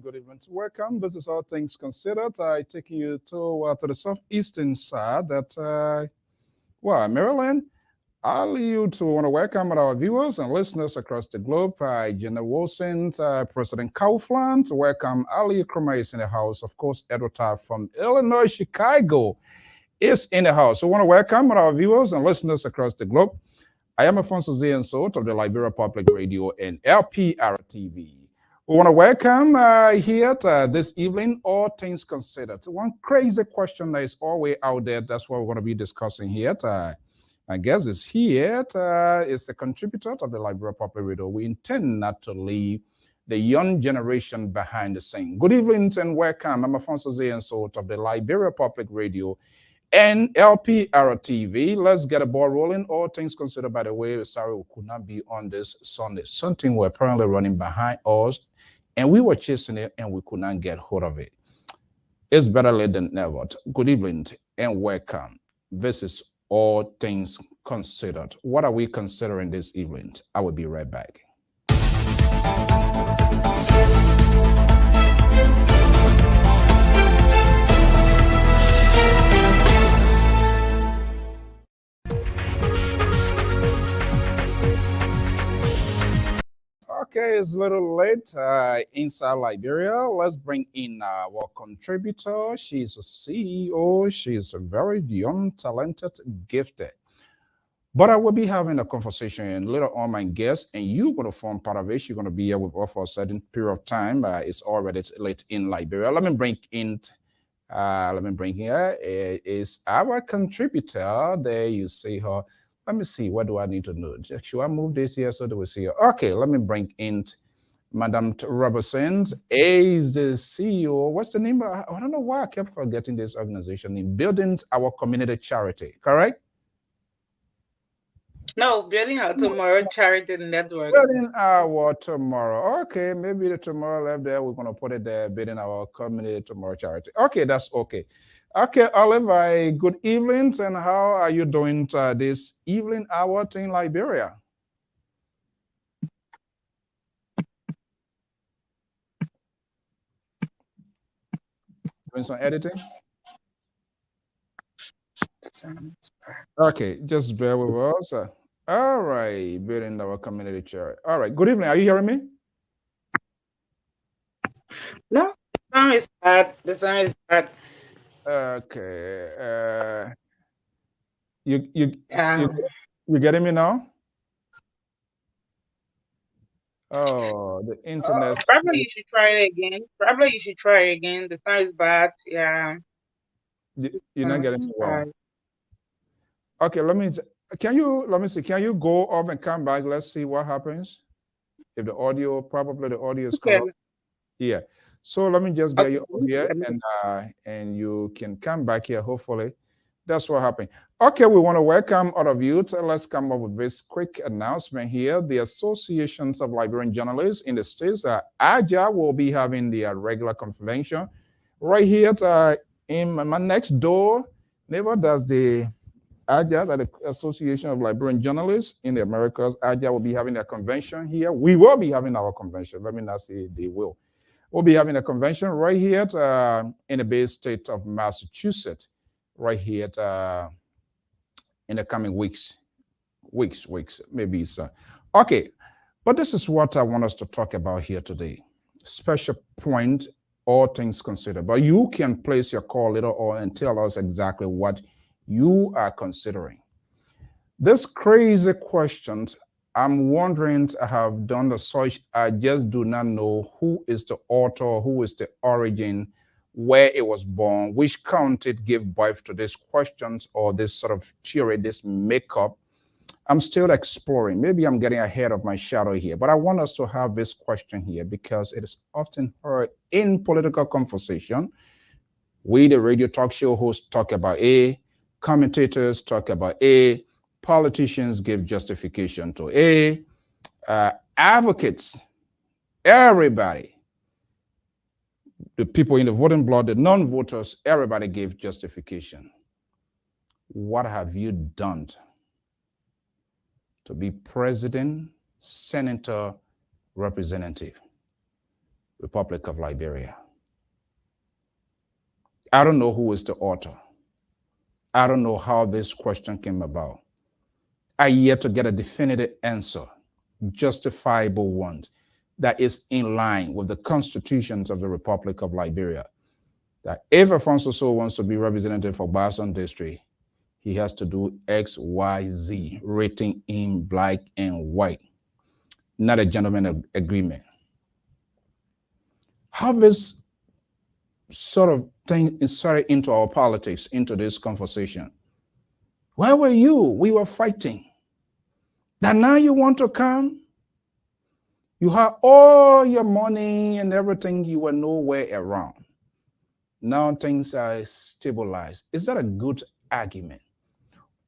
Good evening. Welcome. This is All Things Considered. I taking you to the southeastern side that, Maryland. I'll you to want to welcome our viewers and listeners across the globe. Jenna Wilson, President Kaufland. Welcome Ali Krumah is in the house. Of course, Edward from Illinois, Chicago is in the house. So I want to welcome our viewers and listeners across the globe. I am Alfonso Ziensot of the Liberia Public Radio and Lpr-Tv. We want to welcome here this evening, All Things Considered. One crazy question that is always out there, that's what we're going to be discussing here. I guess is here is a contributor of the Liberia Public Radio. We intend not to leave the young generation behind the scene. Good evening and welcome. I'm Alfonso Ziensot of the Liberia Public Radio and Lpr-Tv. Let's get a ball rolling. All things considered, by the way, sorry we could not be on this Sunday. Something were apparently running behind us, and we were chasing it, and we could not get hold of it. It's better late than never. Good evening and welcome. This is All Things Considered. What are we considering this evening? I will be right back. Okay, it's a little late inside Liberia. Let's bring in our contributor. She's a CEO. She's a very young, talented, gifted. But I will be having a conversation later on, my guest, and you're going to form part of it. You're going to be here with us for a certain period of time. It's already late in Liberia. Let me bring in is our contributor. There you see her. Let me see, what do I need to know? Should I move this here so that we see her? Okay, let me bring in Madam Robertson. Is the CEO. What's the name? I don't know why I kept forgetting this organization name. Building Our Community Charity, correct? No, Building Our Tomorrow Charity Network. Building Our Tomorrow. Okay, maybe the tomorrow left there, we're going to put it there, Building Our Community Tomorrow Charity. Okay, that's okay. Okay, Olive, good evening, and how are you doing this evening hour in Liberia? Doing some editing? Okay, just bear with us. All right, Building Our Community Charity. All right, good evening. Are you hearing me? No. sound is bad. The sound is bad. Okay. You you you Um, you getting me now? Oh, the internet. Probably you should try it again. Probably you should try it again. The sound is bad. Yeah. You're not Sound getting is me well. bad. Okay, can you let me see. Can you go off and come back? Let's see what happens. If the audio, probably the audio is Okay. cut off. Yeah. So let me just get Okay. you up here Let me. and you can come back here. Hopefully, that's what happened. Okay, we want to welcome all of you. Let's come up with this quick announcement here. The Associations of Liberian Journalists in the States, AJA, will be having the regular convention right here in my next door neighbor. That's the AJA, that the Association of Liberian Journalists in the Americas. AJA will be having a convention here. We will be having our convention. Let me not say they will. We'll be having a convention right here in the Bay State of Massachusetts, right here in the coming weeks, maybe. Okay, but this is what I want us to talk about here today. Special point, all things considered. But you can place your call later on and tell us exactly what you are considering. This crazy questions, I'm wondering, I have done the search. I just do not know who is the author, who is the origin, where it was born, which county gave birth to these questions or this sort of theory, this makeup. I'm still exploring. Maybe I'm getting ahead of my shadow here, but I want us to have this question here because it is often heard in political conversation. We, the radio talk show hosts, talk about A, commentators talk about A, politicians give justification to A, advocates, everybody, the people in the voting bloc, the non-voters, everybody gave justification. What have you done to be president, senator, representative, Republic of Liberia? I don't know who is the author. I don't know how this question came about. I yet to get a definitive answer, justifiable one, that is in line with the constitutions of the Republic of Liberia. That if Afonso So wants to be representative for Bason District, he has to do X, Y, Z, rating in black and white, not a gentleman agreement. How this sort of thing inserted into our politics, into this conversation? Where were you? We were fighting. That now you want to come? You have all your money and everything, you were nowhere around. Now things are stabilized. Is that a good argument?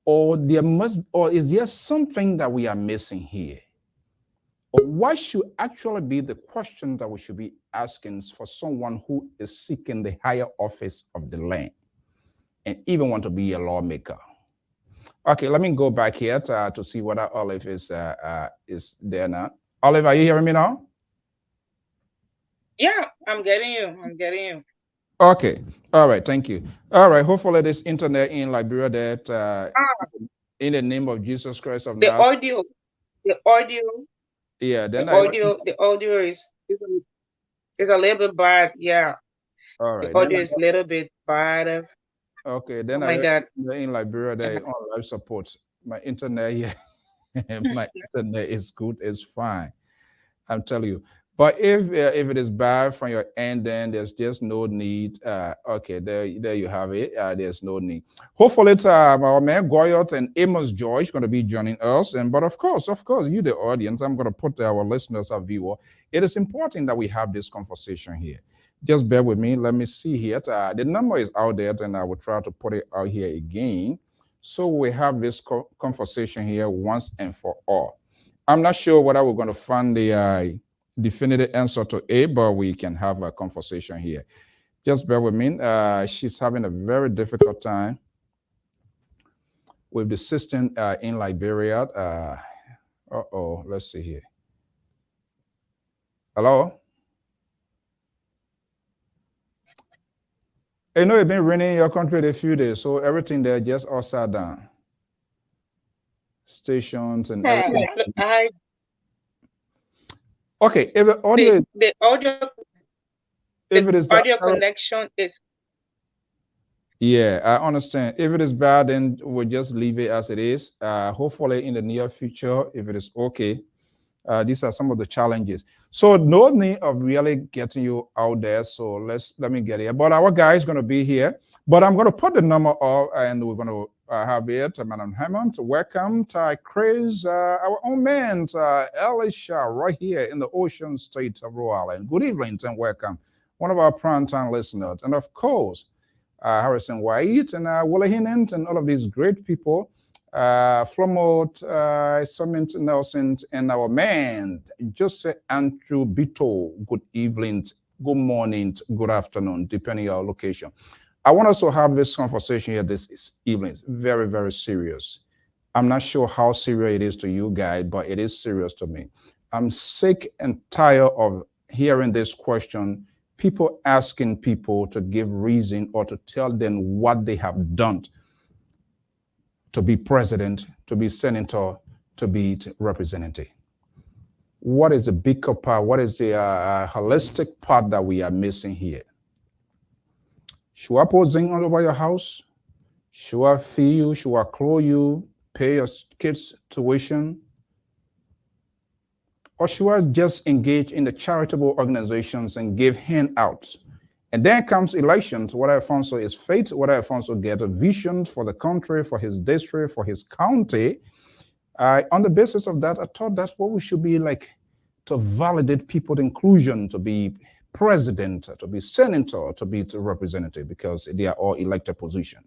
Or is there something that we are missing here? Or what should actually be the question that we should be asking for someone who is seeking the higher office of the land and even want to be a lawmaker? Okay, let me go back here to see whether Olive is there now. Olive, are you hearing me now? Yeah, I'm getting you. I'm getting you. Okay. All right. Thank you. All right. Hopefully, this internet in Liberia that in the name of Jesus Christ of The Nazareth. audio, the audio, Yeah. Then the audio is a little bit bad. Yeah, all the right. audio is a little bit bad. Okay. Oh Then I my heard God. in Liberia they on life support. My internet here, my internet is good. It's fine. I'm telling you. But if it is bad from your end, then there's just no need. Okay, there you have it. There's no need. Hopefully, it's our man Goyot and Amos George going to be joining us. And but of course, you the audience, I'm going to put our listeners, our viewer. It is important that we have this conversation here. Just bear with me. Let me see here. The number is out there, and I will try to put it out here again. So we have this conversation here once and for all. I'm not sure whether we're going to find the definitive answer to A, but we can have a conversation here. Just bear with me. She's having a very difficult time with the system in Liberia. Let's see here. Hello? I know it's been raining in your country a few days, so everything there just upside down. Stations and everything. Okay, if the audio if it is that audio connection is. yeah, I understand. If it is bad, then we'll just leave it as it is. Hopefully, in the near future, if it is okay, these are some of the challenges. So no need of really getting you out there. So let me get here. But our guy is going to be here. But I'm going to put the number up, and we're going to have it. Madam Hammond, welcome to Chris, our own man, Elisha, right here in the ocean state of Rhode Island. Good evening and welcome. One of our prime time listeners, and of course, Harrison White and Willa Hinant and all of these great people. Flomot, Summit Nelson, and our man, Joseph Andrew Bito. Good evening, good morning, good afternoon, depending on your location. I want us to have this conversation here this evening. It's very, very serious. I'm not sure how serious it is to you guys, but it is serious to me. I'm sick and tired of hearing this question, people asking people to give reason or to tell them what they have done to be president, to be senator, to be representative. What is the bigger part? What is the holistic part that we are missing here? Should I put zinc all over your house? Should I feed you? Should I clothe you? Pay your kids' tuition? Or should I just engage in the charitable organizations and give handouts? And then comes elections. What Alfonso is fate, what Alfonso get a vision for the country, for his district, for his county. On the basis of that, I thought that's what we should be like, to validate people's inclusion, to be president, to be senator, to be representative, because they are all elected position.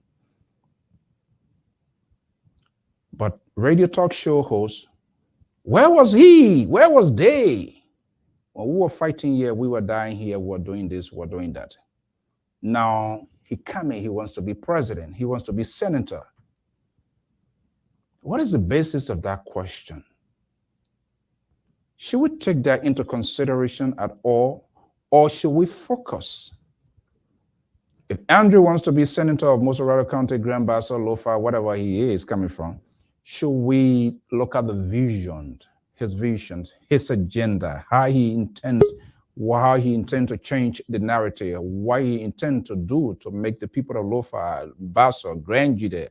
But radio talk show hosts, where was he? Where was they? When we were fighting here, we were dying here, we were doing this, we were doing that. Now he coming, he wants to be president, he wants to be senator. What is the basis of that question? Should we take that into consideration at all, or should we focus? If Andrew wants to be senator of Mosorado County, Grand Bassa, Lofa, whatever he is coming from, should we look at the vision, his visions, his agenda, how he intends to change the narrative, what he intends to do to make the people of Lofa, Bassa, Grand Jide,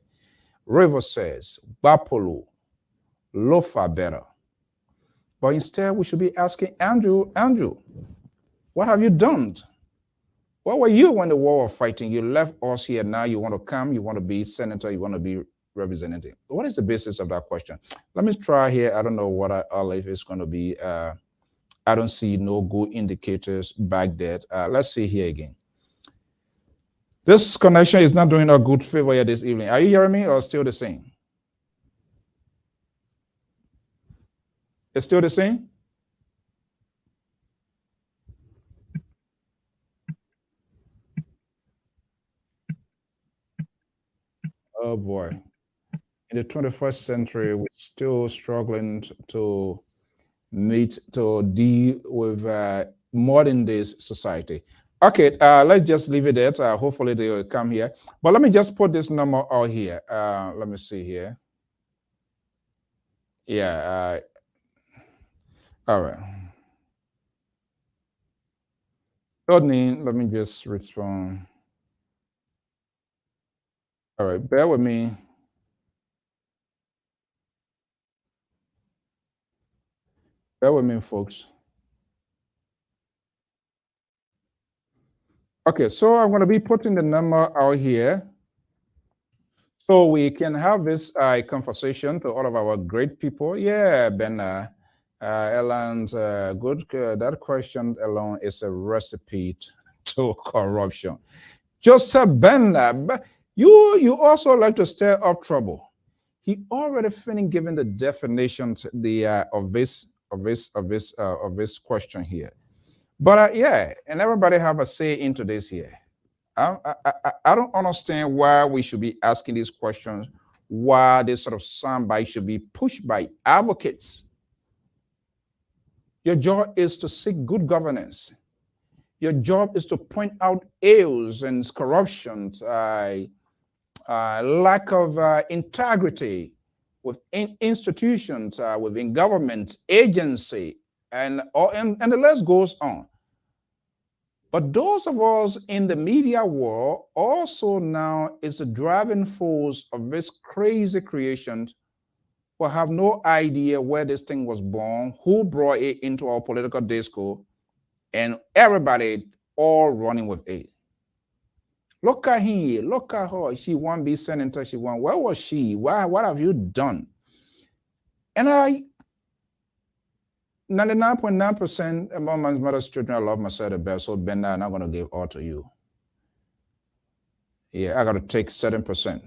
River says, Bapolo, Lofa better. But instead, we should be asking Andrew, what have you done? Where were you when the war was fighting? You left us here. Now you want to come, you want to be senator, you want to be representative. What is the basis of that question? Let me try here. I don't know what our life is going to be. I don't see no good indicators back there. Let's see here again. This connection is not doing a good favor here this evening. Are you hearing me or still the same? It's still the same? Oh boy. In the 21st century, we're still struggling to deal with modern day society. Okay, let's just leave it there. Hopefully they will come here. But let me just put this number out here. Let me see here. Yeah. All right. Rodney, let me just respond. All right, bear with me. Bear with me, folks. Okay, so I'm going to be putting the number out here so we can have this conversation to all of our great people. Yeah, Ben, Ellen's good. That question alone is a recipe to corruption. Joseph Ben, you also like to stir up trouble. He already finished giving the definitions of this question here. But yeah, and everybody have a say into this here. I don't understand why we should be asking these questions, why this sort of soundbite should be pushed by advocates. Your job is to seek good governance. Your job is to point out ills and corruption, lack of integrity within institutions, within government, agency, and the list goes on. But those of us in the media world also now is the driving force of this crazy creation who have no idea where this thing was born, who brought it into our political discourse, and everybody all running with it. Look at him, look at her. She won't be senator, she won't. Where was she? What have you done? And 99.9% among my mother's children, I love myself the best. So Ben, I'm not going to give all to you. Yeah, I got to take 7%.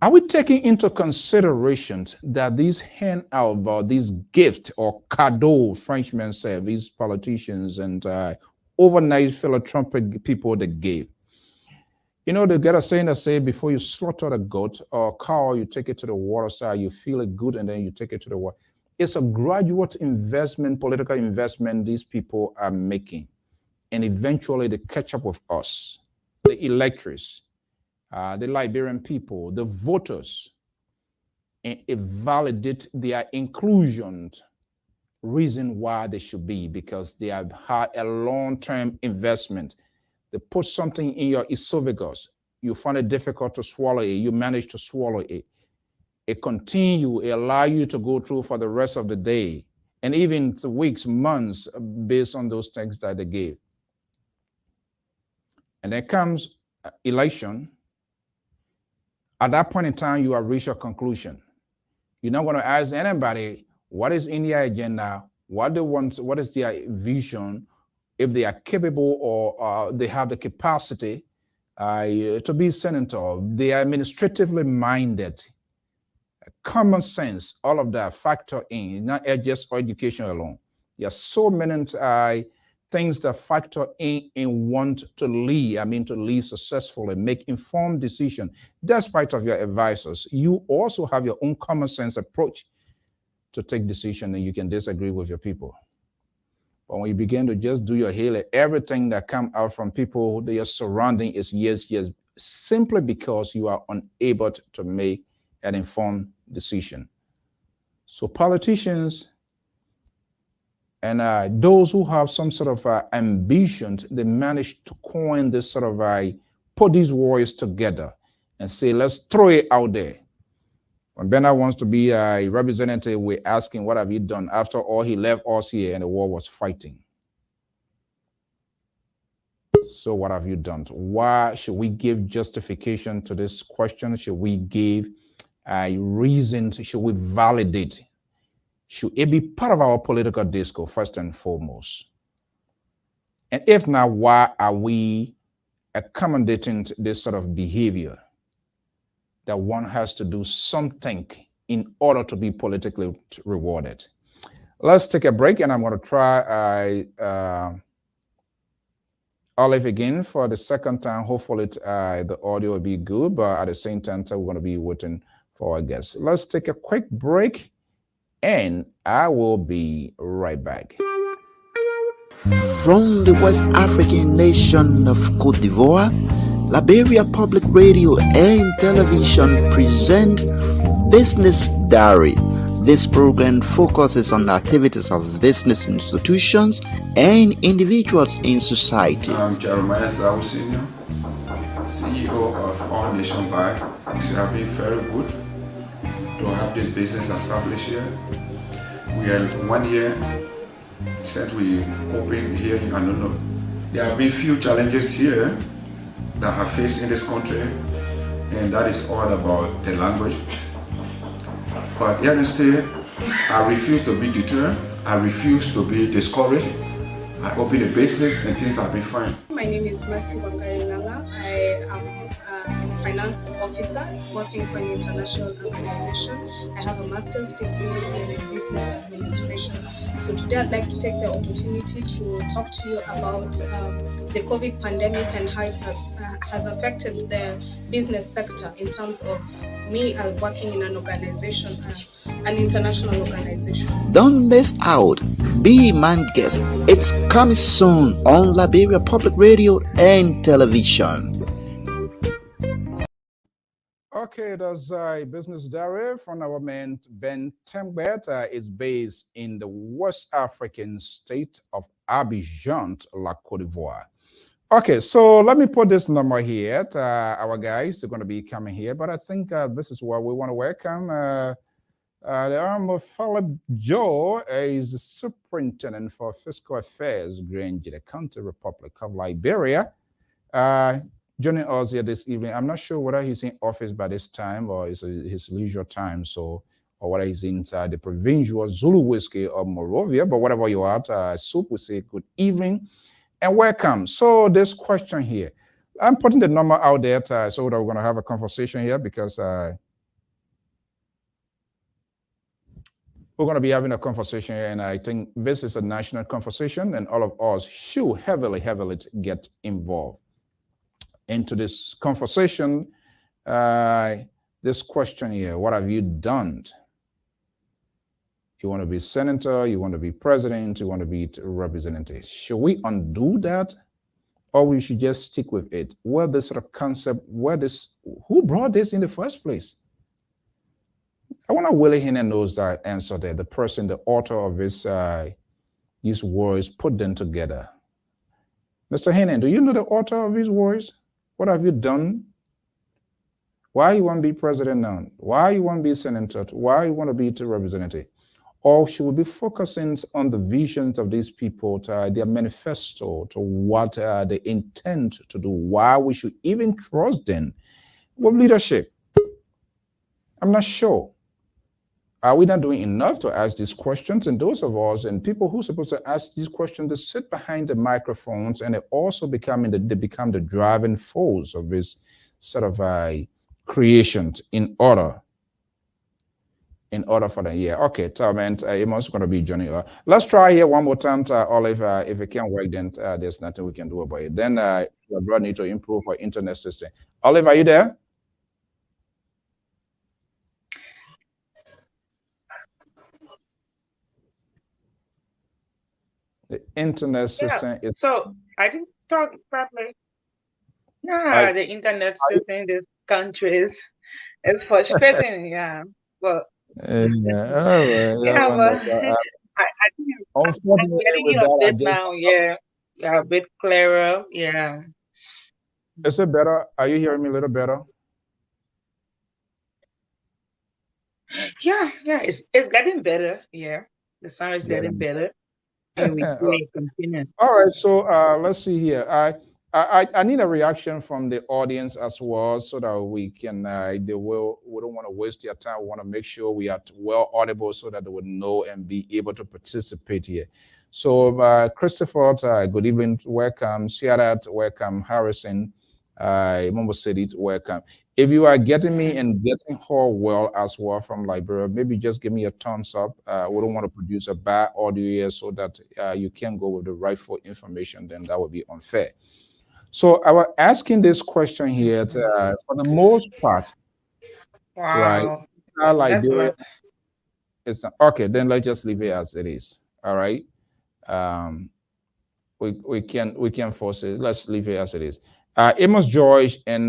Are we taking into consideration that these handout or these gifts or cadeaux, Frenchmen say, these politicians and overnight philanthropic people that gave? You know, they get a saying that say, before you slaughter the goat or cow, you take it to the water side, you feel it good, and then you take it to the water. It's a gradual investment, political investment these people are making. And eventually they catch up with us, the electors, the Liberian people, the voters, and validate their inclusion reason why they should be, because they have had a long-term investment. They put something in your esophagus. You find it difficult to swallow it. You manage to swallow it. It continues, it allows you to go through for the rest of the day, and even weeks, months, based on those things that they gave. And then comes election. At that point in time, you have reached your conclusion. You're not going to ask anybody what is in their agenda, what they want, what is their vision, if they are capable or they have the capacity to be senator. They are administratively minded. Common sense, all of that factor in, not just education alone. There are so many things that factor in and want to lead, to lead successfully, make informed decisions, despite of your advisors. You also have your own common sense approach to take decision, and you can disagree with your people. But when you begin to just do your hair, everything that comes out from people, their surrounding is yes, simply because you are unable to make an informed decision. So politicians and those who have some sort of ambition, they manage to coin this sort of, put these words together and say, let's throw it out there. When Bernard wants to be a representative, we're asking, what have you done? After all, he left us here and the war was fighting. So what have you done? Why should we give justification to this question? Should we give a reason? Should we validate? Should it be part of our political discourse, first and foremost? And if not, why are we accommodating this sort of behavior that one has to do something in order to be politically rewarded? Let's take a break, and I'm going to try Olive again for the second time. Hopefully the audio will be good, but at the same time, we're going to be waiting for our guests. Let's take a quick break, and I will be right back. From the West African nation of Côte d'Ivoire, Liberia Public Radio and Television present Business Diary. This program focuses on the activities of business institutions and individuals in society. I'm Jeremiah Zawu Senior, CEO of All Nation Bank. It has been very good to have this business established here. We are 1 year since we opened here in Anono. There have been few challenges here that have faced in this country, and that is all about the language. But here instead, I refuse to be deterred. I refuse to be discouraged. I open a business and things have been fine. My name is Mercy Wangarilanga. I am a finance officer working for an international organization. I have a master's degree in business administration. So today I'd like to take the opportunity to talk to you about the COVID pandemic and how it has affected the business sector in terms of me working in an organization, an international organization. Don't miss out. Be my guest. It's coming soon on Liberia Public Radio and Television. Okay, there's a business diary from our man Ben Tembet. Is based in the West African state of Abidjan, La Côte d'Ivoire. Okay, so let me put this number here. Our guys are going to be coming here, but I think this is where we want to welcome. The Philip Joe is the superintendent for fiscal affairs, Grange, the country republic of Liberia. Joining us here this evening. I'm not sure whether he's in office by this time or it's his leisure time, so or whether he's inside the provincial Zulu whiskey of Morovia. But whatever you are, Soup, we say good evening and welcome. So this question here, I'm putting the number out there so that we're going to have a conversation here because we're going to be having a conversation here, and I think this is a national conversation, and all of us should heavily get involved into this conversation. This question here, what have you done? You want to be senator, you want to be president, you want to be representative. Should we undo that, or we should just stick with it? Where this sort of concept, who brought this in the first place? I want to Willie Hine knows that answer there. The person, the author of these words, put them together. Mr. Hine, do you know the author of these words? What have you done? Why you want to be president now? Why you want to be senator? Why you want to be representative? Or should we be focusing on the visions of these people, to their manifesto, to what they intend to do, why we should even trust them with leadership? I'm not sure. Are we not doing enough to ask these questions? And those of us and people who are supposed to ask these questions, they sit behind the microphones, and they also become the driving force of this sort of creations in order for the year. Okay, man, Amos going to be joining. Let's try here one more time, Olive. If it can't work, then there's nothing we can do about it. Then your brother need to improve our internet system. Olive, are you there? The internet system is. So I didn't talk properly. Yeah, the internet system in this country is frustrating. Yeah, but All right. yeah, but I think I'm Unfortunately, getting with you a that, I bit just. now. Yeah, a bit clearer. Yeah. Is it better? Are you hearing me a little better? Yeah, it's getting better. Yeah, the sound is getting better. And we continue. All right, so let's see here. I need a reaction from the audience as well, so that we can. We don't want to waste their time. We want to make sure we are well audible, so that they would know and be able to participate here. So, Christopher, good evening, welcome. Sierra, welcome. Harrison, Mombo City, welcome. If you are getting me and getting her well as well from Liberia, maybe just give me a thumbs up. We don't want to produce a bad audio here, so that you can go with the rightful information, then that would be unfair. So I was asking this question here for the most part. Wow. Right? Liberia, it's not, okay, then let's just leave it as it is. All right. We can force it. Let's leave it as it is. Amos George and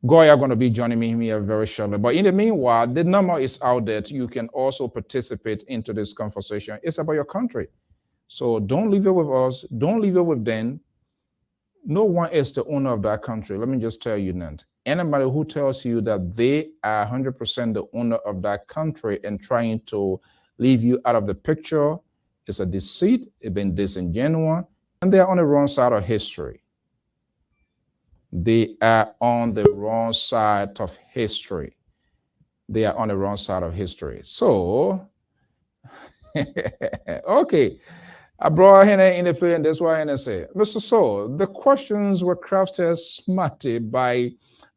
Goy are going to be joining me here very shortly. But in the meanwhile, the number is out there. You can also participate into this conversation. It's about your country. So don't leave it with us. Don't leave it with them. No one is the owner of that country. Let me just tell you that. Anybody who tells you that they are 100% the owner of that country and trying to leave you out of the picture is a deceit. It's been disingenuous. And they are on the wrong side of history. They are on the wrong side of history. They are on the wrong side of history. So, okay. I brought him in the play, and that's why I say, Mr. So, the questions were crafted smartly by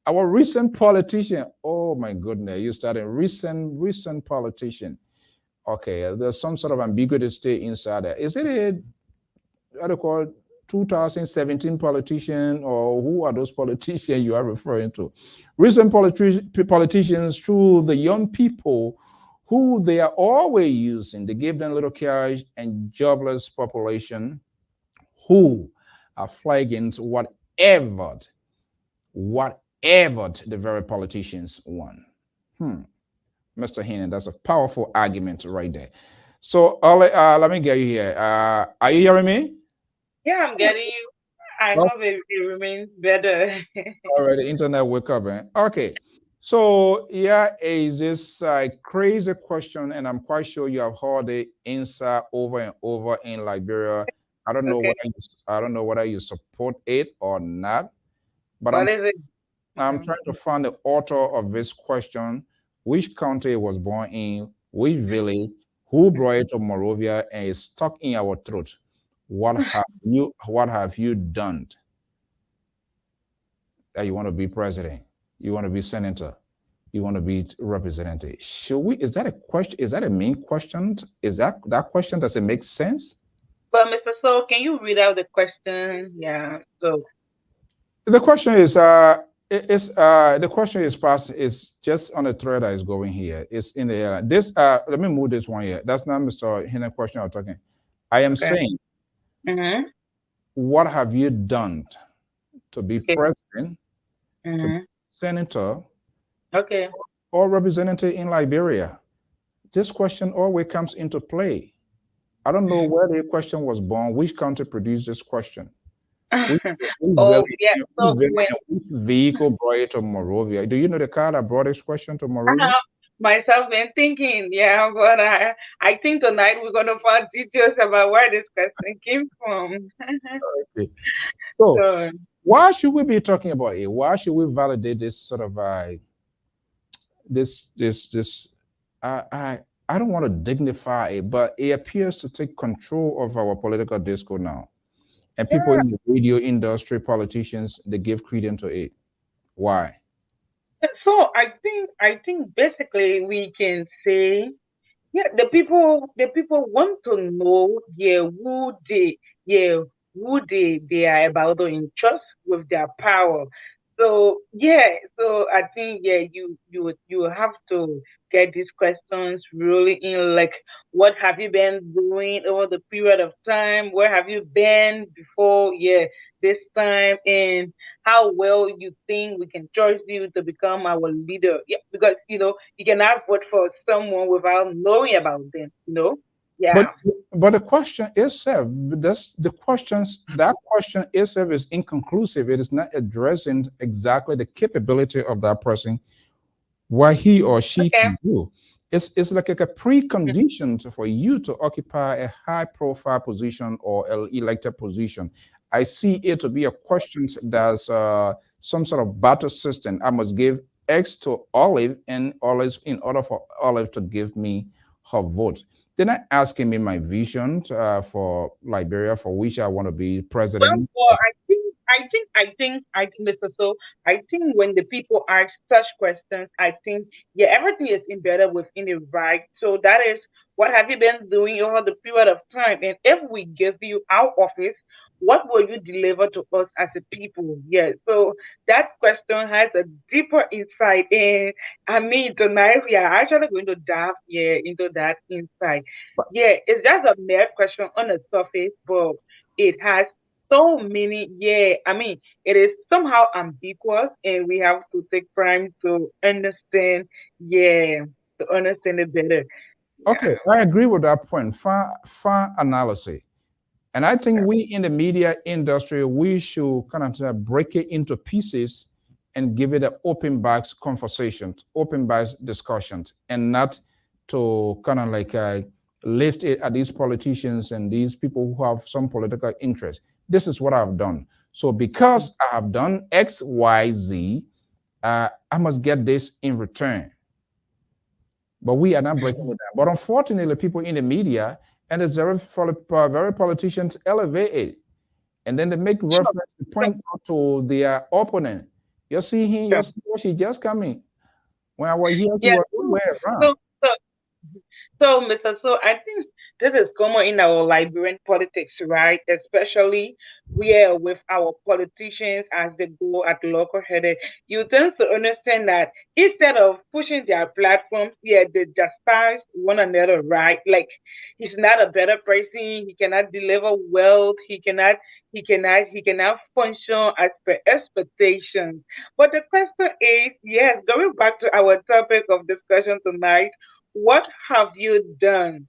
our recent politician. Oh my goodness, you started recent politician. Okay, there's some sort of ambiguity inside there. Is it a what do you call 2017 politician, or who are those politicians you are referring to? Recent politicians, through the young people who they are always using, they give them little cash and jobless population who are flagging whatever favored the very politicians won. Mr. Heenan, that's a powerful argument right there. So let me get you here. Are you hearing me? Yeah, I'm getting you. I Well, hope it remains better. all right, the internet wake up, man. Okay. So yeah, is this crazy question, and I'm quite sure you have heard the answer over and over in Liberia. I don't know Okay, whether I don't know whether you support it or not, but what is it? I'm Mhm. trying to find the author of this question, which country it was born in, which village, who brought it to Morovia, and it's stuck in our throat. What have you done that you want to be president? You want to be senator? You want to be representative? Should we? Is that a question? Is that a main question? Is that question? Does it make sense? But Mr. So, can you read out the question? Yeah. So, The question is, the question is past is just on the thread that is going here. It's in the air. This let me move this one here. That's not Mr. Hina question I'm talking. I am okay. saying, Mm-hmm. what have you done to be Okay. president, to be Mm-hmm. senator, Okay. or representative in Liberia? This question always comes into play. I don't know where the question was born, which country produced this question. Which, Oh, yeah. So when which vehicle brought it to Morovia? Do you know the car that brought this question to I Morovia? have myself been thinking, yeah, but I think tonight we're gonna find details about where this question came from. Okay. So, So why should we be talking about it? Why should we validate this sort of this? I I I don't want to dignify it, but it appears to take control of our political discourse now, and people yeah, in the radio industry, politicians, they give credence to it. Why? so I think basically we can say yeah, the people want to know, who they are about to entrust with their power. So yeah, so I think yeah, you have to get these questions really in like what have you been doing over the period of time? Where have you been before? Yeah, this time and how well you think we can trust you to become our leader. Yeah, because you cannot vote for someone without knowing about them. But Yeah. but the question itself, that's the questions that question itself is inconclusive. It is not addressing exactly the capability of that person, what he or she Okay. can do. It's like a precondition for you to occupy a high profile position or an elected position. I see it to be a question that's some sort of battle system. I must give X to Olive and Olive in order for Olive to give me her vote. They're not asking me my vision for Liberia, for which I want to be president. Well, I think, Mr. So, I think when the people ask such questions, I think, yeah, everything is embedded within it, right? So that is what have you been doing over the period of time? And if we give you our office, what will you deliver to us as a people? Yeah. So that question has a deeper insight. And I mean, tonight we are actually going to dive into that insight. Yeah, it's just a mere question on the surface, but it has so many, yeah, I mean, it is somehow ambiguous, and we have to take time to understand, yeah, to understand it better. Yeah. Okay, I agree with that point. Far analysis. And I think Yeah. we in the media industry, we should kind of break it into pieces and give it an open box conversations, open box discussions, and not to kind of like lift it at these politicians and these people who have some political interest. This is what I've done. So because I have done X, Y, Z, I must get this in return. But we are not breaking it down. But unfortunately, people in the media and it's very politicians elevate it, and then they make reference to point out to their opponent. You see him, you see her, she just coming. When I was here, she Yeah. was nowhere around. So, so, Mr. So, I think this is common in our Liberian politics, right? Especially where with our politicians as they go at local headed, you tend to understand that instead of pushing their platforms, yeah, they despise one another, right? Like he's not a better person, he cannot deliver wealth, he cannot function as per expectations. But the question is, yes, going back to our topic of discussion tonight, what have you done?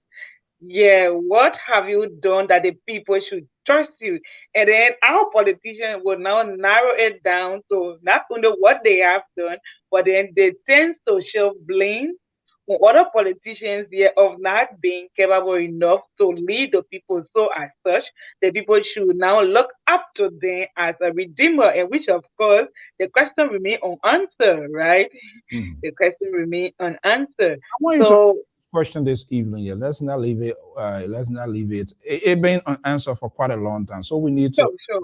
Yeah, what have you done that the people should trust you? And then our politicians will now narrow it down to not only what they have done, but then they tend to show blame on other politicians here of not being capable enough to lead the people. So as such, the people should now look up to them as a redeemer, and which of course the question remain unanswered, right? Mhm. The question remain unanswered. I want you to So question this evening. Yeah, let's not leave it. Let's not leave it. It been unanswered for quite a long time, so we need to. sure.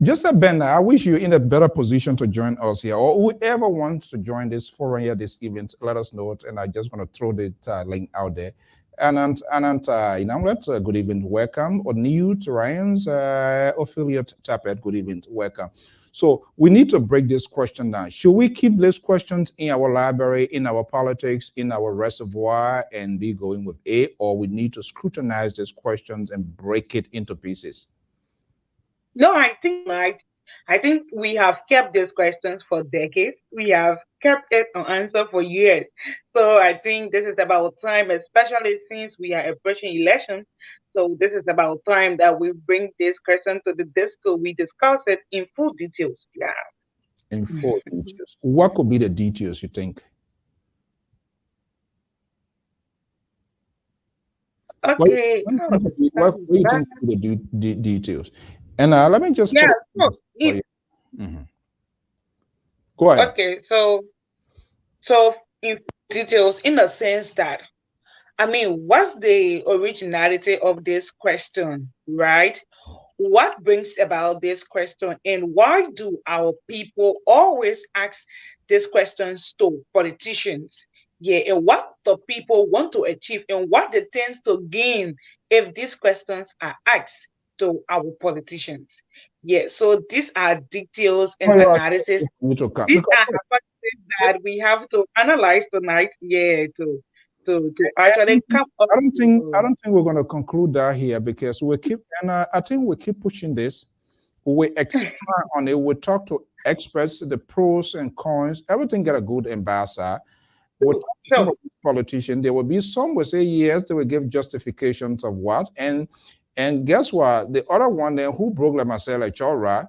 Joseph Ben, I wish you're in a better position to join us here, or whoever wants to join this forum here this evening. Let us know, and I'm just going to throw the link out there. Let's good evening, welcome. Or new to Ryan's affiliate Tapet, good evening, welcome. So we need to break this question down. Should we keep these questions in our library, in our politics, in our reservoir, and be going with A, or we need to scrutinize these questions and break it into pieces? No, I think we have kept these questions for decades. We have kept it unanswered for years. So I think this is about time, especially since we are approaching elections. So this is about time that we bring this question to the disco. We discuss it in full details. Yeah. In full details. What could be the details you think? Okay. What do you think could be the details? And let me just Yeah. Mhm. Go ahead. Okay. So in details, in the sense that I mean, what's the originality of this question, right? What brings about this question, and why do our people always ask these questions to politicians? Yeah, and what the people want to achieve, and what they tend to gain if these questions are asked to our politicians. Yeah, so these are details and analysis. These are hypotheses that we have to analyze tonight. Yeah, to actually come up. I don't think we're going to conclude that here because we keep, and I think we keep pushing this. We expand on it. We talk to experts, the pros and cons. Everything got a good and bad side. We talk to some of these politicians. There will be some will say yes. They will give justifications of what, and guess what? The other one then who broke like myself, like Chora.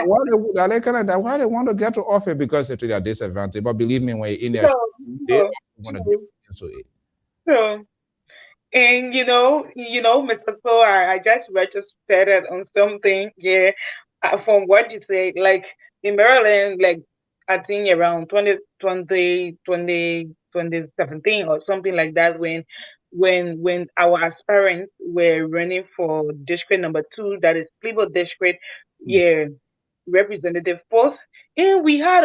Why they want to get to offer because it's to their disadvantage. But believe me, when you're in there, they want to get into it. So, and Mr. So I just registered on something. Yeah, from what you say, like in Maryland, like I think around 2017 or something like that, when our aspirants were running for district number 2, that is Cleveland district, yeah, representative post, and we had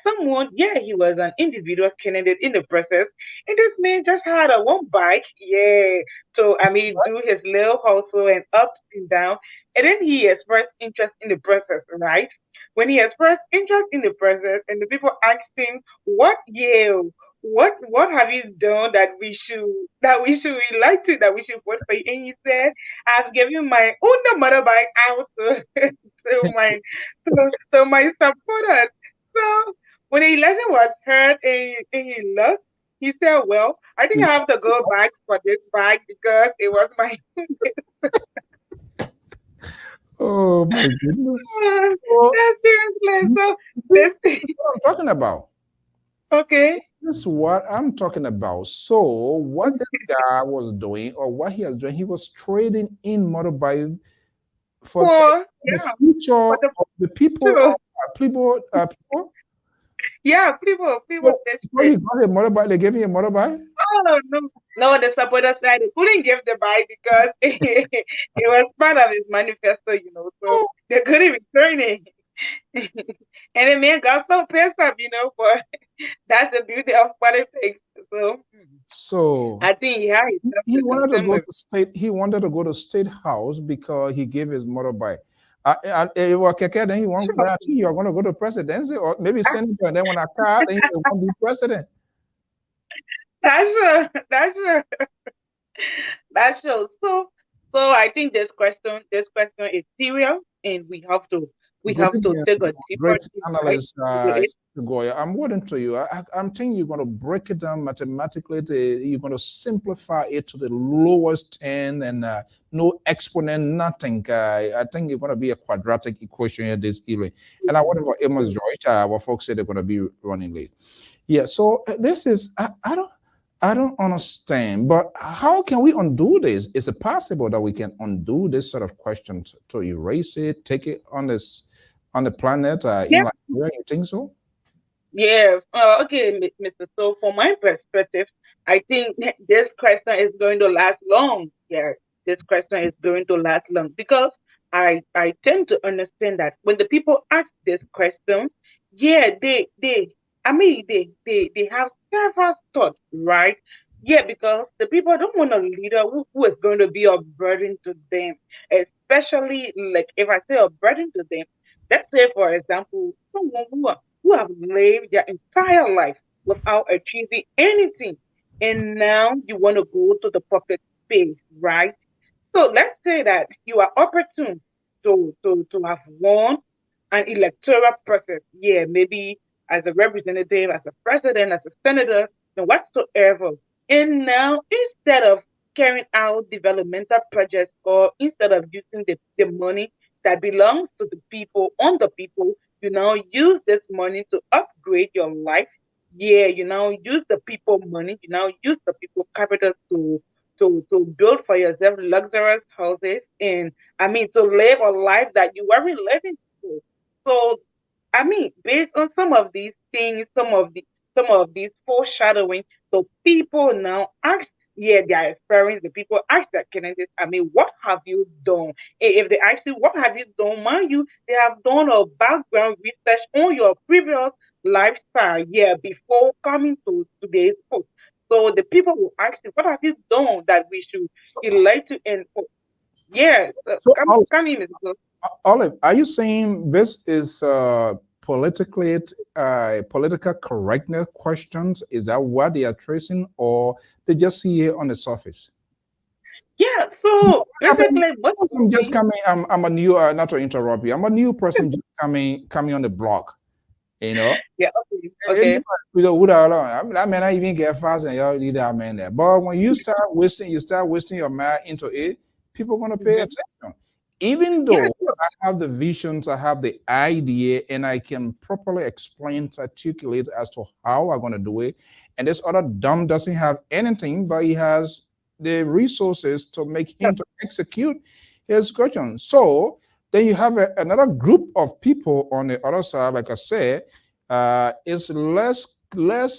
someone, yeah, he was an individual candidate in the process, and this man just had a one bike, yeah. So I mean, do his little hustle and ups and down, and then he expressed interest in the process, right? When he expressed interest in the process, and the people asked him, "What, yeah, what have you done that we should relate to, that we should vote for you?" And he said, "I've given my own motorbike out to, to my supporters." So when the election was heard and he lost, he said, "Well, I think I have to go back for this bike because it was my." Oh my goodness! Seriously. So this is what I'm talking about. Okay. This is what I'm talking about. So what this guy was doing, or what he was doing, he was trading in motorbike for the future of the people. People. Yeah, people. So he got a motorbike. They gave him a motorbike. Oh no! The supporters side, they couldn't give the bike because it was part of his manifesto, So they couldn't return it. And the man got so pissed off, but that's the beauty of politics. So I think he wanted to go to state. He wanted to go to state house because he gave his motorbike. Then he won't. I think you're going to go to presidency or maybe senator. And then when I car, then he won't be president. That's true. That's true. So So I think this question is serious, and we have to Great, take a deeper great dive analyst, into it. Goya. I'm waiting for you. I'm thinking you're going to break it down mathematically. You're going to simplify it to the lowest end and no exponent, nothing. I think you're going to be a quadratic equation here this evening. And I wonder for Amos George, our folks say they're going to be running late. Yeah, so this is I don't understand, but how can we undo this? Is it possible that we can undo this sort of question to erase it, take it on the planet in Yeah, Liberia? You think so? yeah. Okay, Mr. So from my perspective, I think this question is going to last long. Yeah, this question is going to last long because I tend to understand that when the people ask this question, yeah, they I mean they have several thoughts, right? Yeah, because the people don't want a leader who is going to be a burden to them, especially like if I say a burden to them, let's say for example, someone who have lived their entire life without achieving anything. And now you want to go to the public space, right? So let's say that you are opportune to have won an electoral process. Yeah, maybe as a representative, as a president, as a senator, and whatsoever. And now instead of carrying out developmental projects or instead of using the money that belongs to the people on the people, you now use this money to upgrade your life. Yeah, you now use the people money, you now use the people capital to build for yourself luxurious houses and I mean to live a life that you weren't living before. So I mean, based on some of these things, some of these foreshadowing, so people now ask, yeah, they are referring the people ask their candidates, I mean, what have you done? If they ask you what have you done, mind you, they have done a background research on your previous lifestyle, yeah, before coming to today's post. So the people will ask you, what have you done that we should So, elect to enforce? Yes, so come in, Mr. Close. Olive, are you saying this is politically political correctness questions? Is that what they are tracing, or they just see it on the surface? Yeah, so Happened basically, most because of I'm just these, coming. I'm a new. Not to interrupt you. I'm a new person just coming on the block. You know. yeah, okay, Anybody okay. would have, I mean, I even get fast and y'all lead that man there. But when you start wasting your mind into it, people are gonna pay Mhm. attention. Even Yeah, though sure. I have the visions, I have the idea, and I can properly explain, articulate as to how I'm gonna do it. And this other dumb doesn't have anything, but he has the resources to make Yeah, him to execute his question. So then you have another group of people on the other side, like I said, is less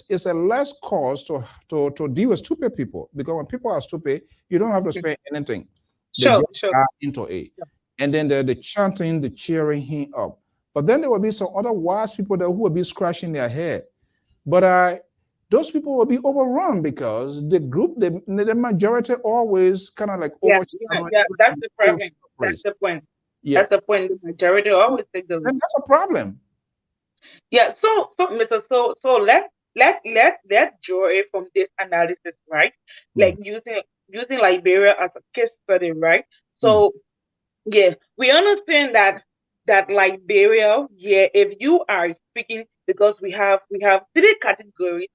is a less cost to deal with stupid people, because when people are stupid, you don't have to mm, spend anything. They sure, just sure. are into it, and then the chanting, the cheering him up. But then there will be some other wise people there who will be scratching their head. But those people will be overrun because the majority always kind of like Yeah, yeah, overshadowing yeah. That's everything the else problem. in the That's place. the point. Yeah, That's the point. The majority always take the lead. and that's a problem. Yeah. So, Mr. So let's draw it from this analysis, right? Like Mm, using Liberia as a case study, right? mm. So yeah, we understand that Liberia, yeah, if you are speaking because we have three categories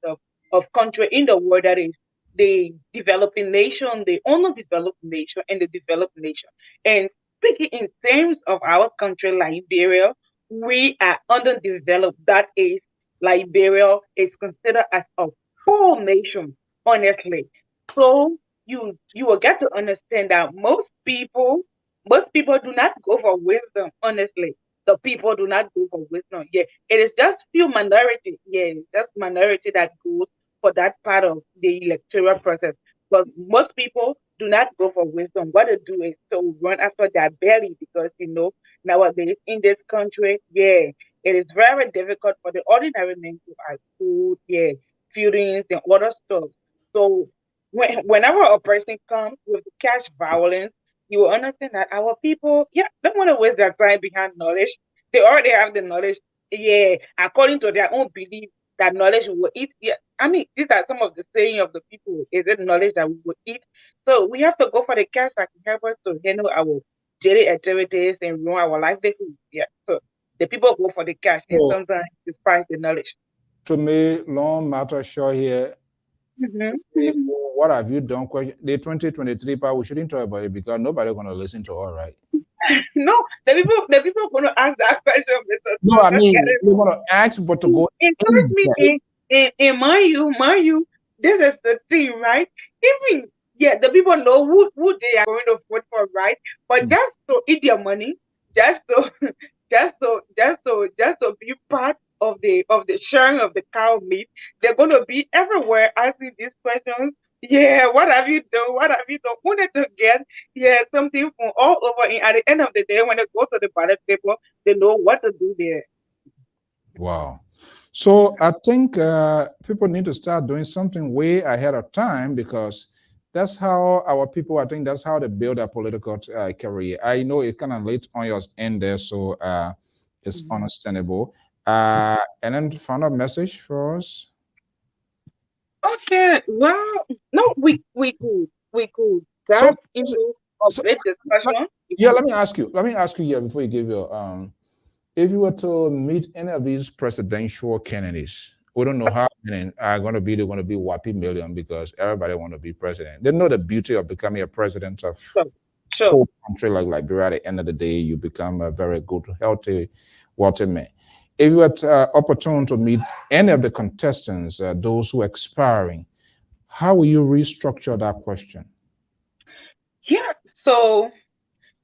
of country in the world, that is the developing nation, the underdeveloped nation, and the developed nation. And speaking in terms of our country, Liberia, we are underdeveloped. That is, Liberia is considered as a poor nation, honestly. So you will get to understand that most people do not go for wisdom, honestly. The people do not go for wisdom. Yeah, it is just few minority. Yeah, it's just minority that goes for that part of the electoral process. Because most people do not go for wisdom. What they do is to run after their belly because nowadays in this country, yeah, it is very difficult for the ordinary men to have food, yeah, feelings and other stuff. So whenever a person comes with cash violence, you will understand that our people, yeah, don't want to waste their time behind knowledge. They already have the knowledge, yeah, according to their own belief that knowledge will eat. Yeah, I mean, these are some of the saying of the people. Is it knowledge that we will eat? So we have to go for the cash that can help us to handle our daily activities and run our livelihood. Yeah. So the people go for the cash and So sometimes despise the knowledge. to me, long matter short here, Mm-hmm. what have you done? Question the 2023 part, we shouldn't talk about it because nobody gonna listen to all right. No, the people going to ask that question, Mr. No, So I don't get mean it we're wrong. gonna ask, but to go Encourage in me depth. in mind you, this is the thing, right? Even yeah, the people know who they are going to vote for, right? But just to eat their money, just to just to be part of the sharing of the cow meat, they're gonna be everywhere asking these questions. Yeah, what have you done? What have you done? Wanted to get something from all over. And at the end of the day, when they go to the ballot paper, they know what to do there. Wow. So I think people need to start doing something way ahead of time because that's how our people, I think that's how they build their political career. I know it's kind of late on your end there, so it's understandable. And then final message for us. Okay, well, no, we could So, dive into a so great let- discussion. yeah, let me ask you here before you give your if you were to meet any of these presidential candidates, we don't know how many are going to be, they're going to be whopping million because everybody want to be president. They know the beauty of becoming a president of So, sure. poor country like Liberia. At the end of the day, you become a very good, healthy, wealthy man. If you had opportunity to meet any of the contestants, those who are expiring, how will you restructure that question? Yeah. So,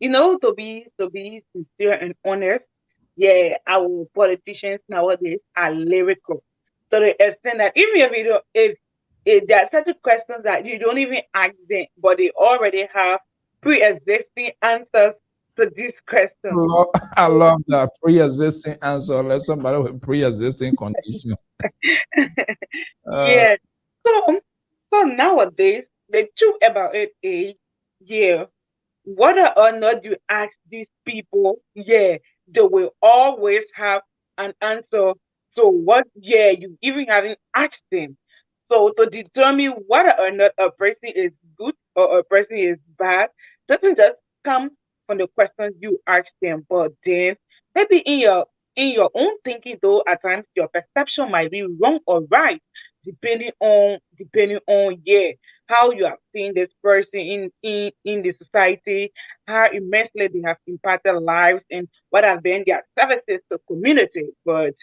to be sincere and honest, yeah, our politicians nowadays are lyrical. To the extent that even if there are certain questions that you don't even ask them, but they already have pre-existing answers to these questions. Love, I So, love that pre-existing answer. Let somebody with pre-existing condition. Uh, yeah. So nowadays, the truth about it is, yeah, whether or not you ask these people, yeah, they will always have an answer to what, yeah, you even haven't asked them. So to determine whether or not a person is good or a person is bad doesn't just come from the questions you ask them, but then maybe in your own thinking though, at times your perception might be wrong or right, depending on yeah how you have seen this person in the society, how immensely they have impacted lives, and what have been their services to community. But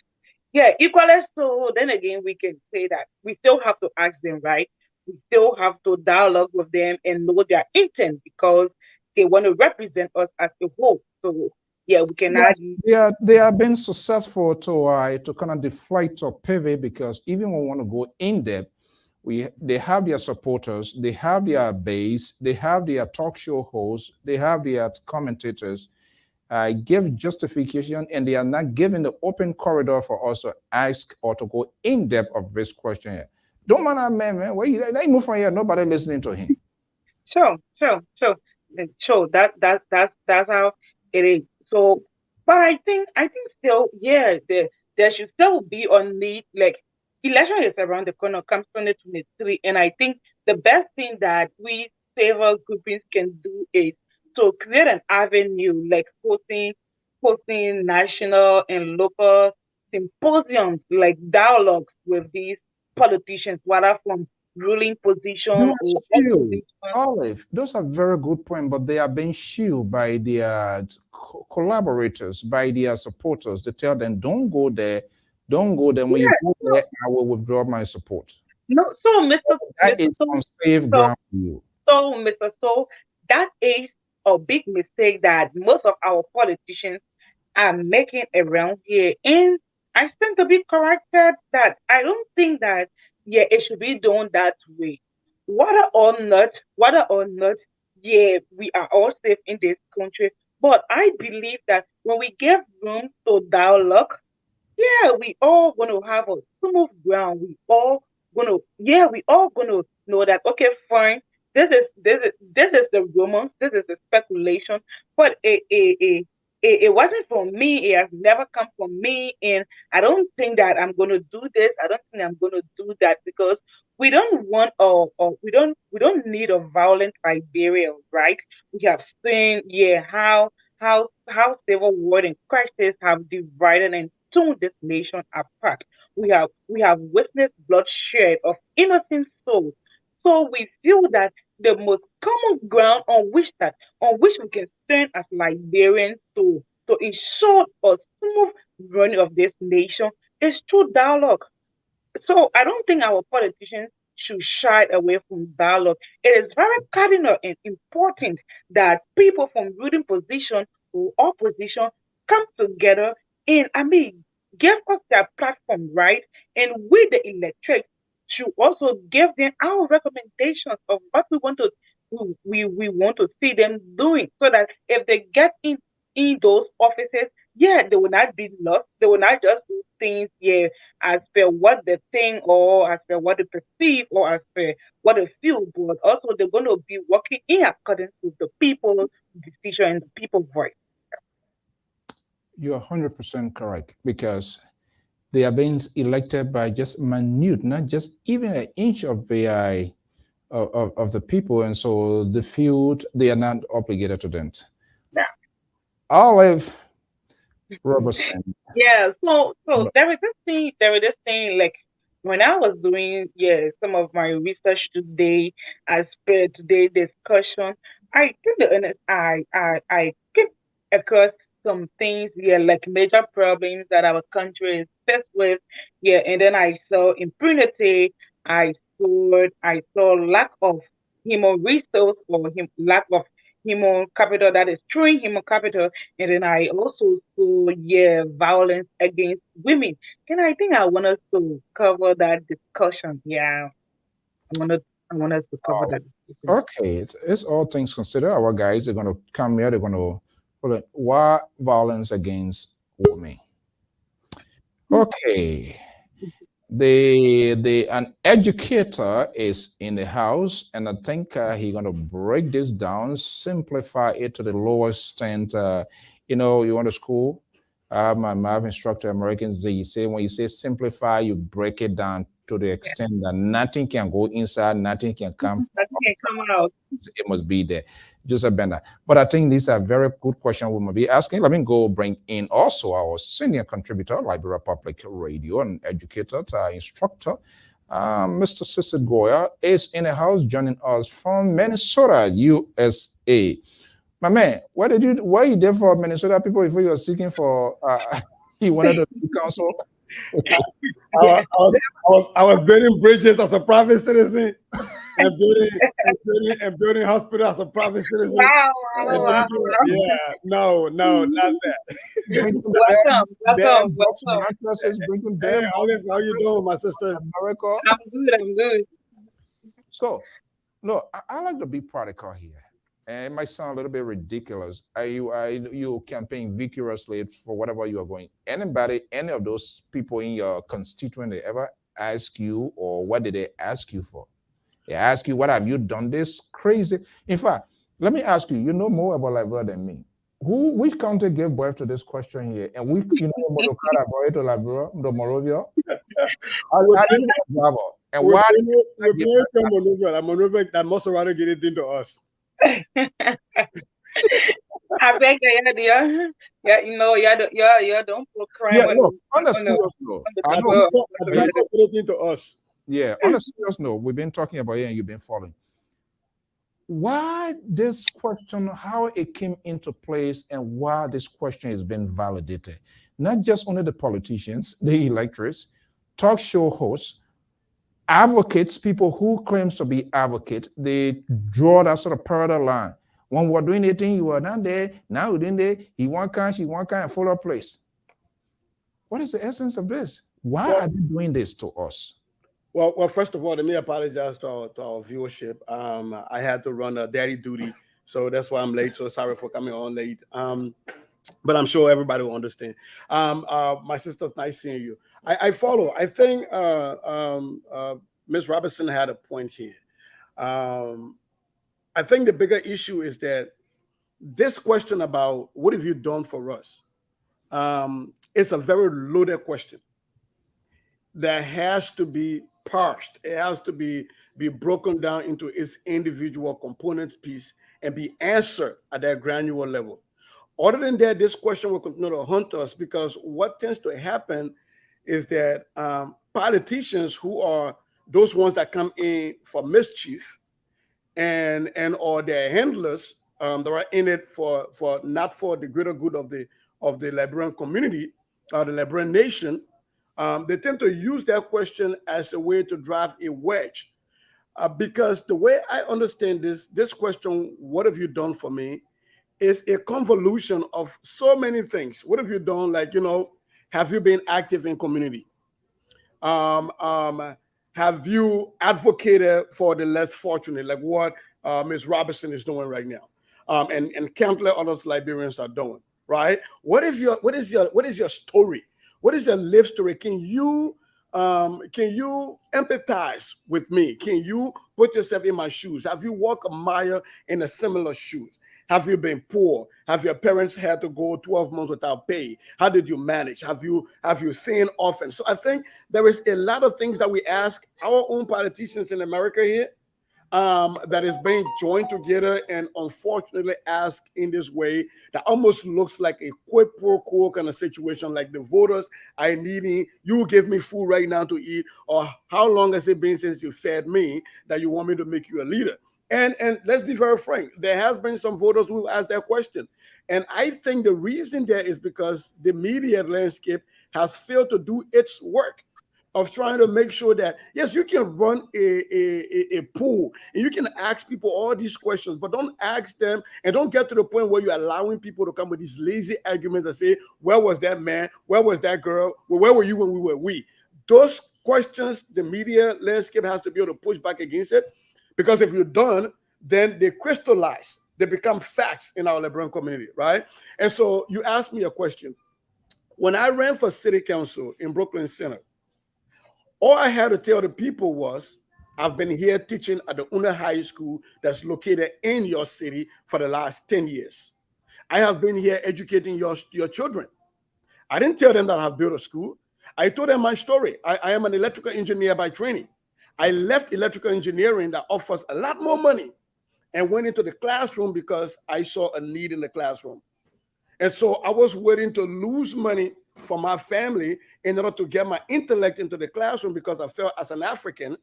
yeah, equally so, then again, we can say that we still have to ask them, right? We still have to dialogue with them and know their intent because they want to represent us as a whole. So yeah, we cannot. yes, they are being successful to kind of deflate or pivot because even when we want to go in depth, they have their supporters, they have their base, they have their talk show hosts, they have their commentators. Give justification, and they are not giving the open corridor for us to ask or to go in depth of this question here. Don't mind that man. Where you let him move from here? Nobody listening to him. Sure. That's how it is. So, but I think still, yeah, there should still be on need. Like election is around the corner, comes 2023, and I think the best thing that we several groupings can do is to create an avenue, like hosting national and local symposiums, like dialogues with these politicians, whether from ruling position or That's true. opposition. Olive, those are very good points, but they are being shielded by their collaborators, by their supporters. They tell them, don't go there, don't go there. When you go there, I will withdraw my support. No, so Mr. That Mr. is unsafe So, ground for you. Mr. That is a big mistake that most of our politicians are making around here. And I stand to be corrected that I don't think that yeah it should be done that way. Whether or not, yeah, we are all safe in this country. But I believe that when we give room to dialogue, yeah, we all gonna have a smooth ground. We all gonna know that okay, fine. This is the rumor. This is the speculation. But it wasn't from me. It has never come from me, and I don't think that I'm gonna do this. I don't think I'm gonna do that because we don't want or we don't need a violent Liberia, right? We have seen, yeah, how civil war and crisis have divided and torn this nation apart. We have witnessed bloodshed of innocent souls. So we feel that the most common ground on which we can stand as Liberians to ensure a smooth running of this nation is through dialogue. So I don't think our politicians should shy away from dialogue. It is very cardinal and important that people from ruling position or opposition come together and give us their platform, right? And we the electorate should also give them our recommendations of what we want to see them doing so that if they get in those offices, yeah, they will not be lost. They will not just do things, yeah, as per what they think or as per what they perceive or as per what they feel, but also they're going to be working in accordance with the people's decision and the people's voice. You're 100% correct because they are being elected by just minute, not just even an inch of the of the people, and so the field they are not obligated to them. Yeah. Olive Robertson. Yeah, so there is this thing like when I was doing some of my research today as per today's discussion, I think the honest I came across some things like major problems that our country is faced with, and then I saw impunity, I saw lack of human resource or lack of human capital that is true human capital, and then I also saw violence against women. And I think I want us to cover that discussion. Yeah, I want us to cover that discussion. Okay, it's all things considered. Our guys are going to come here. They're going to put it, why violence against women. Okay, the an educator is in the house, and I think he's going to break this down, simplify it to the lowest extent. You went to school. My math instructor, Americans, they say when you say simplify, you break it down to the extent that nothing can go inside, nothing can come. That can come out. It must be there. Just a bender. But I think these are very good questions we might be asking. Let me go bring in also our senior contributor, Liberia Public Radio, and educator, instructor, Mr. Sissy Goya is in the house joining us from Minnesota, USA. My man, why you there for Minnesota people if you were seeking for you wanted to be counsel? I was building bridges as a private citizen and building hospitals as a private citizen. Wow. Yeah, no, not that. Welcome. Mattresses, bringing Hey, bed. Olive, how you doing, my sister? America. I'm good. So, look, I like to be practical here. And it might sound a little bit ridiculous. You campaign vigorously for whatever you are going. Any of those people in your constituent, they ever ask you, or what did they ask you for? They ask you, what have you done this crazy? In fact, let me ask you, you know more about Liberia than me. Which county gave birth to this question here? And we, to Liberia, the Morovia? And We're why? playing Monrovia that must rather get it into us. I beg you, don't put crime Yeah, look, on a serious note, I know. Get it into us. Yeah, on a serious note, we've been talking about it and you've been following. Why this question, how it came into place, and why this question has been validated? Not just only the politicians, the electors, talk show hosts, advocates, people who claims to be advocates, they draw that sort of parallel line. When we're doing anything, you were not there. Now we're doing there. He one kind, she one kind, and follow place. What is the essence of this? Why are they doing this to us? Well, first of all, let me apologize to our viewership. I had to run a daddy duty, so that's why I'm late. So sorry for coming on late. But I'm sure everybody will understand. My sister's nice seeing you. I follow. I think Ms. Robertson had a point here. I think the bigger issue is that this question about what have you done for us is a very loaded question that has to be parsed. It has to be broken down into its individual component piece and be answered at that granular level. Other than that, this question will continue to haunt us because what tends to happen is that politicians who are those ones that come in for mischief and or their handlers that are in it for not for the greater good of the Liberian community or the Liberian nation, they tend to use that question as a way to drive a wedge. Because the way I understand this question, what have you done for me, is a convolution of so many things. What have you done? Like, have you been active in community? Have you advocated for the less fortunate, like what Ms. Robinson is doing right now, and countless others Liberians are doing, right? What is your story? What is your life story? Can you empathize with me? Can you put yourself in my shoes? Have you walked a mile in a similar shoes? Have you been poor? Have your parents had to go 12 months without pay? How did you manage? Have you seen often? So I think there is a lot of things that we ask our own politicians in America here that is being joined together and unfortunately asked in this way that almost looks like a quid pro quo kind of situation, like the voters are needing, you give me food right now to eat, or how long has it been since you fed me that you want me to make you a leader? And let's be very frank, there has been some voters who asked that question. And I think the reason there is because the media landscape has failed to do its work of trying to make sure that, yes, you can run a pool and you can ask people all these questions, but don't ask them and don't get to the point where you're allowing people to come with these lazy arguments and say, where was that man? Where was that girl? Well, where were you when we were we? Those questions, the media landscape has to be able to push back against it. Because if you're done, then they crystallize. They become facts in our Liberian community, right? And so you asked me a question. When I ran for city council in Brooklyn Center, all I had to tell the people was, I've been here teaching at the Una High School that's located in your city for the last 10 years. I have been here educating your children. I didn't tell them that I've built a school. I told them my story. I am an electrical engineer by training. I left electrical engineering that offers a lot more money and went into the classroom because I saw a need in the classroom. And so I was willing to lose money for my family in order to get my intellect into the classroom because I felt as an African,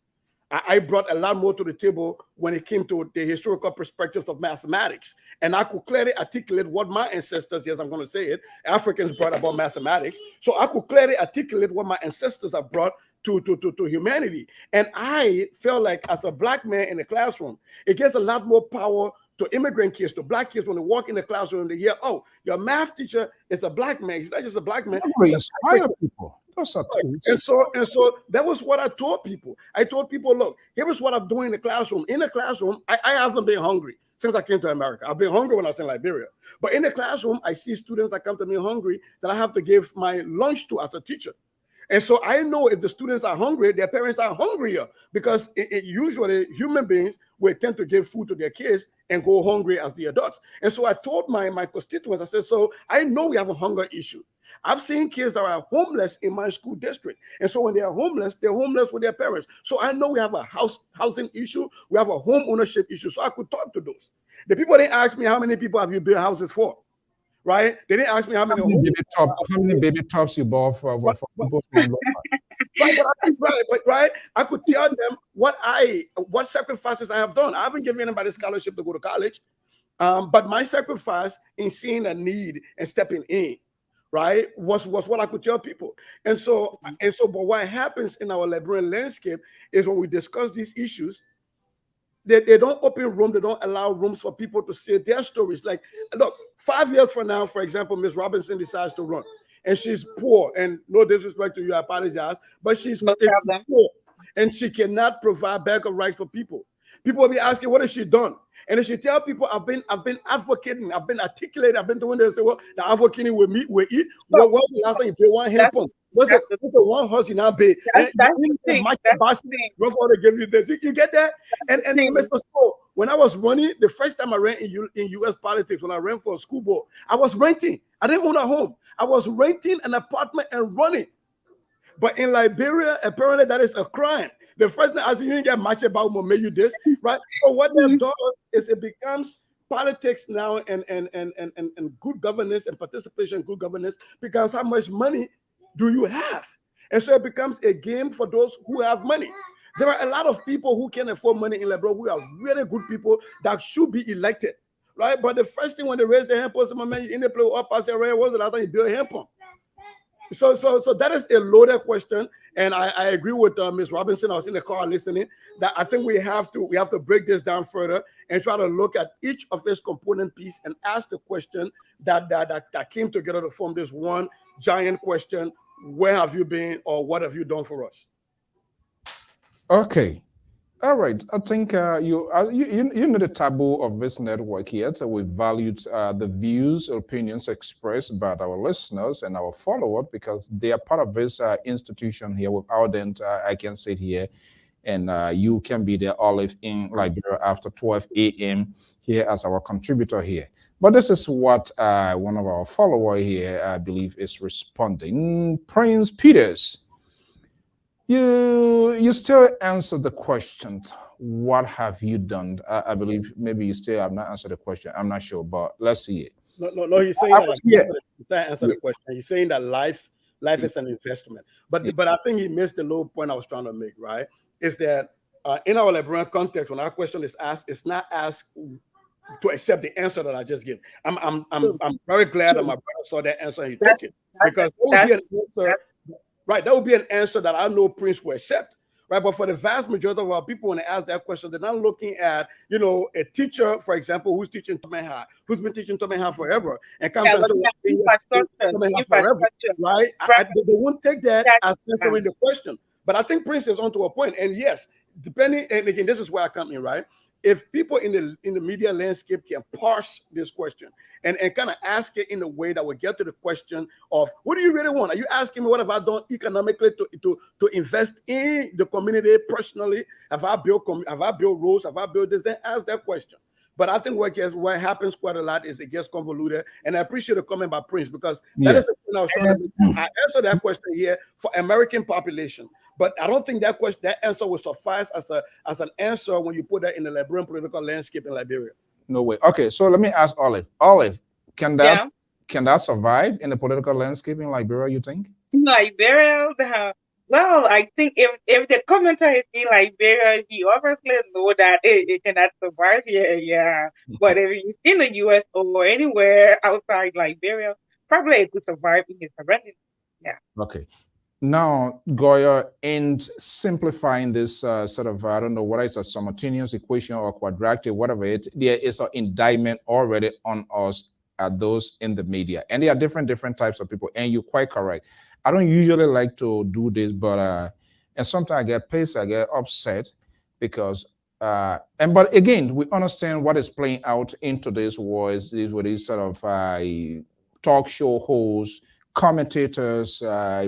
I brought a lot more to the table when it came to the historical perspectives of mathematics. And I could clearly articulate what my ancestors, yes, I'm going to say it, Africans brought about mathematics. So I could clearly articulate what my ancestors have brought to humanity. And I felt like as a Black man in the classroom, it gives a lot more power to immigrant kids, to Black kids, when they walk in the classroom and they hear, oh, your math teacher is a Black man. He's not just a Black man. Inspire people. Those are tools. And so that was what I told people. I told people, look, here is what I'm doing in the classroom. In the classroom, I haven't been hungry since I came to America. I've been hungry when I was in Liberia. But in the classroom, I see students that come to me hungry that I have to give my lunch to as a teacher. And so I know if the students are hungry, their parents are hungrier because usually human beings will tend to give food to their kids and go hungry as the adults. And so I told my constituents, I said, so I know we have a hunger issue. I've seen kids that are homeless in my school district. And so when they're homeless with their parents. So I know we have a housing issue. We have a home ownership issue. So I could talk to those. The people didn't ask me, how many people have you built houses for? Right? They didn't ask me how many baby tops you bought for people from right. I could tell them what sacrifices I have done. I haven't given anybody a scholarship to go to college, but my sacrifice in seeing a need and stepping in, right, was what I could tell people. And so, but what happens in our Liberian landscape is when we discuss these issues, they don't open room, they don't allow rooms for people to say their stories. Like, look, 5 years from now, for example, Ms. Robinson decides to run and she's poor, and no disrespect to you, I apologize, but she's poor and she cannot provide bag of rice for people. People will be asking, what has she done? And if she tell people, I've been advocating, I've been articulating, I've been doing this, say, well, the advocating with me, we eat. What was the last time you pay one hand pump? What's the one horse you now pay? That's the thing. Before they give you this, you get that? And Mr. Spo, when I was running, the first time I ran in U.S. politics, when I ran for a school board, I was renting. I didn't own a home. I was renting an apartment and running. But in Liberia, apparently that is a crime The first thing I see, you didn't get much about what made you this, right? So what they've done is it becomes politics now, and good governance and participation in good governance becomes how much money do you have? And so it becomes a game for those who have money. There are a lot of people who can afford money in Liberia who are really good people that should be elected, right? But the first thing when they raise their hand, post my man in the play up, I say, "Ray, what's the last time you built a hand pump?" So that is a loaded question, and I agree with Ms. Robinson. I was in the car listening. That I think we have to break this down further and try to look at each of its component piece and ask the question that came together to form this one giant question: where have you been, or what have you done for us? Okay. All right. I think you know the taboo of this network here. So we valued the views, opinions expressed by our listeners and our followers because they are part of this institution here. Without them, I can sit here and you can be there Olive in Liberia after 12 a.m. here as our contributor here. But this is what one of our followers here, I believe, is responding. Prince Peters. You still answer the question. What have you done? I believe maybe you still have not answered the question. I'm not sure, but let's see it. No. He's saying that answer the question. He's saying that life is an investment. But I think he missed the low point I was trying to make. Right? Is that in our Liberian context, when our question is asked, it's not asked to accept the answer that I just gave. I'm very glad that my brother saw that answer and he took it, because that would be an answer. Right, that would be an answer that I know Prince will accept. Right, but for the vast majority of our people, when they ask that question, they're not looking at, a teacher, for example, who's teaching Tomenha, who's been teaching Tomenha forever, and comes and says, forever, right? They won't take that as answering the question. But I think Prince is onto a point, and yes, depending, and again, this is where I come in, right? If people in the media landscape can parse this question and kind of ask it in a way that will get to the question of what do you really want? Are you asking me what have I done economically to invest in the community personally? Have I built roads? Have I built this? Then ask that question. But I think what happens quite a lot is it gets convoluted. And I appreciate the comment by Prince, because that is the thing I was trying to make. I answered that question here for American population. But I don't think that answer will suffice as an answer when you put that in the Liberian political landscape in Liberia. No way. Okay, so let me ask Olive. Olive, can that survive in the political landscape in Liberia, you think? Liberia, well, I think if the commenter is in Liberia, he obviously know that it cannot survive here. Yeah, but if he's in the U.S. or anywhere outside Liberia, probably it could survive in his surroundings. Yeah. Okay. Now, Goya, in simplifying this sort of, I don't know what is a simultaneous equation or quadratic, whatever it, there is an indictment already on us at those in the media. And there are different types of people, and you're quite correct. I don't usually like to do this, but and sometimes I get pissed, I get upset because but again, we understand what is playing out in today's war is with these sort of talk show hosts, commentators,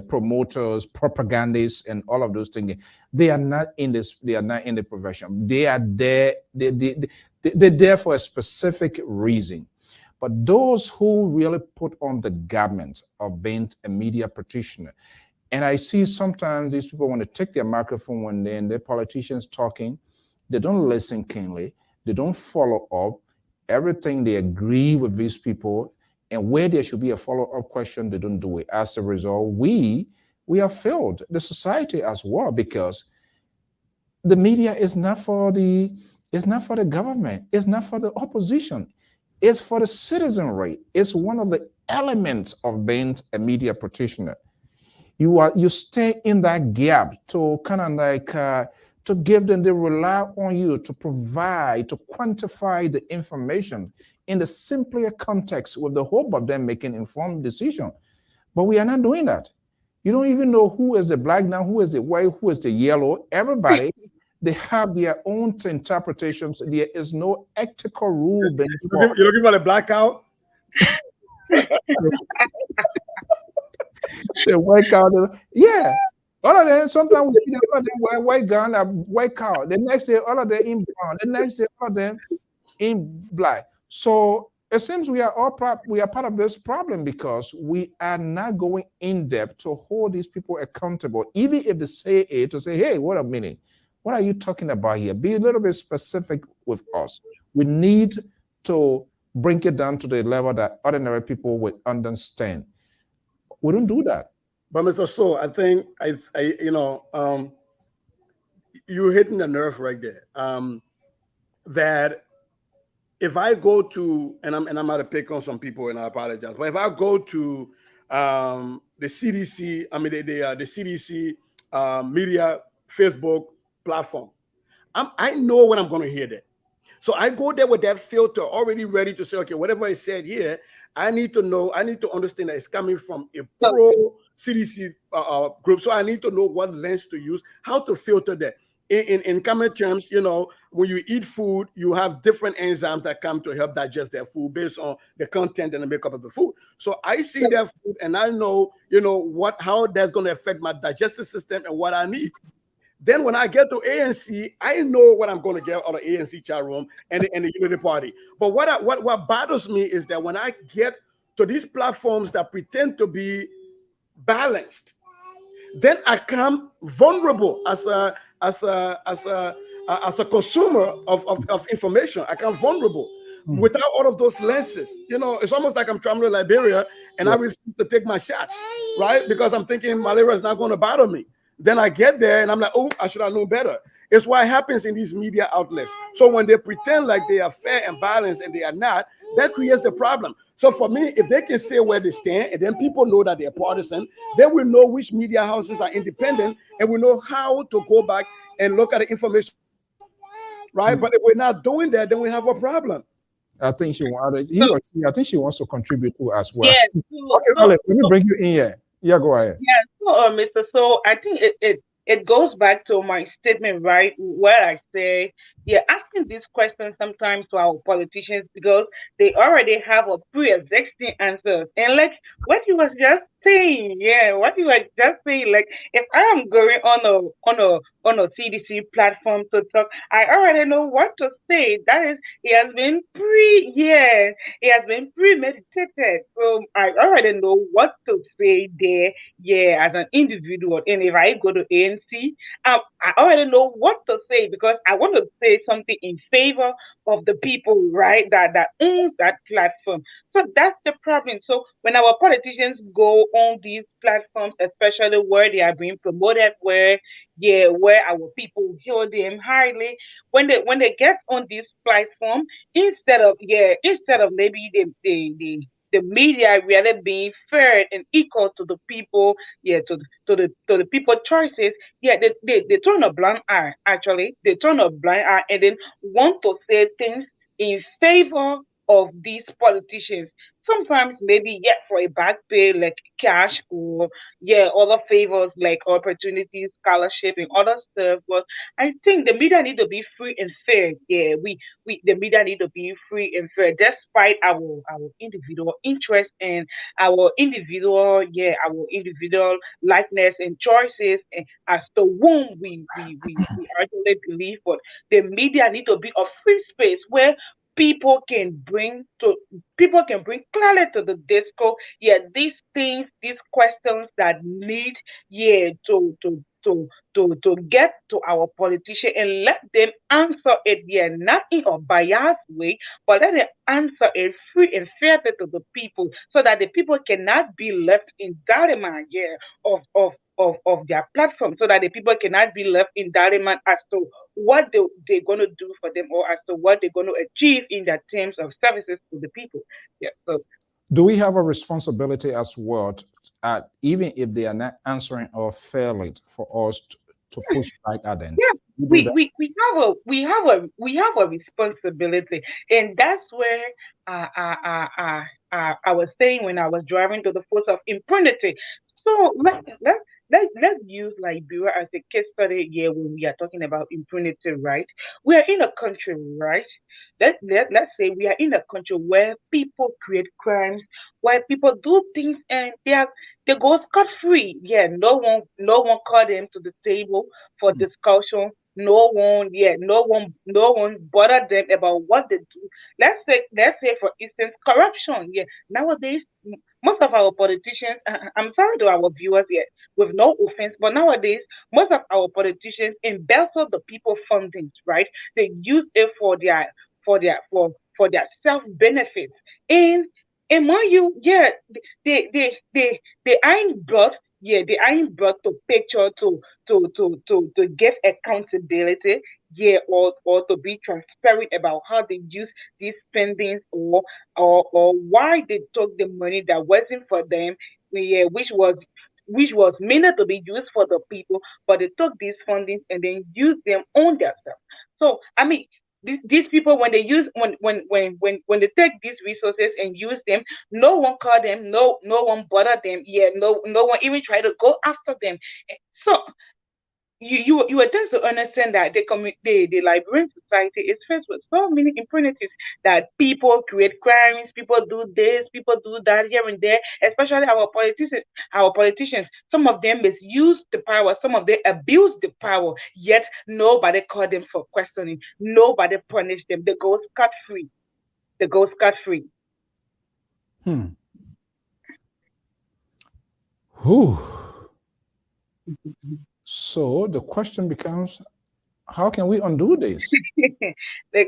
promoters, propagandists, and all of those things. They are not in this. They are not in the profession. They are there. They're there for a specific reason. But those who really put on the garment of being a media practitioner, and I see sometimes these people, when they take their microphone, when they're politicians talking, they don't listen keenly. They don't follow up. Everything they agree with these people, and where there should be a follow-up question, they don't do it. As a result, we have failed the society as well, because the media is not for the government. It's not for the opposition. It's for the citizenry. It's one of the elements of being a media practitioner. You stay in that gap to kind of like to give them, they rely on you to provide, to quantify the information in the simpler context with the hope of them making informed decision. But we are not doing that. You don't even know who is the black now, who is the white, who is the yellow. Everybody, they have their own interpretations. There is no ethical rule being followed. You're looking for the blackout? The white cow, yeah. All of them, sometimes we see all of them wear white gown, a white cow. The next day, all of them in brown. The next day, all of them in black. So it seems we are part of this problem, because we are not going in depth to hold these people accountable, even if they say it, to say, hey, wait a minute, What are you talking about here? Be a little bit specific with us. We need to bring it down to the level that ordinary people would understand. We don't do that. But Mr. So, I think you're hitting the nerve right there. That if I go to, and I'm going to pick on some people, and I apologize, but if I go to the CDC, the CDC media Facebook platform, I know when I'm going to hear that. So I go there with that filter already ready to say, okay, whatever I said here, I need to know, I need to understand that it's coming from a pro CDC group. So I need to know what lens to use, how to filter that. In common terms, when you eat food, you have different enzymes that come to help digest that food based on the content and the makeup of the food. So I see that food and I know, how that's going to affect my digestive system and what I need. Then when I get to ANC, I know what I'm going to get out of ANC chat room and the Unity Party. But what bothers me is that when I get to these platforms that pretend to be balanced, then I come vulnerable as a consumer of information. I come vulnerable without all of those lenses. It's almost like I'm traveling to Liberia and I refuse to take my shots, right? Because I'm thinking malaria is not going to bother me. Then I get there and I'm like, oh, I should have known better. It's what happens in these media outlets. So when they pretend like they are fair and balanced and they are not, that creates the problem. So for me, if they can say where they stand and then people know that they're partisan, then we know which media houses are independent and we know how to go back and look at the information, right? But if we're not doing that, then we have a problem. I think she wanted, I think she wants to contribute to as well. Yeah. Okay, Alex, let me bring you in here. Yeah, go ahead. Yeah, so Mr. So I think it goes back to my statement, right, where I say, yeah, asking these questions sometimes to our politicians because they already have a pre-existing answer. And like what you was just saying, what you were just saying, like if I am going on a CDC platform to talk, I already know what to say. That is, it has been premeditated. So I already know what to say there, as an individual. And if I go to ANC, I already know what to say because I want to say something in favor of the people, right? That owns that platform. So that's the problem. So when our politicians go on these platforms, especially where they are being promoted, where our people hear them highly, when they get on this platform, instead of maybe the media really being fair and equal to the people, to the people choices, they turn a blind eye. Actually, they turn a blind eye and then want to say things in favor of these politicians. Sometimes maybe for a back pay like cash or other favors like opportunities, scholarship and other stuff. But I think the media need to be free and fair. We the media need to be free and fair despite our individual interest and our individual likeness and choices and as to whom we actually believe. But the media need to be a free space where people can bring to people can bring clarity to the disco. These things, these questions that need to get to our politician and let them answer it, not in a biased way, but let them answer it free and fair to the people so that the people cannot be left in dilemma, of their platform, so that the people cannot be left in dilemma as to what they're going to do for them or as to what they're going to achieve in their terms of services to the people. So do we have a responsibility as well, even if they are not answering us fairly, for us to push back at them? We have a responsibility, and that's where I was saying when I was driving to the force of impunity. So let's use Liberia as a case study here when we are talking about impunity, right? We are in a country, right? Let's say we are in a country where people create crimes, where people do things and they go scot free. No one called them to the table for discussion. no one bothered them about what they do. Let's say for instance, corruption. Yeah, nowadays most of our politicians. I'm sorry to our viewers here, with no offense, but nowadays most of our politicians embezzle the people fundings, right? They use it for their self benefits. And mind you, yeah, they aren't brought. Yeah, they aren't brought to picture to give accountability, yeah, or to be transparent about how they use these spendings, or why they took the money that wasn't for them, yeah, which was meant to be used for the people, but they took these fundings and then used them on themselves. So I mean, these people, when they use when they take these resources and use them, no one call them, no one bother them, yeah, no one even try to go after them. So you would tend to understand that the Liberian society is faced with so many impunities, that people create crimes, people do this, people do that here and there, especially our politicians. Some of them misuse the power, some of them abuse the power, yet nobody call them for questioning, nobody punish them. They go scot free. They go scot free. Hmm. Whew. So the question becomes, how can we undo this? The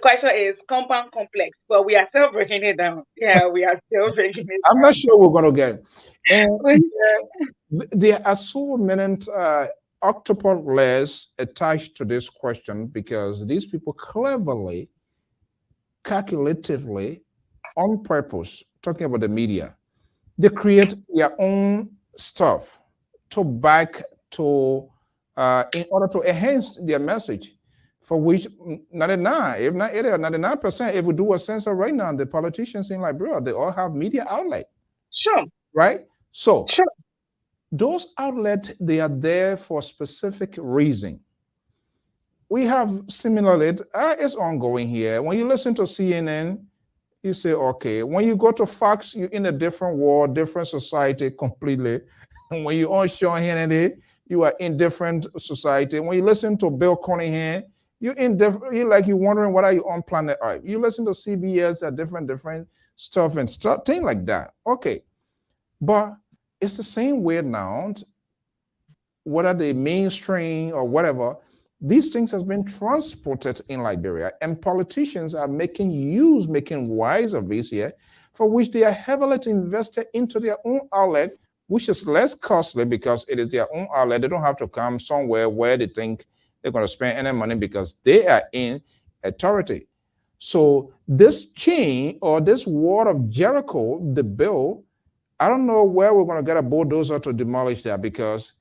question is compound complex, but we are still breaking it down. Yeah, we are still breaking it I'm not sure we're going to get it. And down. there are so many octopus layers attached to this question, because these people cleverly, calculatively, on purpose, talking about the media, they create their own stuff to back to in order to enhance their message, for which 99, if not 80 or 99%, if we do a census right now, the politicians in Liberia, they all have media outlet, Sure, right? So sure. those outlets, they are there for specific reason. We have similarly, it's ongoing here. When you listen to CNN, you say, okay. When you go to Fox, you're in a different world, different society completely. And when you're on Sean Hannity, you are in different society. When you listen to Bill Cunningham, you're in different. You're wondering, what are you on planet Earth? You listen to CBS at different stuff and stuff, things like that. Okay, but it's the same way now. Whether they mainstream or whatever, these things has been transported in Liberia, and politicians are making wise of this here, for which they are heavily invested into their own outlet, which is less costly because it is their own outlet. They don't have to come somewhere where they think they're going to spend any money, because they are in authority. So this chain, or this wall of Jericho, the bill, I don't know where we're going to get a bulldozer to demolish that, because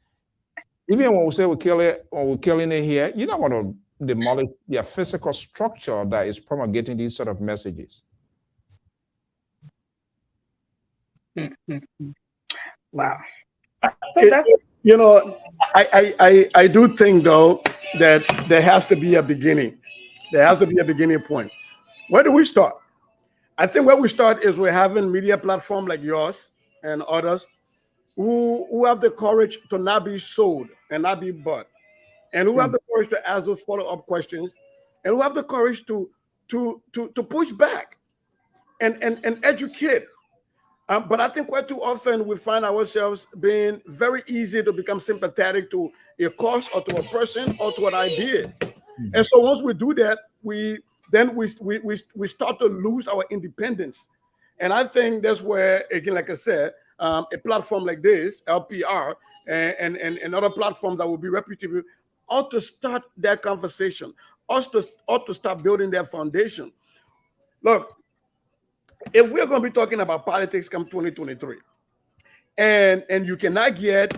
even when we say we kill it, or we're killing it here, you're not going to demolish the physical structure that is promulgating these sort of messages. Wow. You know, I do think though that there has to be a beginning. There has to be a beginning point. Where do we start? I think where we start is we're having media platform like yours and others who have the courage to not be sold and not be bought, and who have the courage to ask those follow-up questions, and who have the courage to push back and educate. But I think quite too often we find ourselves being very easy to become sympathetic to a cause or to a person or to an idea. And so once we do that, we start to lose our independence. And I think that's where, again, like I said, a platform like this, LPR, and other platforms that will be reputable, ought to start that conversation, ought to start building their foundation. Look, if we're going to be talking about politics come 2023, and you cannot get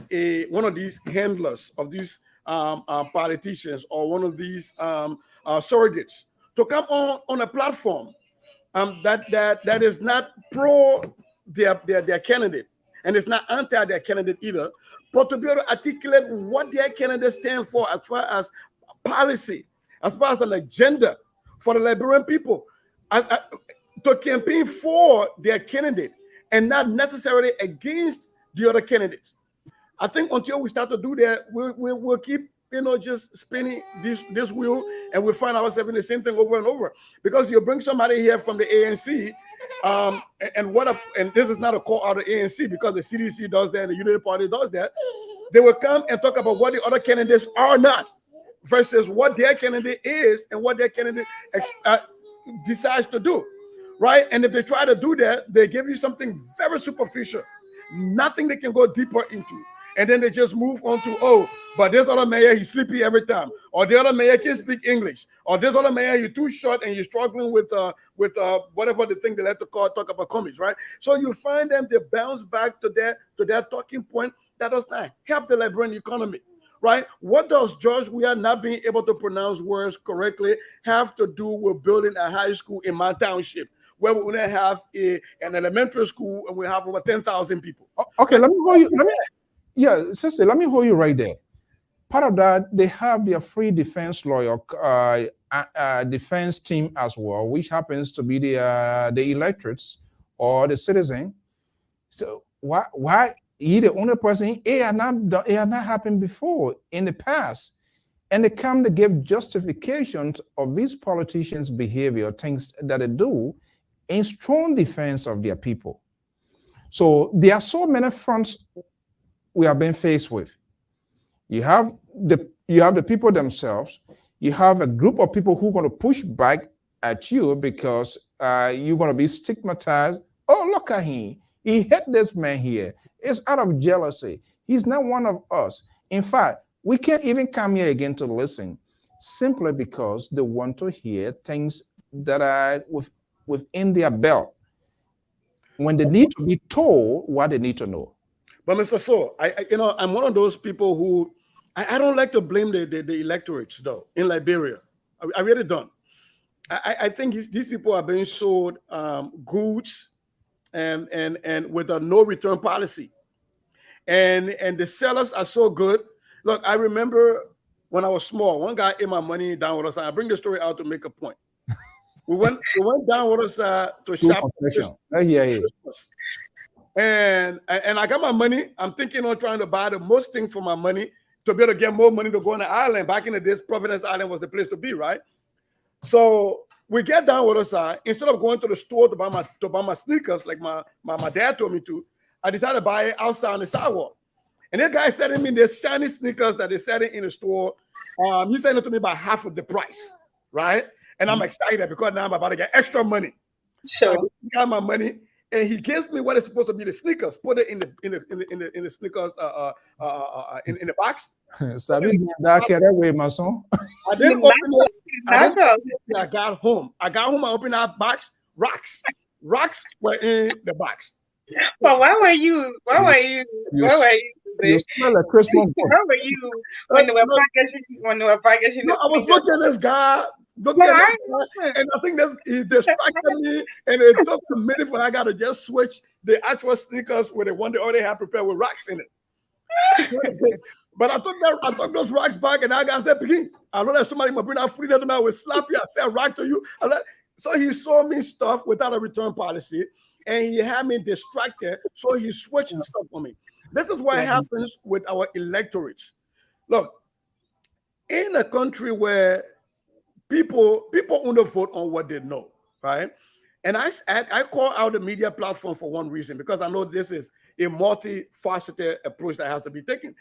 one of these handlers of these politicians, or one of these surrogates to come on a platform that is not pro their candidate, and it's not anti their candidate either, but to be able to articulate what their candidate stand for as far as policy, as far as an agenda for the Liberian people, to campaign for their candidate and not necessarily against the other candidates. I think until we start to do that, we'll keep just spinning this wheel, and we find ourselves in the same thing over and over. Because you bring somebody here from the ANC, and this is not a call out of ANC, because the CDC does that and the Unity Party does that. They will come and talk about what the other candidates are not, versus what their candidate is and what their candidate decides to do, right? And if they try to do that, they give you something very superficial, nothing they can go deeper into. And then they just move on to, oh, but this other mayor, he's sleepy every time. Or the other mayor can't speak English. Or this other mayor, you're too short and you're struggling with whatever the thing they like to talk about comics, right? So you find them, they bounce back to their talking point. That does not help the Liberian economy, right? What does George Weah not being able to pronounce words correctly have to do with building a high school in my township, where we're going to have an elementary school and we have over 10,000 people? Okay, let me hold you. Yeah, sister, let me hold you right there. Part of that, they have their free defense lawyer defense team as well, which happens to be the electorates or the citizen. So why he the only person? It had not happened before in the past, and they come to give justifications of these politicians' behavior, things that they do, in strong defense of their people. So there are so many fronts we have been faced with. You have the people themselves. You have a group of people who are going to push back at you because you're going to be stigmatized. Oh, look at him. He hit this man here. It's out of jealousy. He's not one of us. In fact, we can't even come here again to listen, simply because they want to hear things that are within their belt, when they need to be told what they need to know. But Mr. So, I'm one of those people who I don't like to blame the electorates, though, in Liberia. I really don't. I think these people are being sold goods and with a no return policy, and the sellers are so good. Look, I remember when I was small, one guy ate my money down with us. I bring the story out to make a point. We went down with us to shop. And I got my money. I'm thinking on trying to buy the most things for my money to be able to get more money to go on the island. Back in the days, Providence Island was the place to be, right? So we get down with us. Instead of going to the store to buy my sneakers, like my dad told me to, I decided to buy it outside on the sidewalk. And that guy selling me the shiny sneakers that they selling in the store. He's selling it to me by half of the price, right? And I'm excited because now I'm about to get extra money. Sure. So I got my money. And he gives me what is supposed to be the sneakers. Put it in the sneakers in the box. So that way, my son. I didn't open it. I got home. I opened that box. Rocks were in the box. But where were you? You smell like Christmas. Where were you when they were packaging? No, I was looking at this guy. And I think he distracted me, and it took a minute when I got to just switch the actual sneakers with the one they already had prepared with rocks in it. But I took those rocks back, and I said, "Piggy, I know that somebody might bring out free that I will slap you. I said rock to you." So he sold me stuff without a return policy, and he had me distracted. So he switched stuff for me. This is what happens with our electorates. Look, in a country where people only vote on what they know, right? And I call out the media platform for one reason, because I know this is a multifaceted approach that has to be taken.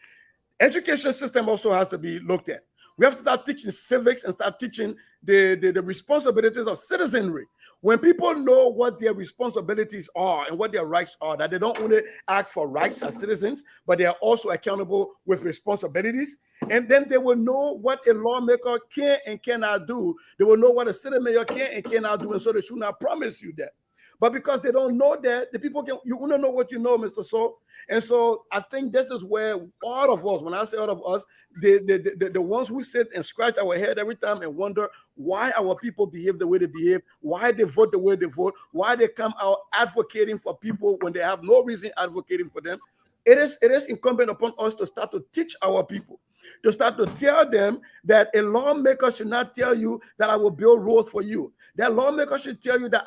Education system also has to be looked at. We have to start teaching civics and start teaching the responsibilities of citizenry. When people know what their responsibilities are and what their rights are, that they don't only ask for rights as citizens, but they are also accountable with responsibilities. And then they will know what a lawmaker can and cannot do. They will know what a city mayor can and cannot do. And so they should not promise you that. But because they don't know that, the people you want to know what you know, Mr. So. And so I think this is where all of us, when I say all of us, the ones who sit and scratch our head every time and wonder why our people behave the way they behave, why they vote the way they vote, why they come out advocating for people when they have no reason advocating for them. It is incumbent upon us to start to teach our people, to start to tell them that a lawmaker should not tell you that I will build roads for you. That lawmaker should tell you that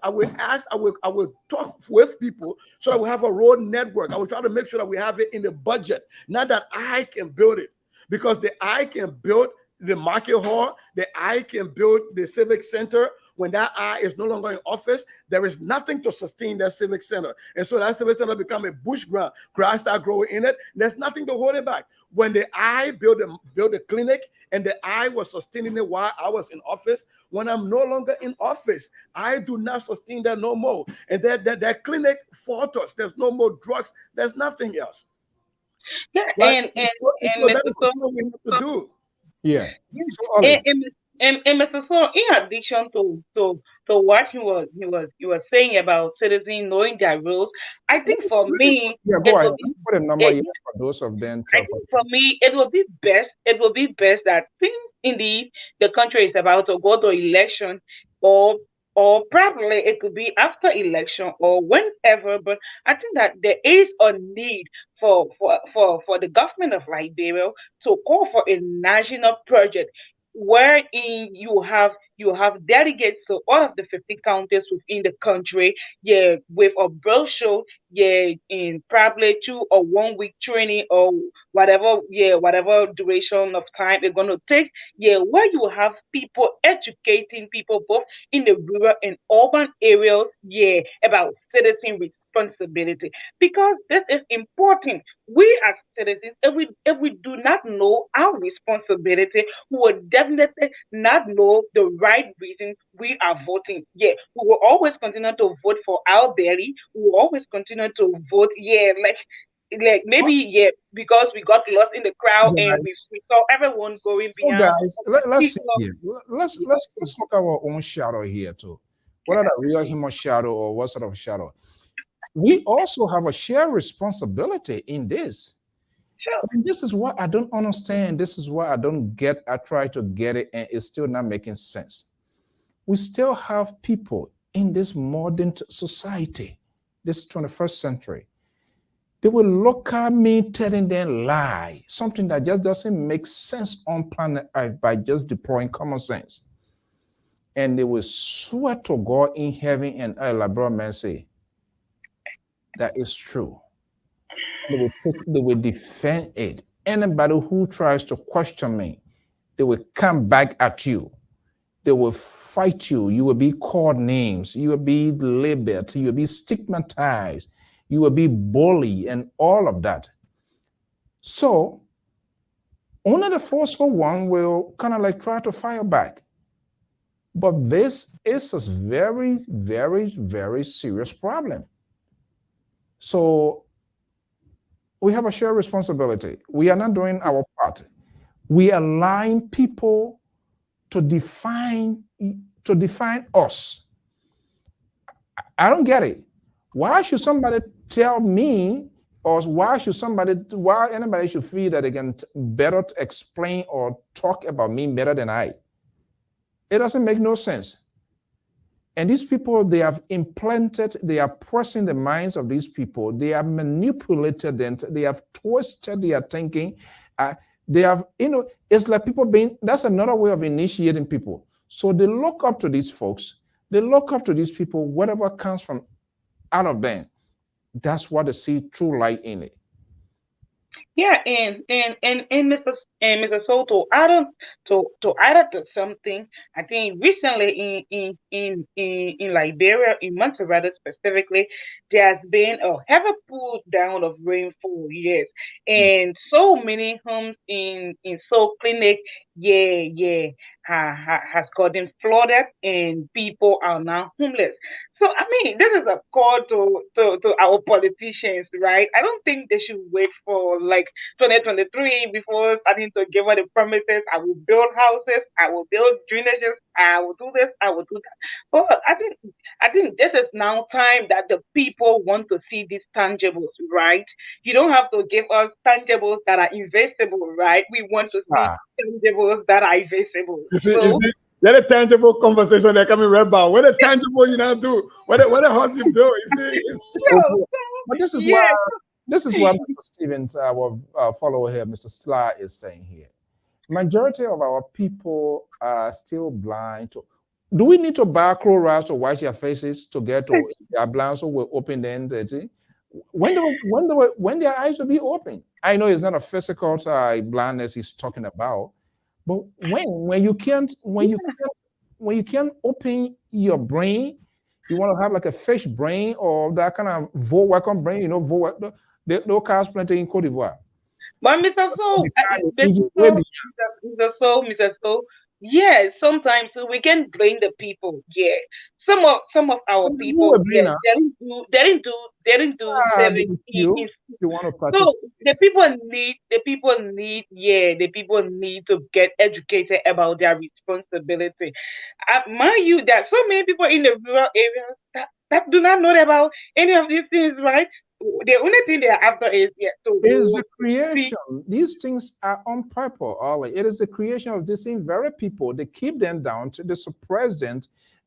I will talk with people so that we have a road network. I will try to make sure that we have it in the budget, not that I can build it. because the eye can build the market hall, the eye can build the civic center. When that eye is no longer in office, there is nothing to sustain that civic center. And so that civic center become a bush ground. Grass start growing in it. There's nothing to hold it back. When the eye built a clinic and the eye was sustaining it while I was in office, when I'm no longer in office, I do not sustain that no more. And that clinic falters. There's no more drugs. There's nothing else. Yeah, Right? and So that is Mr. what we have to do. Yeah. Yeah. So Olive, And Mr. So, in addition to what he was saying about citizens knowing their rules, I think for me yeah, go it ahead. will be Put a number it, here for those of them. I think for me it will be best. It will be best that since indeed the country is about to go to election, or probably it could be after election or whenever. But I think that there is a need for the government of Liberia to call for a national project wherein you have delegates to all of the 50 counties within the country, yeah, with a brochure, yeah, in probably 2 or 1 week training or whatever, yeah, whatever duration of time it's gonna take, yeah, where you have people educating people both in the rural and urban areas, yeah, about citizen responsibility, because this is important. We as citizens, if we do not know our responsibility, we will definitely not know the right reason we are voting. Yeah, we will always continue to vote for our belly. We will always continue to vote. Yeah, like maybe, yeah, because we got lost in the crowd and we, Guys, we saw everyone going so beyond. guys, let's see Because here. Let's look at our own shadow here too. Whether the real human shadow or what sort of shadow. We also have a shared responsibility in this. sure. And this is what I don't understand. This is what I don't get. I try to get it, and it's still not making sense. We still have people in this modern society, this 21st century. They will look at me telling them lie, something that just doesn't make sense on planet Earth by just deploying common sense. And they will swear to God in heaven and earth, brother man say, that is true. They will defend it. Anybody who tries to question me, they will come back at you. They will fight you. You will be called names. You will be labeled. You will be stigmatized. You will be bullied and all of that. So only the forceful one will kind of like try to fire back. But this is a very, very, very serious problem. So we have a shared responsibility. We are not doing our part. We are allowing people to define us. I don't get it. Why should somebody tell me, or why anybody should feel that they can better explain or talk about me better than I? It doesn't make no sense. And these people, they have implanted, they are pressing the minds of these people. They have manipulated them. They have twisted their thinking. They have, it's like people that's another way of initiating people. So they look up to these folks. They look up to these people, whatever comes from out of them. That's what they see true light in it. Yeah, and Mr. Soto, add on to add up to something. I think recently in Liberia, in Montserrat specifically, there has been a heavy pull down of rainfall. Yes, and so many homes in Soul Clinic, has gotten flooded, and people are now homeless. So I mean, this is a call to our politicians, right? I don't think they should wait for like 2023 before starting to give us the promises. I will build houses, I will build drainages, I will do this, I will do that. But I think this is now time that the people want to see these tangibles, right? You don't have to give us tangibles that are invisible, right? We want to see tangibles that are invisible. You see, let a tangible conversation that coming right by. What a tangible you now do. What a house you build. You see, But this is what Mr. Stevens, our follower here, Mr. Sly, is saying here. Majority of our people are still blind to. Do we need to buy chlorides to wash their faces to get to their blind so we're open then? When their eyes will be open? I know it's not a physical blindness he's talking about, but when you can't when you can't open your brain, you want to have like a fish brain or that kind of welcome brain, those cars plenty in Cote d'Ivoire. But Mr. So, Mr. So, yeah, sometimes we can blame the people. Yeah, some of our people, yeah, they didn't do seven. You want to So participate? the people need to get educated about their responsibility. Mind you, that so many people in the rural areas that do not know about any of these things, right? The only thing they are after is to Is the creation. These things are on purpose, Ollie. It is the creation of these same very people. They keep them down, they suppress them,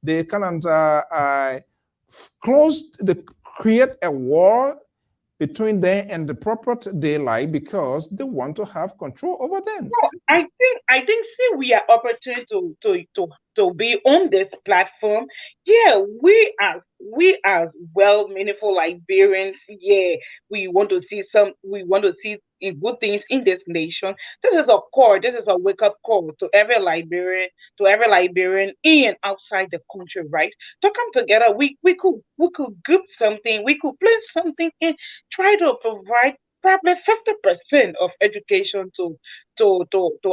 they kind of they create a war between them and the proper daylight because they want to have control over them. I think see we are opportunity to be on this platform. Yeah, we as well meaningful Liberians, yeah, we want to see good things in this nation. This is a call, this is a wake-up call to every Liberian in and outside the country, right? To come together, we could group something, we could plan something and try to provide probably 50% of education to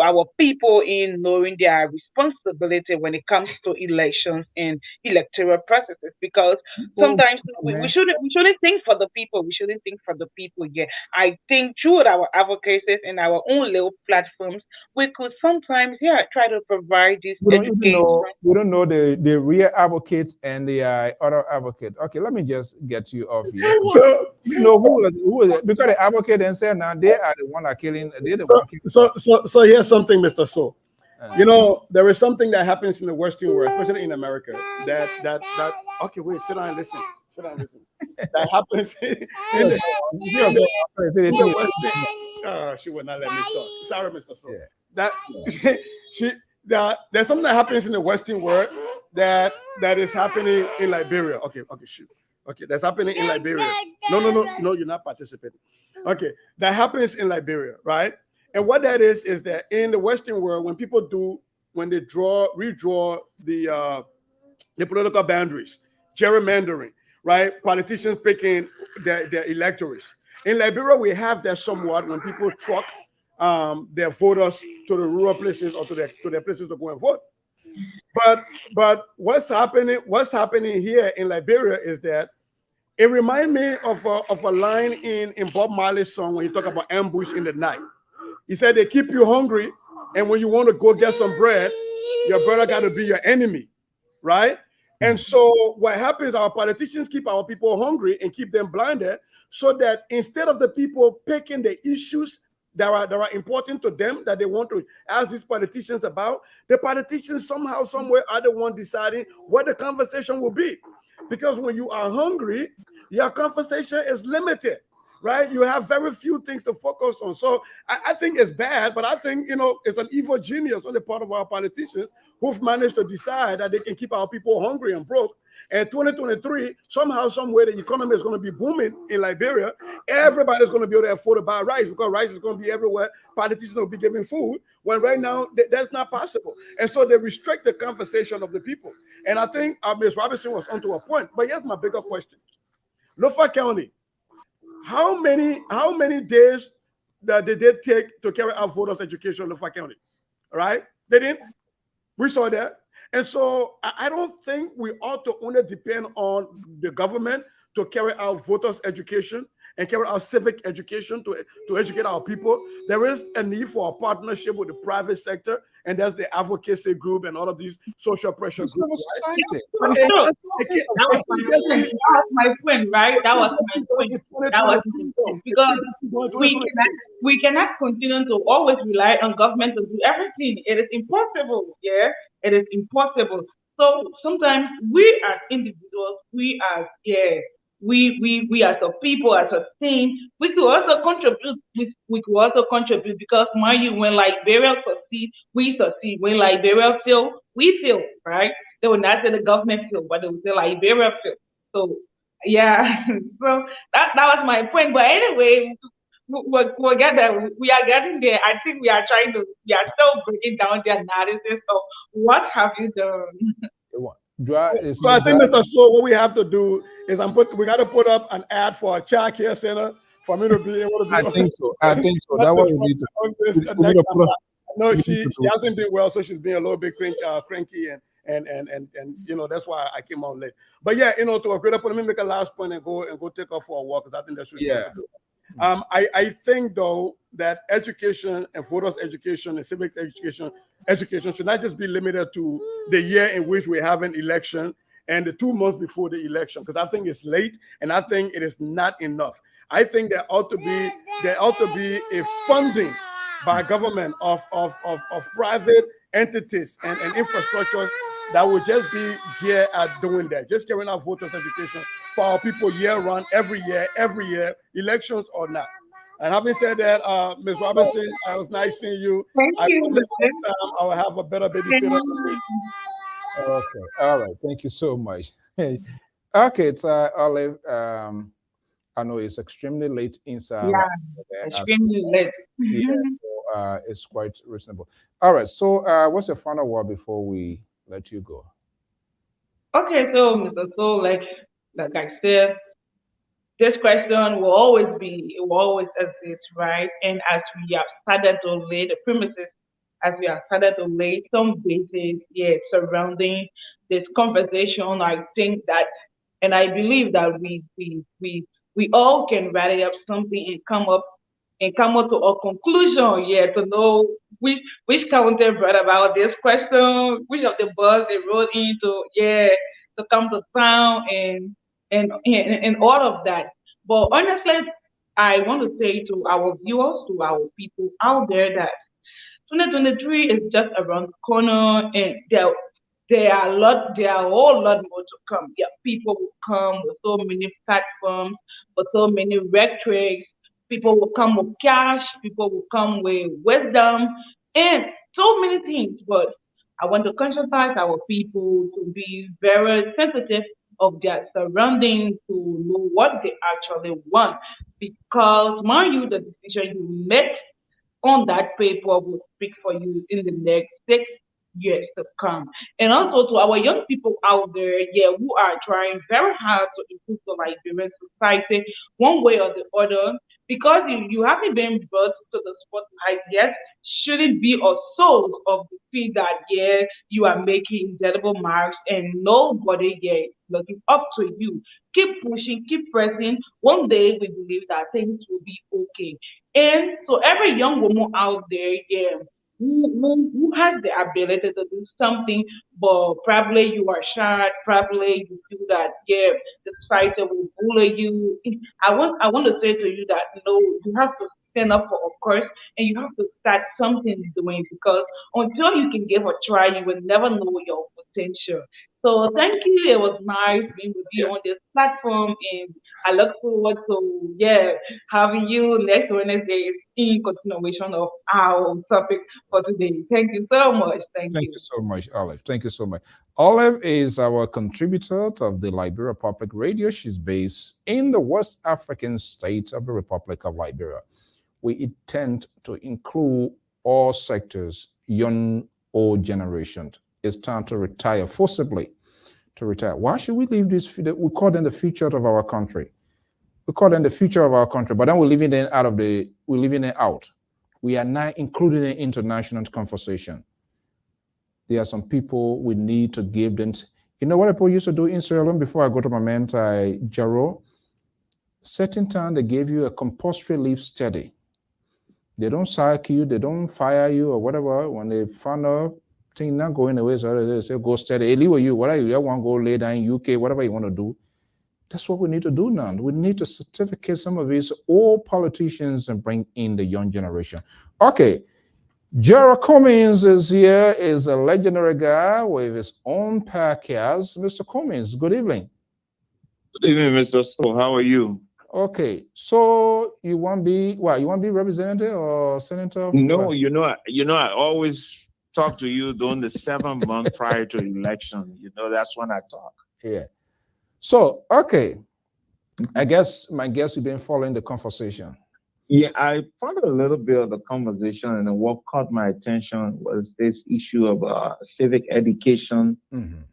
our people in knowing their responsibility when it comes to elections and electoral processes. Because sometimes we shouldn't think for the people. We shouldn't think for the people. Yeah, I think through our advocacy and our own little platforms, we could sometimes try to provide this We don't even education. know. We don't know the real advocates and the other advocate. Okay, let me just get you off here. So, You know who is it? Because the advocate and said now they are the one that killing. They're the one killing. so here's something, Mr. So. You know, there is something that happens in the Western world, especially in America. That okay, wait, sit down and listen. Sit down and listen. That happens in the Western. She would not let me talk. Sorry, Mr. So. That there's something that happens in the Western world that is happening in Liberia. Okay, shoot. Okay, that's happening in Liberia. No, you're not participating. Okay, that happens in Liberia, right? And what that is that in the Western world, when they redraw the political boundaries, gerrymandering, right? Politicians picking their electorates. In Liberia, we have that somewhat when people truck their voters to the rural places or to their places to go and vote. But what's happening here in Liberia is that it reminds me of a line in Bob Marley's song when he talk about ambush in the night. He said they keep you hungry, and when you want to go get some bread, your brother got to be your enemy, right? And so what happens, our politicians keep our people hungry and keep them blinded so that instead of the people picking the issues that are important to them, that they want to ask these politicians about, the politicians somehow, somewhere are the one deciding what the conversation will be. Because when you are hungry, your conversation is limited, right? You have very few things to focus on. So I think it's bad, but I think, it's an evil genius on the part of our politicians who've managed to decide that they can keep our people hungry and broke. And 2023, somehow, somewhere, the economy is going to be booming in Liberia. Everybody's going to be able to afford to buy rice because rice is going to be everywhere. Politicians will be giving food when right now that's not possible. And so they restrict the conversation of the people. And I think Ms. Robinson was onto a point. But here's my bigger question. Lofa County, how many days did they take to carry out voters' education in Lofa County? All right? They didn't. We saw that. And so I don't think we ought to only depend on the government to carry out voters' education and carry out civic education to educate our people. There is a need for a partnership with the private sector, and that's the advocacy group and all of these social pressure groups. That was my point, right? That was my point. Because we cannot continue to always rely on government to do everything. It is impossible. Yeah, it is impossible. So sometimes we as individuals, we as a people, as a team, we could also contribute. We could also contribute because, mind you, when Liberia succeed, we succeed. When Liberia fail, we fail, right? They will not say the government fail, but they will say Liberia fail. So yeah, so that was my point. But anyway, we'll get there. We are getting there. I think we are still breaking down the analysis of what have you done. It's So I not think, dry. Mr. So, what we have to do is we got to put up an ad for a child care center for me to be able to be I think so. I think so. not That's what this we one, need to. on this We need next to time. put. No, We need she to do. hasn't been well, so she's being a little bit cranky, and that's why I came on late. But yeah, to a greater point, let me make a last point and go take off for a walk, because I think that's what we're Yeah. supposed to do. I think though that education and voters education and civic education should not just be limited to the year in which we have an election and the 2 months before the election, because I think it's late and I think it is not enough. I think there ought to be a funding by government of private entities and infrastructures that would just be geared at doing that, just carrying out voters education for our people year round, every year, elections or not. And having said that, Ms. Robinson, it was nice seeing you. Thank I you. promise next time I will have a better babysitter. Okay. All right. Thank you so much. Hey. Okay. It's Olive. I know it's extremely late inside. Yeah, As extremely late. yeah, so, it's quite reasonable. All right. So, what's your final word before we let you go? Okay, so Mr. So, like I said, this question will always exist, right? And as we have started to lay the premises, as we have started to lay some bases, yeah, surrounding this conversation, I think that, and I believe that we all can rally up something and come up to a conclusion, yeah, to know which county brought about this question, which of the bus they wrote into, yeah, to come to town and all of that. But honestly, I want to say to our viewers, to our people out there, that 2023 is just around the corner, and there are a whole lot more to come. Yeah, people will come with so many platforms, with so many rhetorics. People will come with cash. People will come with wisdom, and so many things. But I want to conscientize our people to be very sensitive of their surroundings, to know what they actually want. Because, mind you, the decision you make on that paper will speak for you in the next 6 years to come. And also to our young people out there, yeah, who are trying very hard to improve the Liberian society one way or the other, because you haven't been brought to the spotlight yet, shouldn't be a source of the feel that, yeah, you are making indelible marks and nobody yet looking up to you. Keep pushing, keep pressing. One day we believe that things will be okay. And so every young woman out there, yeah, who has the ability to do something, but probably you are shy, probably you feel that, yeah, the society will bully you. I want to say to you that no, you have to stand up for a cause and you have to start something doing, because until you can give a try, you will never know your potential. So thank you. It was nice being with you on this platform, and I look forward to, yeah, having you next Wednesday in continuation of our topic for today. Thank you so much. Thank Thank you. you so much, Olive. Thank you so much. Olive is our contributor of the Liberia Public Radio. She's based in the West African state of the Republic of Liberia. We intend to include all sectors, young, old generation. It's time to retire forcibly. To retire. Why should we leave this? We call them the future of our country. We call them the future of our country, but then we're leaving them we're leaving them out. We are not including an international conversation. There are some people we need to give them. You know what people used to do in Sierra Leone before I go to my mentor, Jaro? Certain time they gave you a compulsory leave study. They don't sack you, they don't fire you or whatever. When they find out things not going away, so they say go study. Hey, leave with you. Whatever you want to go lay down in UK, whatever you want to do. That's what we need to do now. We need to certificate some of these old politicians and bring in the young generation. Okay. Gerald Cummings is here, is a legendary guy with his own podcast. Mr. Cummings, good evening. Good evening, Mr. So. How are you? Okay, so you want to be what? You want to be representative or senator? No, I always talk to you during the 7 months prior to the election. That's when I talk. Yeah. So, okay, I guess my guess you've been following the conversation. Yeah, I followed a little bit of the conversation, and then what caught my attention was this issue of civic education. Mhm.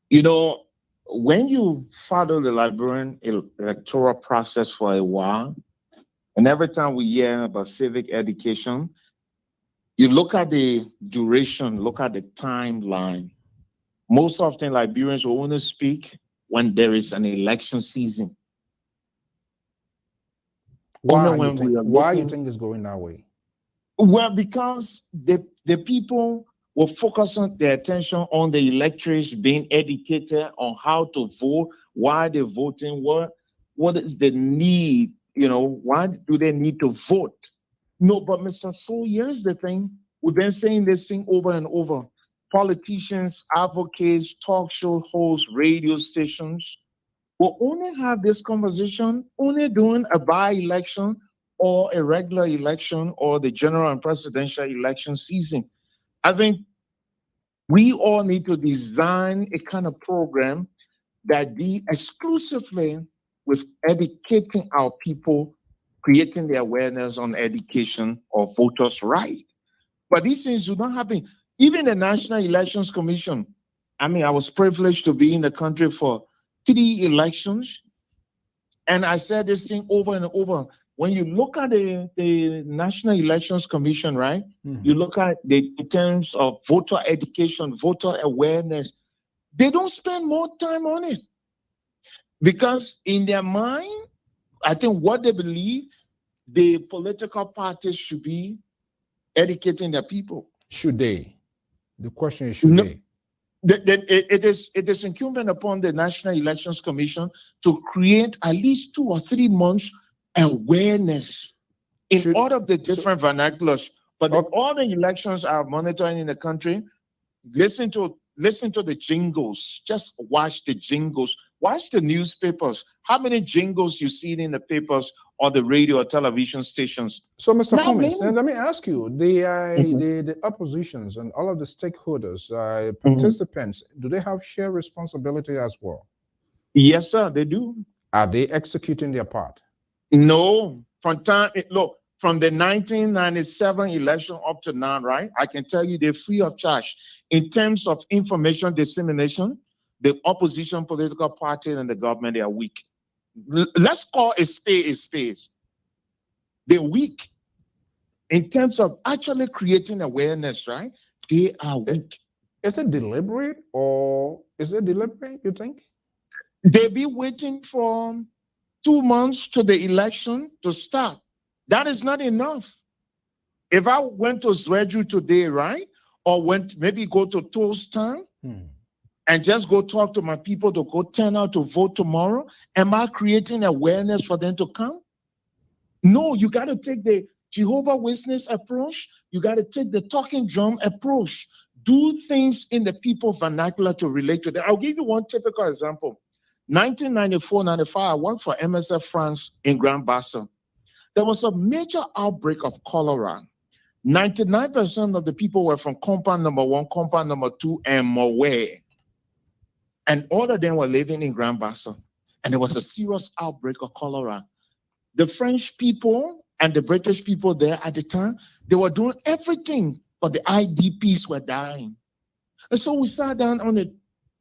You know, when you follow the Liberian electoral process for a while, and every time we hear about civic education, you look at the duration, look at the timeline. Most often, Liberians will only speak when there is an election season. Only when we are Why you looking. think it's going that way? Well, because the people will focus on their attention on the electors being educated on how to vote, why they're voting, what is the need, why do they need to vote? No, but Mr. So here's the thing. We've been saying this thing over and over. Politicians, advocates, talk show hosts, radio stations will only have this conversation only during a by-election or a regular election or the general and presidential election season. I think we all need to design a kind of program that deal exclusively with educating our people, creating the awareness on education or voters' right. But these things do not happen. Even the National Elections Commission, I mean, I was privileged to be in the country for 3 elections. And I said this thing over and over. When you look at the National Elections Commission, right? You look at the in terms of voter education, voter awareness, they don't spend more time on it. Because in their mind, I think what they believe, the political parties should be educating their people. Should they? The question is, should No, they? it is incumbent upon the National Elections Commission to create at least 2 or 3 months awareness in Should all of the so different vernaculars. But okay, all the elections are monitoring in the country. Listen to the jingles. Just watch the jingles. Watch the newspapers. How many jingles you see in the papers or the radio or television stations? so Mr. Not Cummings, many. let me ask you, the Mhm, the oppositions and all of the stakeholders, mhm. participants, do they have shared responsibility as well? Yes, sir, they do. Are they executing their part? No, look, from the 1997 election up to now, right? I can tell you they're free of charge. In terms of information dissemination, the opposition political party and the government, they are weak. Let's call a spade a spade. They're weak. In terms of actually creating awareness, right? They are I- weak. Is it deliberate or is it deliberate, you think? They be waiting for 2 months to the election to start. That is not enough. If I went to Zwedru today, right? Or went maybe go to Toasttown and just go talk to my people to go turn out to vote tomorrow, am I creating awareness for them to come? No, you got to take the Jehovah Witness approach. You got to take the talking drum approach. Do things in the people vernacular to relate to them. I'll give you one typical example. 1994-95, I worked for MSF France in Grand Bassam. There was a major outbreak of cholera. 99% of the people were from compound number 1, compound number 2, and Mowe. And all of them were living in Grand Bassam. And there was a serious outbreak of cholera. The French people and the British people there at the time, they were doing everything, but the IDPs were dying. And so we sat down on the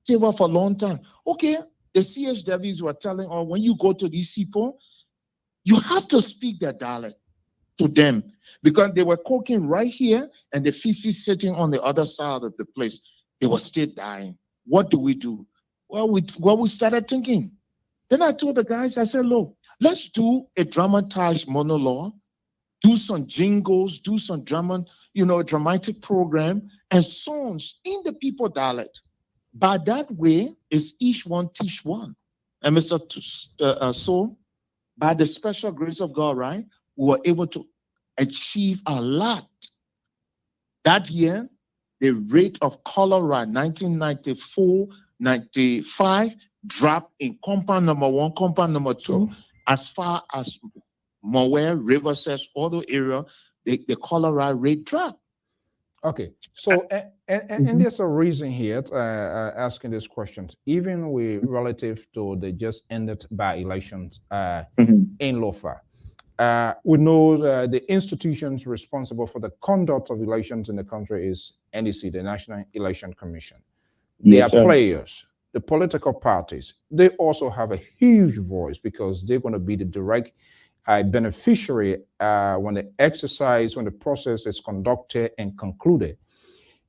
table for a long time. Okay, the CHWs were telling, oh, when you go to these people, you have to speak their dialect to them because they were cooking right here and the feces sitting on the other side of the place. They were still dying. What do we do? Well, we started thinking. Then I told the guys, I said, look, let's do a dramatized monologue, do some jingles, do some dramatic program and songs in the people dialect. By that way, it's each one teach one. And Mr. So, by the special grace of God, right, we were able to achieve a lot. That year, the rate of cholera 1994-95 dropped in compound number 1, compound number 2, as far as Mowe, Riverside, all the area, the cholera rate dropped. Okay, so and there's a reason here asking these questions, even with relative to the just ended by elections in Lofa. we know the institutions responsible for the conduct of elections in the country is NEC, the National Election Commission. They Yes, are sir. players. The political parties, they also have a huge voice because they're going to be the direct beneficiary when the process is conducted and concluded.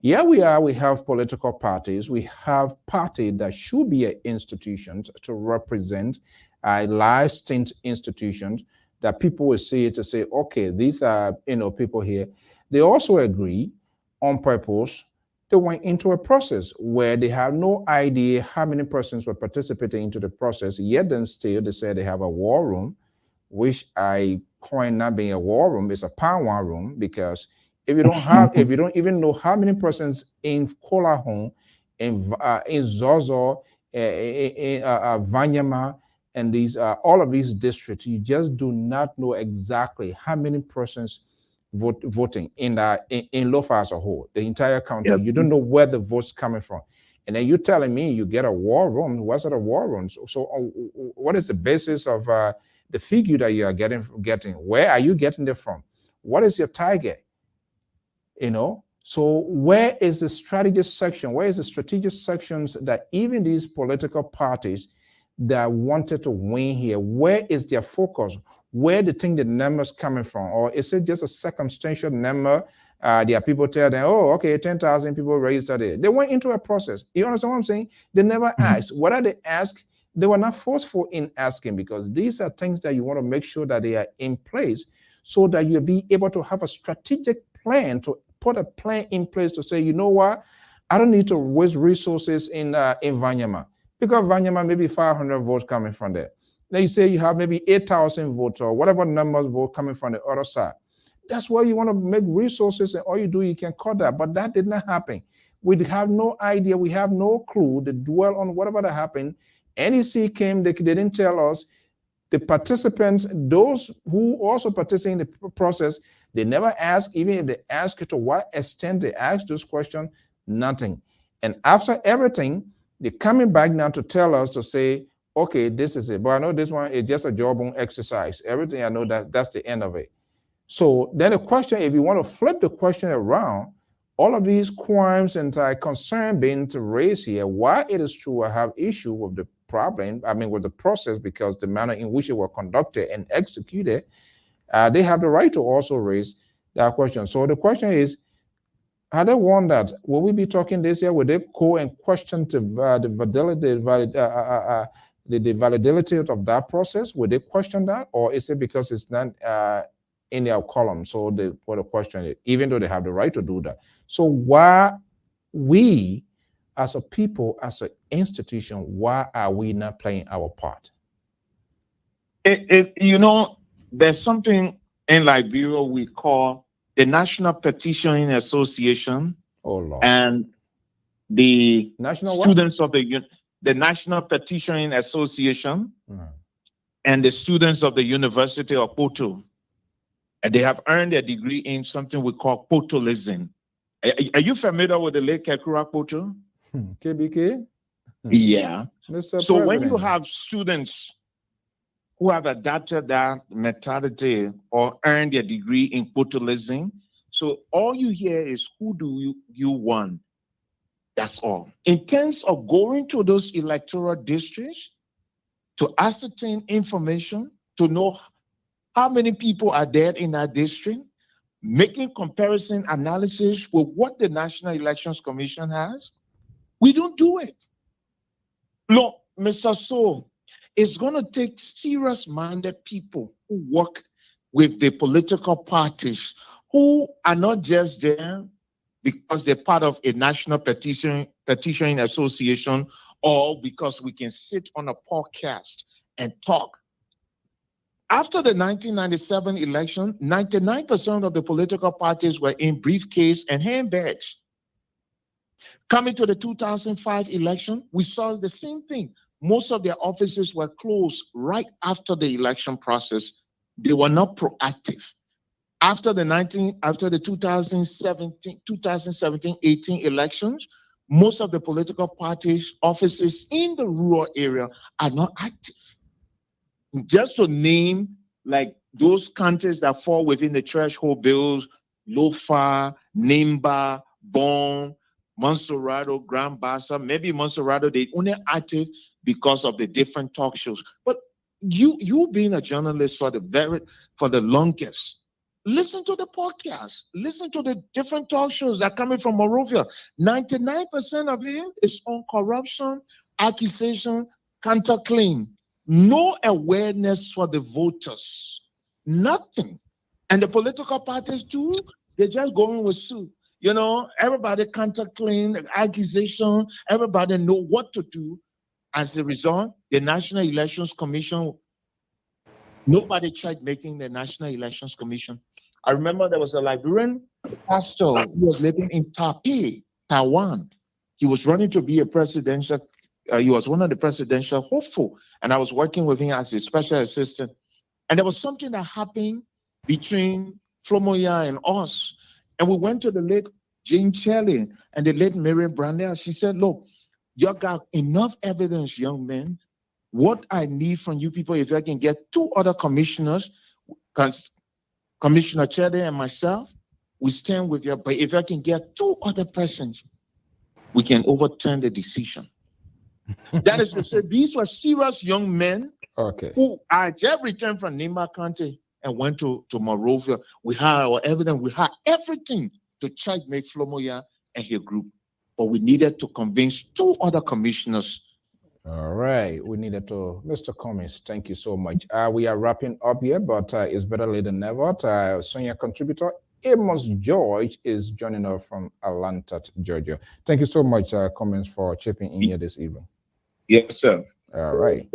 Here we are, we have political parties, we have parties that should be institutions to represent licensed institutions that people will see it to say, okay, these are, people here. They also agree on purpose. They went into a process where they have no idea how many persons were participating into the process, yet then still they say they have a war room, which I coin not being a war room, it's a power room, because if you don't even know how many persons in Kolahon, in Zozo, in Vanyama, and these all of these districts, you just do not know exactly how many persons voting in Lofa as a whole, the entire county. Yep. You don't know where the votes coming from, and then you're telling me you get a war room. What's a war room? So what is the basis of the figure that you are getting? Where are you getting it from? What is your target? So where is the strategic section? Where is the strategic sections that even these political parties that wanted to win here, where is their focus? Where they think the numbers coming from? Or is it just a circumstantial number? There are people tell them, oh, okay, 10,000 people registered it. They went into a process. You understand what I'm saying? They never asked. Whether they asked, they were not forceful in asking, because these are things that you want to make sure that they are in place so that you'll be able to have a strategic plan, to put a plan in place to say, you know what, I don't need to waste resources in Vanyama, because Vanyama maybe 500 votes coming from there. Then you say you have maybe 8,000 votes or whatever numbers vote coming from the other side. That's where you want to make resources, and all you do, you can cut that. But that did not happen. We have no idea. We have no clue to dwell on whatever that happened. NEC came, they didn't tell us. The participants, those who also participate in the process, they never ask. Even if they ask to what extent they ask those questions, nothing. And after everything, they're coming back now to tell us to say, okay, this is it. But I know this one is just a jawbone exercise. Everything I know, that's the end of it. So then the question, if you want to flip the question around, all of these crimes and concern being raised here, why it is true I have issue with the problem, with the process, because the manner in which it was conducted and executed, they have the right to also raise that question. So the question is, had they won that, will we be talking this year? Will they go and question the validity of that process? Will they question that? Or is it because it's not in their column, so they put a question it, even though they have the right to do that? So why we, as a people, as an institution, why are we not playing our part? There's something in Liberia we call the National Petitioning Association. Oh Lord. And the National students of the National Petitioning Association and the students of the University of Poto. And they have earned a degree in something we call Potolism. Are you familiar with the Lake Kekura Poto? KBK? Yeah. Mr. So President, when you have students who have adapted that mentality or earned their degree in Potolism, so all you hear is, who do you want? That's all. In terms of going to those electoral districts to ascertain information, to know how many people are there in that district, making comparison analysis with what the National Elections Commission has, we don't do it. Look, Mr. So, it's going to take serious-minded people who work with the political parties, who are not just there because they're part of a national petitioning association, or because we can sit on a podcast and talk. After the 1997 election, 99% of the political parties were in briefcase and handbags. Coming to the 2005 election, we saw the same thing. Most of their offices were closed right after the election process. They were not proactive. After the 2017-18 elections, most of the political parties' offices in the rural area are not active. Just to name like those counties that fall within the threshold bills, Lofa, Nimba, Bon, Monserrato, Grand Bassa, maybe Monserrato, they only active because of the different talk shows. But you being a journalist for the longest, listen to the podcast, listen to the different talk shows that are coming from Monrovia. 99% of it is on corruption, accusation, counterclaim. No awareness for the voters. Nothing. And the political parties too, they're just going with suit. You know, everybody counterclaim, accusation, everybody know what to do. As a result, the National Elections Commission, nobody tried making the National Elections Commission. I remember there was a Liberian pastor who was living in Taipei, Taiwan. He was running to be a presidential, he was one of the presidential hopeful. And I was working with him as a special assistant. And there was something that happened between Flomoya and us. And we went to the late Jane Shelley and the late Miriam Brandel. She said, look, you got enough evidence, young men. What I need from you people, if I can get 2 other commissioners, Commissioner Chede and myself, we stand with you. But if I can get 2 other persons, we can overturn the decision. That is to say, these were serious young men who I just returned from Nimba County and went to Monrovia. We had our evidence, we had everything to try to make Flomoya and his group. But we needed to convince 2 other commissioners. All right, we needed to, Mr. Cummings, thank you so much. We are wrapping up here, but it's better late than never. Senior contributor Amos George is joining us from Atlanta, Georgia. Thank you so much, Cummings, for chipping in here this evening. Yes, sir. All right.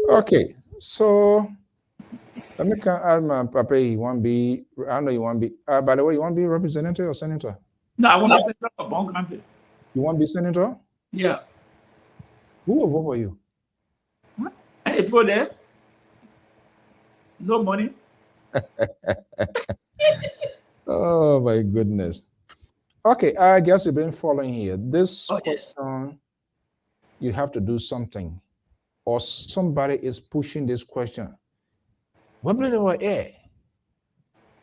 Okay, so let me ask my papa. You want to be? I know you want to be. By the way, you want to be representative or senator? No, I want to be senator of Bon County. You want to be senator? Yeah. Who will vote for you? What? Any people there? No money. Oh my goodness. Okay, I guess you've been following here. This question, you have to do something, or somebody is pushing this question. What did they were here?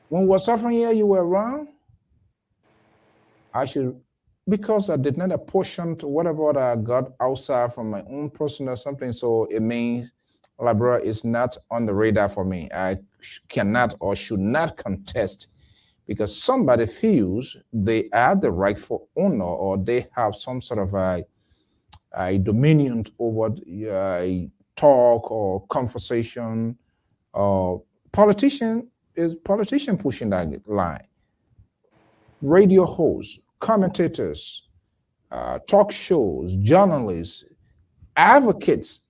When we were suffering here, you were around? I should, because I did not apportion to whatever I got outside from my own personal something, so it means Liberia is not on the radar for me. I cannot or should not contest because somebody feels they are the rightful owner or they have some sort of a dominion over a talk or conversation. Politician pushing that line. Radio hosts, commentators, talk shows, journalists, advocates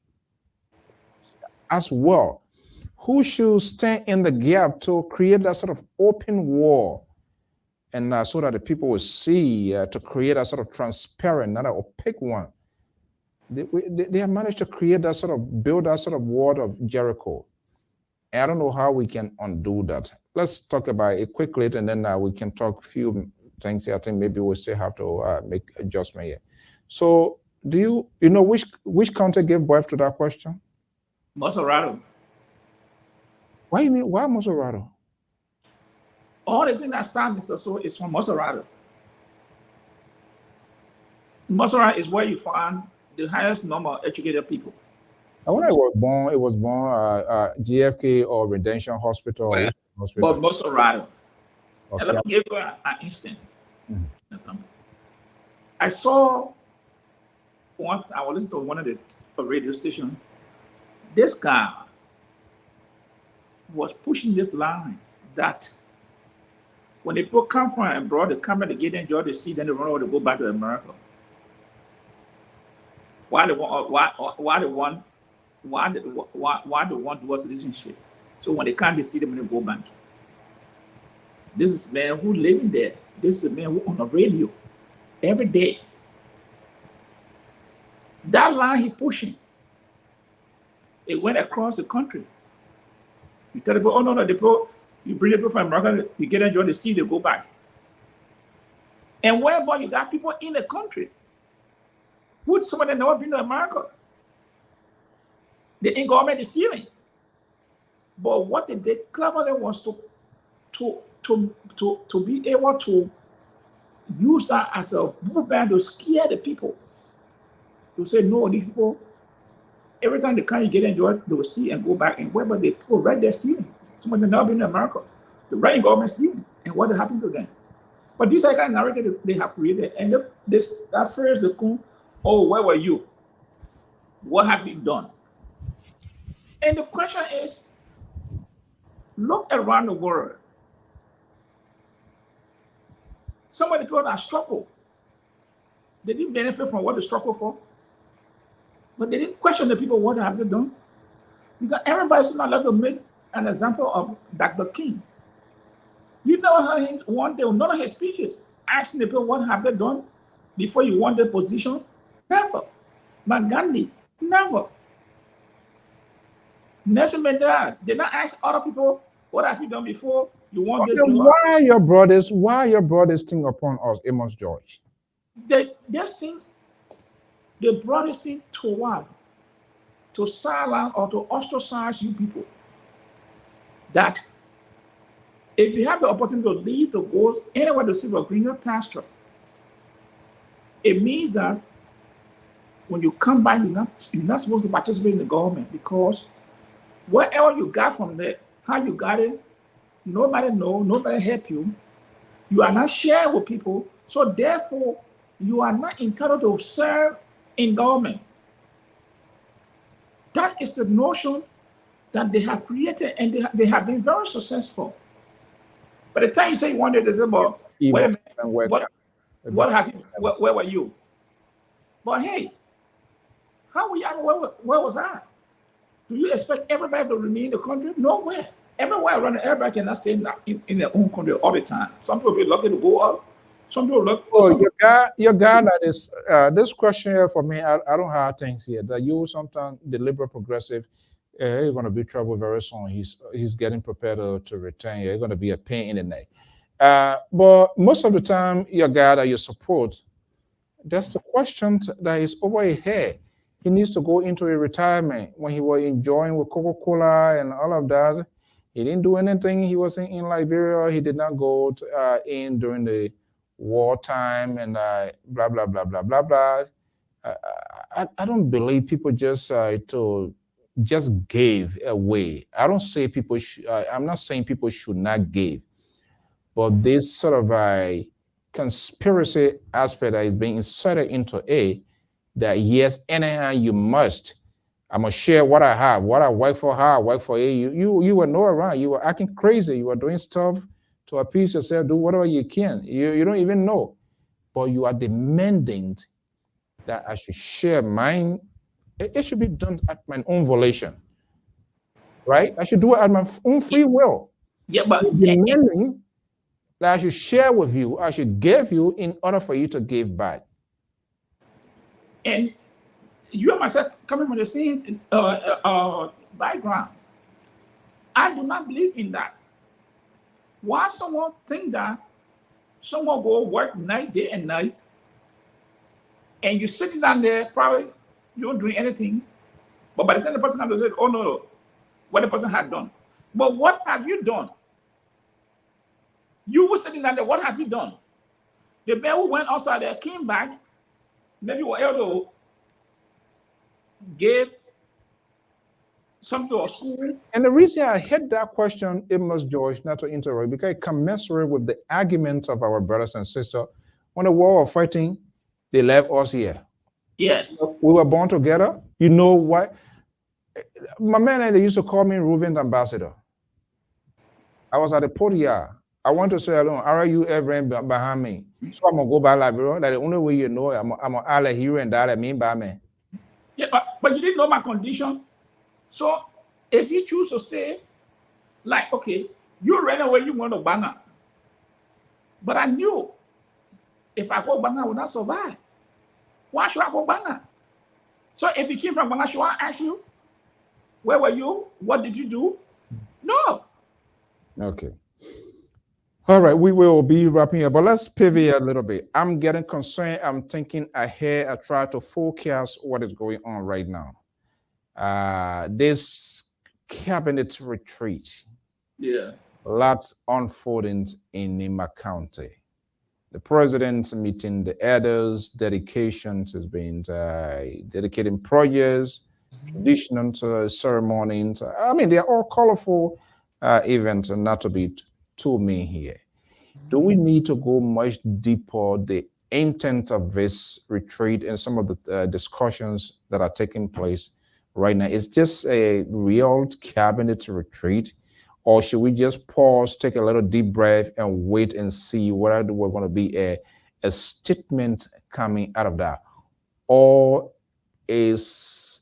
as well, who should stand in the gap to create that sort of open war, and so that the people will see, to create a sort of transparent, not an opaque one. They have managed to create that sort of, build that sort of wall of Jericho. And I don't know how we can undo that. Let's talk about it quickly, and then we can talk a few things here. I think maybe we'll still have to make adjustment here. So do you know which county gave birth to that question? Monserrato. Why you mean, why Monserrato? All the thing that started Mr. So is from Monserrato. Monserrato is where you find the highest number of educated people. When I was born, GFK or Redemption Hospital. Well, Hospital. But Monserrato. Okay. And let me give you an instant. I saw what I was listening to one of the radio stations. This guy was pushing this line that when the people come from and brought the camera to get enjoy the sea, then they run over to go back to America. Why they want dual citizenship? So when they can't, they see them when they go back. This is a man who living there. This is a man who on the radio every day. That line he pushing, it went across the country. You tell people, oh no, you bring people from America, you get enjoy the sea, they go back. And wherever you got people in the country, would somebody never been to America? The government is stealing. But what they did cleverly was to be able to use that as a boomerang to scare the people. To say, no, these people, every time they come, you get enjoyed, they will steal and go back. And wherever they people right there stealing. Some of them now been in America. The right government stealing. And what happened to them? But this kind of narrative they have created. And that phrase, the coup, oh, where were you? What have you done? And the question is, look around the world. Some of the people that struggle, they didn't benefit from what they struggle for. But they didn't question the people, what have they done? Because everybody's not allowed to make an example of Dr. King. You never heard him one day, none of his speeches, asking the people what have they done before you won the position? Never. But Gandhi, never. Nelson Mandela did not ask other people, what have you done before you won this job? Why your brothers think upon us, Amos George? They brought this thing to what? To silence or to ostracize you people. That if you have the opportunity to leave to go anywhere to see a greener pasture, it means that when you come back, you're not supposed to participate in the government, because whatever you got from there, how you got it, nobody know, nobody help you. You are not shared with people, so therefore you are not entitled to serve in government. That is the notion that they have created, and they have been very successful. By the time you say one day, they say, "Well, wait a minute, what have you? Where were you?" But hey, how were you? Where was I? Do you expect everybody to remain in the country? Nowhere. Everywhere around, everybody cannot stay in their own country all the time. Some people be lucky to go up. Some people lucky. Oh, your guy that is this question here for me. I don't have things here that you sometimes the liberal progressive. He's going to be trouble very soon. He's getting prepared to return. He's going to be a pain in the neck. But most of the time, your guy that you support, that's the question that is over his head. He needs to go into a retirement when he was enjoying with Coca-Cola and all of that. He didn't do anything. He wasn't in Liberia. He did not go in during the wartime and blah, blah, blah, blah, blah, blah. I don't believe people just gave away. I don't say people I'm not saying people should not give, but this sort of a conspiracy aspect that is being inserted into that yes, anyhow you must. I'm gonna share what I have, what I work for, how I work for you. You were no around. You were acting crazy. You were doing stuff to appease yourself. Do whatever you can. You don't even know, but you are demanding that I should share mine. It should be done at my own volition, right? I should do it at my own free will. Yeah, but demanding that I should share with you, I should give you in order for you to give back. And you and myself coming from the same background, I do not believe in that. Why someone think that someone go work night, day and night, and you're sitting down there, probably you don't doing anything, but by the time the person comes to say, oh no, what the person had done. But what have you done? You were sitting down there, what have you done? The man who went outside there came back, maybe were able to give something to a school. And the reason I hit that question, Amos George, not to interrupt, because it commensurate with the arguments of our brothers and sisters. When the war was fighting, they left us here. Yeah. We were born together. You know what? My man, they used to call me Reuven's ambassador. I was at the podium. I want to say hello. Are you ever behind me? So I'm gonna go by Liberia. That's the only way you know I'm a hero and that I mean by me. Yeah, but you didn't know my condition. So if you choose to stay, like okay, you ran away, you went to Banga. But I knew if I go Banga, I would not survive. Why should I go Banga? So if you came from Banga, should I ask you, where were you? What did you do? No. Okay. All right, we will be wrapping up, but let's pivot a little bit. I'm getting concerned. I'm thinking ahead. I try to forecast what is going on right now. This cabinet retreat. Yeah. Lots unfolding in Nima County. The president's meeting the elders, dedications has been dedicating prayers, traditional ceremonies. I mean, they're all colorful events, and not to be too mean here. Do we need to go much deeper the intent of this retreat and some of the discussions that are taking place right now? Is just a real cabinet retreat, or should we just pause, take a little deep breath, and wait and see whether we're going to be a statement coming out of that? Or is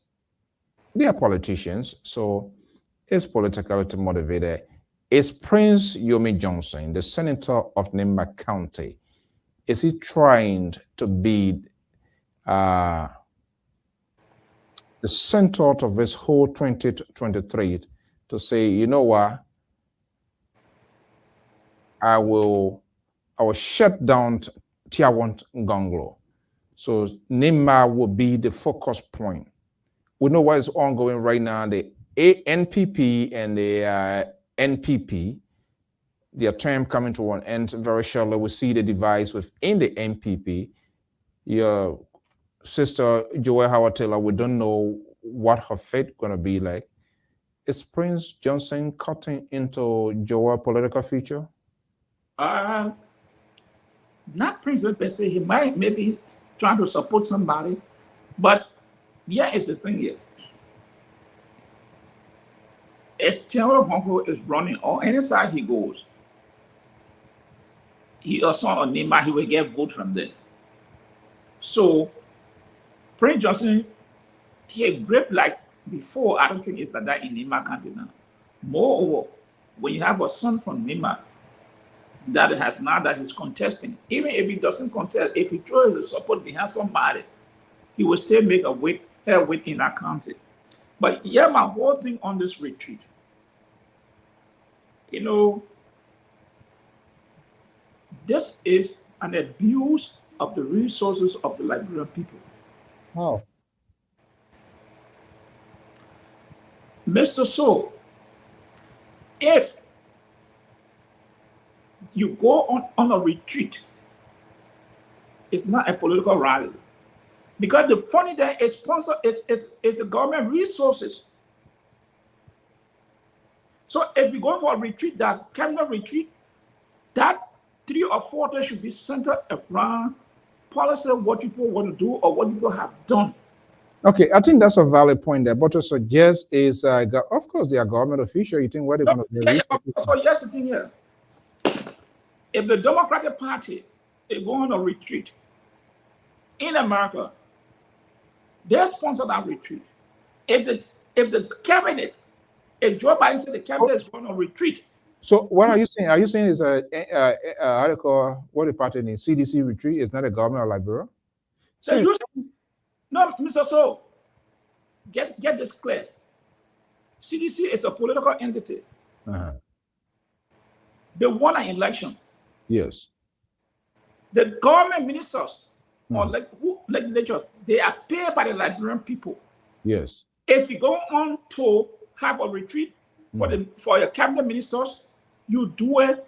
they are politicians, so it's politically motivated? Is Prince Yomi Johnson, the senator of Nima County, is he trying to be the center of this whole 2023 to say, you know what, I will shut down Tiawant Ngonglo. So Nima will be the focus point. We know what is ongoing right now. The NPP and the NPP, their term coming to an end very shortly. We see the device within the NPP. Your sister Joelle Howard Taylor, we don't know what her fate going to be like. Is Prince Johnson cutting into Joelle's political future? Not Prince per se. He might maybe trying to support somebody, but yeah, it's the thing here. If Tiawant Ngonglo is running on any side he goes, he also on Nima, he will get vote from there. So Prince Johnson, he grip like before. I don't think it's like that in Nima County now. Moreover, when you have a son from Nima that has now that he's contesting, even if he doesn't contest, if he tries to support behind somebody, he will still make a weight in that county. But yeah, my whole thing on this retreat, you know, this is an abuse of the resources of the Liberian people. How? Mr. So, if you go on a retreat, it's not a political rally. Because the funny thing is sponsor is the government resources. So if you go for a retreat, that cabinet retreat, that 3 or 4 days should be centered around policy, what people want to do or what people have done. Okay, I think that's a valid point there. But to suggest is, of course, they are government official. You think what they're going to do? So here's the thing here. If the Democratic Party is going on a retreat in America, they sponsor that retreat. If the cabinet, if Joe Biden said the cabinet is going on a retreat. So what are you saying? Are you saying is article what the party in CDC retreat is not a government of Liberia? No, Mr. So, get this clear. CDC is a political entity. They won an election. Yes. The government ministers or legislatures, they are paid by the Liberian people. Yes. If you go on to have a retreat for your cabinet ministers, you do it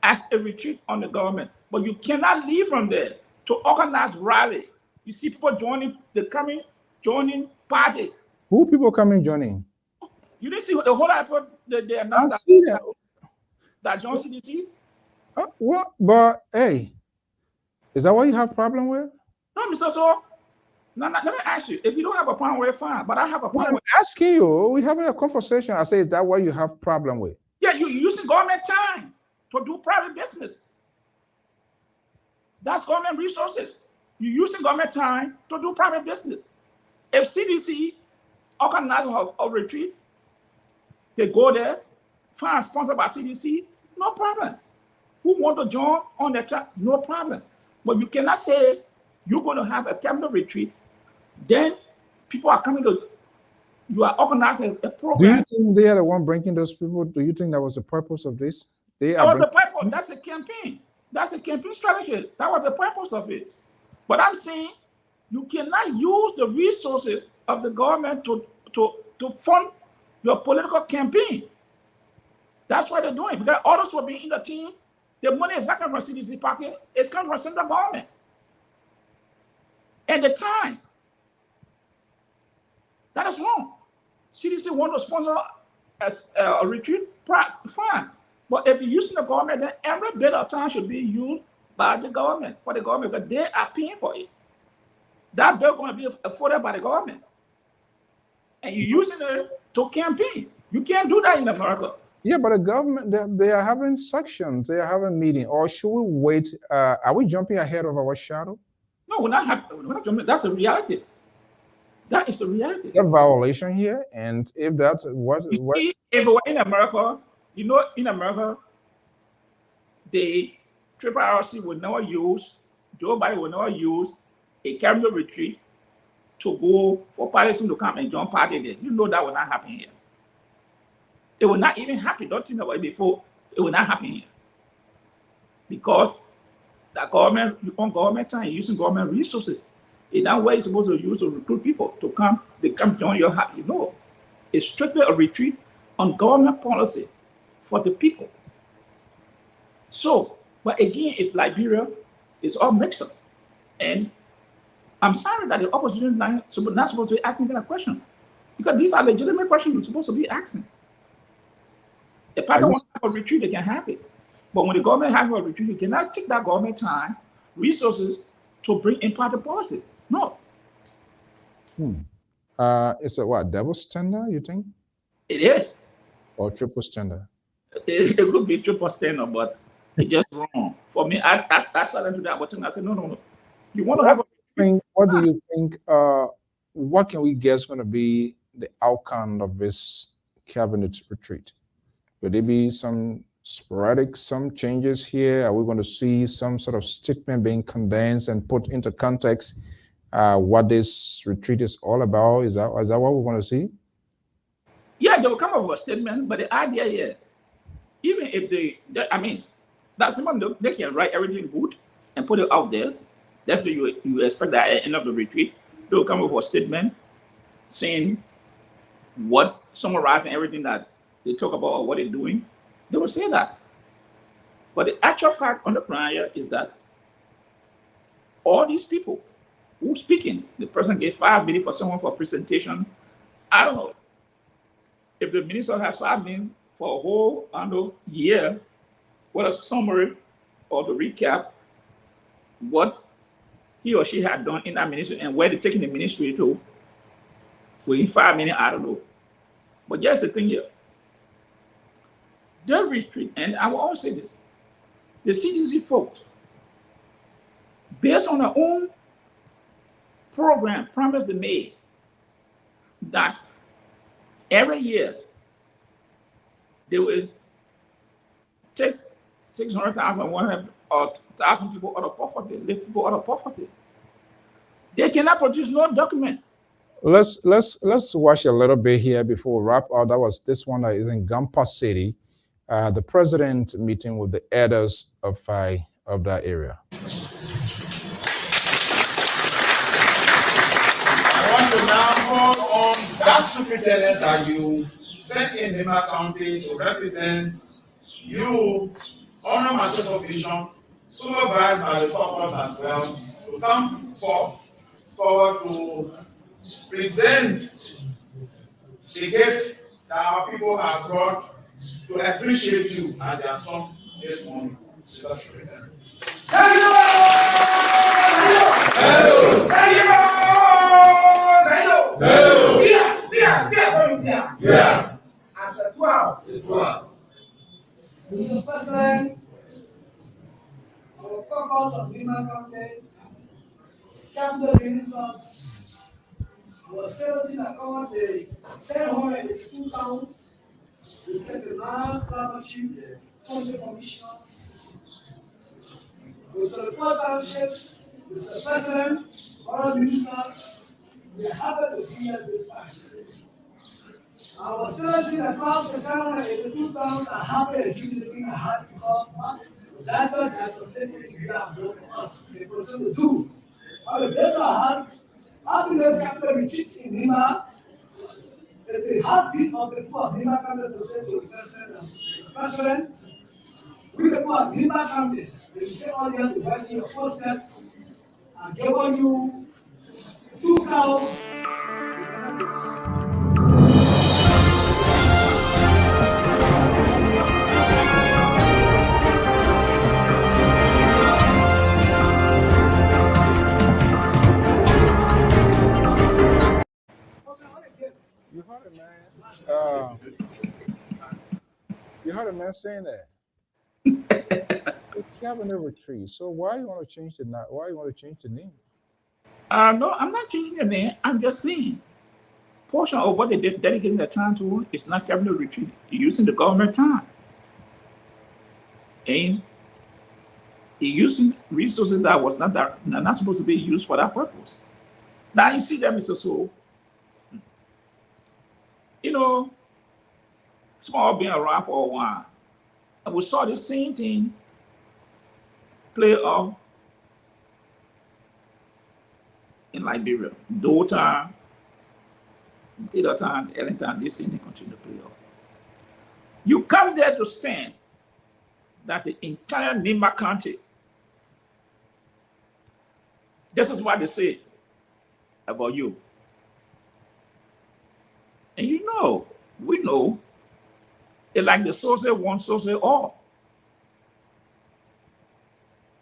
as a retreat on the government. But you cannot leave from there to organize rally. You see people joining party. Who people coming joining? You didn't see the whole people they announced that join CDC? What? But hey, is that what you have problem with? No, Mr. So. No, let me ask you. If you don't have a problem with, fine. But I have a problem. I'm asking you. We having a conversation. I say, is that what you have problem with? Yeah, you're using government time to do private business. That's government resources. You're using government time to do private business. If CDC organizes a retreat, they go there, fine, sponsored by CDC, no problem. Who want to join on that time? No problem. But you cannot say you're going to have a cabinet retreat, then people are coming to, you are organizing a program. Do you think they are the one bringing those people? Do you think that was the purpose of this? That was the purpose. That's a campaign. That's a campaign strategy. That was the purpose of it. But I'm saying you cannot use the resources of the government to fund your political campaign. That's what they're doing. Because all those who are being in the team, the money is not coming from CDC pocket, it's coming from central government. At the time, that is wrong. CDC want to sponsor as a retreat, fine. But if you're using the government, then every bit of time should be used by the government, for the government, because they are paying for it. That bill going to be afforded by the government. And you're using it to campaign. You can't do that in America. Yeah, but the government, they are having sections, they are having meetings. Or should we wait? Are we jumping ahead of our shadow? No, we're not jumping. That's a reality. That is the reality. Is there a violation here? And if that's what? See, if we're in America, you know, in America, the RRC will never use, Joe Biden will never use a cabinet retreat to go for partisan to come and join party there. You know that will not happen here. It will not even happen. Don't think about it before. It will not happen here. Because the government, on government time, using government resources. In that way, it's supposed to use to recruit people to come, they come join your house. You know, it's strictly a retreat on government policy for the people. So, but again, it's Liberia, it's all mixed up. And I'm sorry that the opposition is not supposed to be asking that question. Because these are legitimate questions we're supposed to be asking. The party wants to have a retreat, they can have it. But when the government has a retreat, you cannot take that government time, resources to bring in party policy. No. It's a what, double standard, you think? It is. Or triple standard? It could be triple standard, but it's just wrong. For me, I started to that, but I said, no. You want to have a... What do you think, what can we guess going to be the outcome of this cabinet retreat? Will there be some sporadic, some changes here? Are we going to see some sort of statement being condensed and put into context what this retreat is all about? Is that what we want to see? Yeah, they will come up with a statement, but the idea here, even if that's the they can write everything good and put it out there. Definitely, you expect that at the end of the retreat, they will come up with a statement saying summarizing everything that they talk about or what they're doing. They will say that. But the actual fact on the ground here is that all these people who speaking, the person gave 5 minutes for someone for a presentation. I don't know if the minister has 5 minutes for a whole year, what a summary or the recap, what he or she had done in that ministry and where they're taking the ministry to. Within 5 minutes, I don't know. But here's the thing here. The retreat, and I will always say this, the CDC folks, based on their own program, promise they made that every year they will take 600,000, 100,000 people out of poverty, lift people out of poverty. They cannot produce no document. Let's watch a little bit here before we wrap up. That was this one that is in Gampa City. The president meeting with the elders of that area. I want to now call on that superintendent that you sent in Lima County to represent you, Honor Master Division, supervised by the corporals as well, to come forward to present the gift that our people have brought to appreciate you as their son this morning. Yeah. As a 12. Mr. President, our caucus of Lima County, cabinet ministers, our citizens that cover the 782 towns, we take the land partnership, county commissioners, with the 4 townships, Mr. President, our ministers, we are happy to be here this time. Our citizens across the 782 towns are happy and jubilating a heart because that's what the citizens have done for us. They continue to do. Our bless our heart, happiness capital retreat in Lima the heartbeat of the people of Lima County to say to the president, we the people of Lima County, they say all you have to write in your footsteps and give on you 2 cows. You heard a man. You heard a man saying that. It's cabinet retreat. So why you want to change the why you want to change the name? No, I'm not changing the name. I'm just saying, portion of what they did dedicating the time to is not cabinet retreat. You're using the government time, and you're using resources that was not supposed to be used for that purpose. Now you see that, Mr. So, you know, small been around for a while, and we saw the same thing play out in Liberia. Dota, Time, Ellington, this thing they continue to play out. You come there to stand that the entire Nima County, this is what they say about you. And you know, we know, it's like the soul say one, soul say all.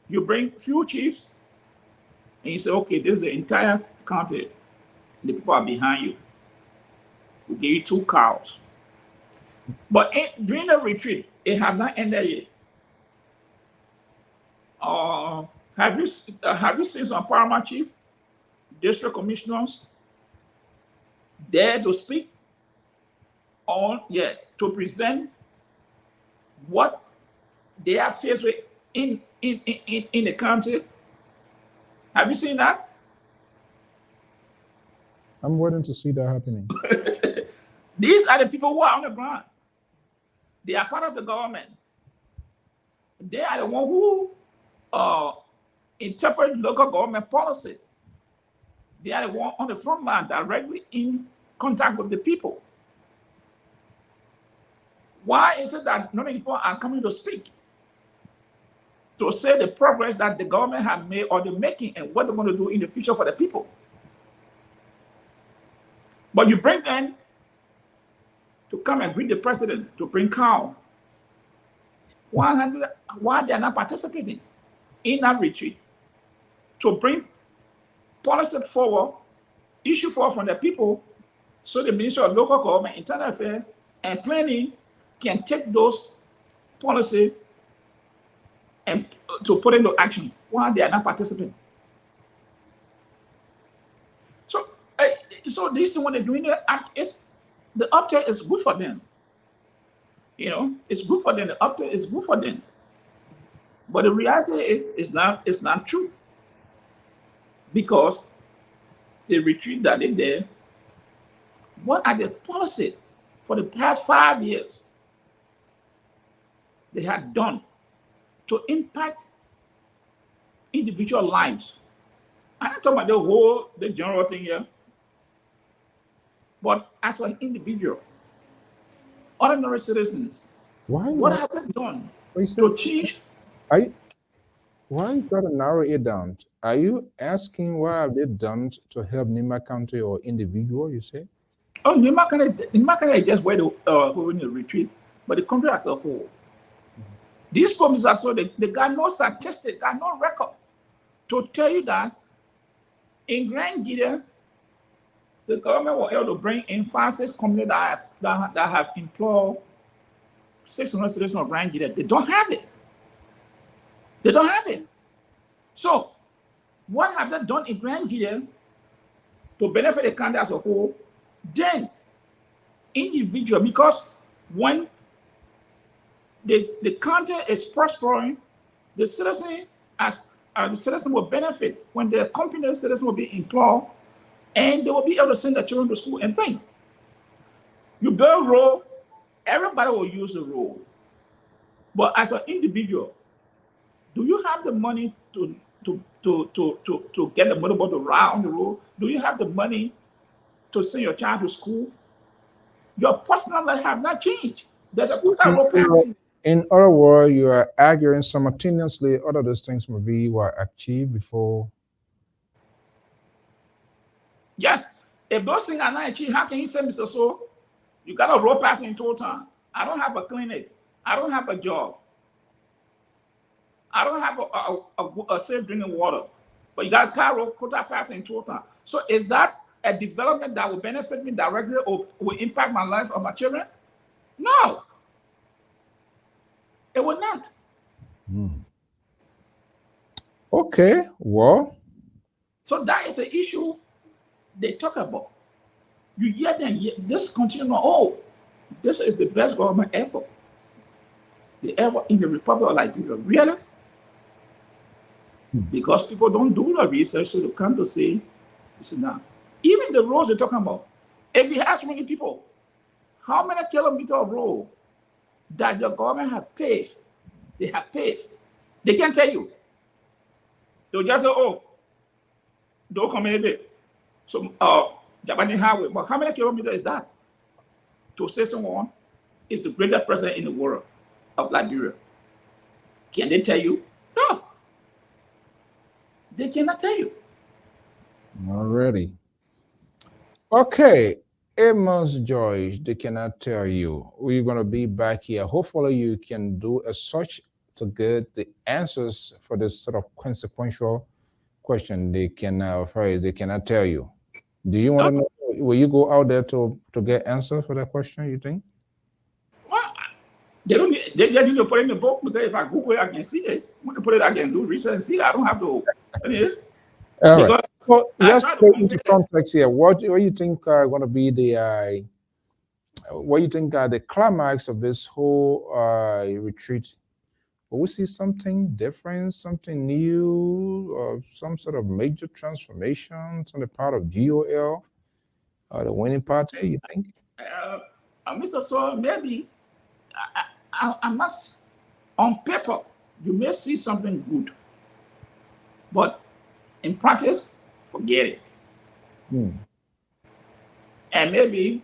You bring few chiefs, and you say, okay, this is the entire county. The people are behind you. We give you 2 cows. But during the retreat, it had not ended yet. Have you seen some paramount chief, district commissioners there to speak on, to present what they are faced with in the county? Have you seen that? I'm waiting to see that happening. These are the people who are on the ground. They are part of the government. They are the one who interpret local government policy. They are the one on the front line, directly in contact with the people. Why is it that none of people are coming to speak, to say the progress that the government has made or they're making and what they want to do in the future for the people? But you bring them to come and greet the president, to bring cow. Why they are not participating in that retreat? To bring policy forward, issue forward from the people, so the Ministry of Local Government, Internal Affairs, and Planning can take those policies and to put into action. Why they are not participating? So this is what they're doing there. The update is good for them. You know, it's good for them. The update is good for them. But the reality is, it's not true. Because the retreat that they did, what are the policies for the past 5 years they had done to impact individual lives? I'm not talking about the general thing here, but as an individual, ordinary citizens, what have they done to change? Why you gotta narrow it down? Are you asking what have they done to help Nima County or individual, you say? Oh, Nima County is just where the holding the retreat, but the country as a whole. These problems are so they got no statistics, got no record to tell you that in Grand Gideon, the government was able to bring in 5-6 companies that have employed 600 citizens of Grand Gideon. They don't have it. They don't have it. So, what have they done in Grand Gideon to benefit the country as a whole? Then, individual, because when the country is prospering, the citizen will benefit when the company citizen will be employed, and they will be able to send their children to school and think. You build a road, everybody will use the road. But as an individual, do you have the money to get the motorboat to ride on the road? Do you have the money to send your child to school? Your personal life have not changed. There's a quota road passing. In other words, you are arguing simultaneously all of those things will be were achieved before. Yes. If those things are not achieved, how can you say, Mr. So? You got a road passing in total. I don't have a clinic. I don't have a job. I don't have a safe drinking water. But you got a car road quota passing in total. So is that a development that will benefit me directly or will impact my life or my children? No. It will not. Okay, well. So that is the issue they talk about. You hear them, this continue, oh, this is the best government ever. The ever in the Republic of Liberia. Really? Because people don't do the research, so they come to say, listen now. Even the roads they're talking about, if you ask many people, how many kilometers of road that the government have paved, they have paved, they can't tell you. They'll just say, oh, don't come in a day. So, Japanese highway, but how many kilometers is that? To say someone is the greatest president in the world of Liberia. Can they tell you? No. They cannot tell you. Already. Okay, Amos Joyce, they cannot tell you. We're going to be back here. Hopefully you can do a search to get the answers for this sort of consequential question. They can phrase, they cannot tell you. Do you want to know, will you go out there to get answers for that question, you think? Well, they just need to put it in the book, because if I Google it, I can see it. When I put it, I can do research and see it. I don't have to send it. All right. So let's put into context here. What do you think are going to be the what do you think are the climax of this whole retreat? Will we see something different, something new, or some sort of major transformations on the part of GOL, the winning party, you think? Mr. So maybe I'm not, on paper, you may see something good, but in practice, forget it. And maybe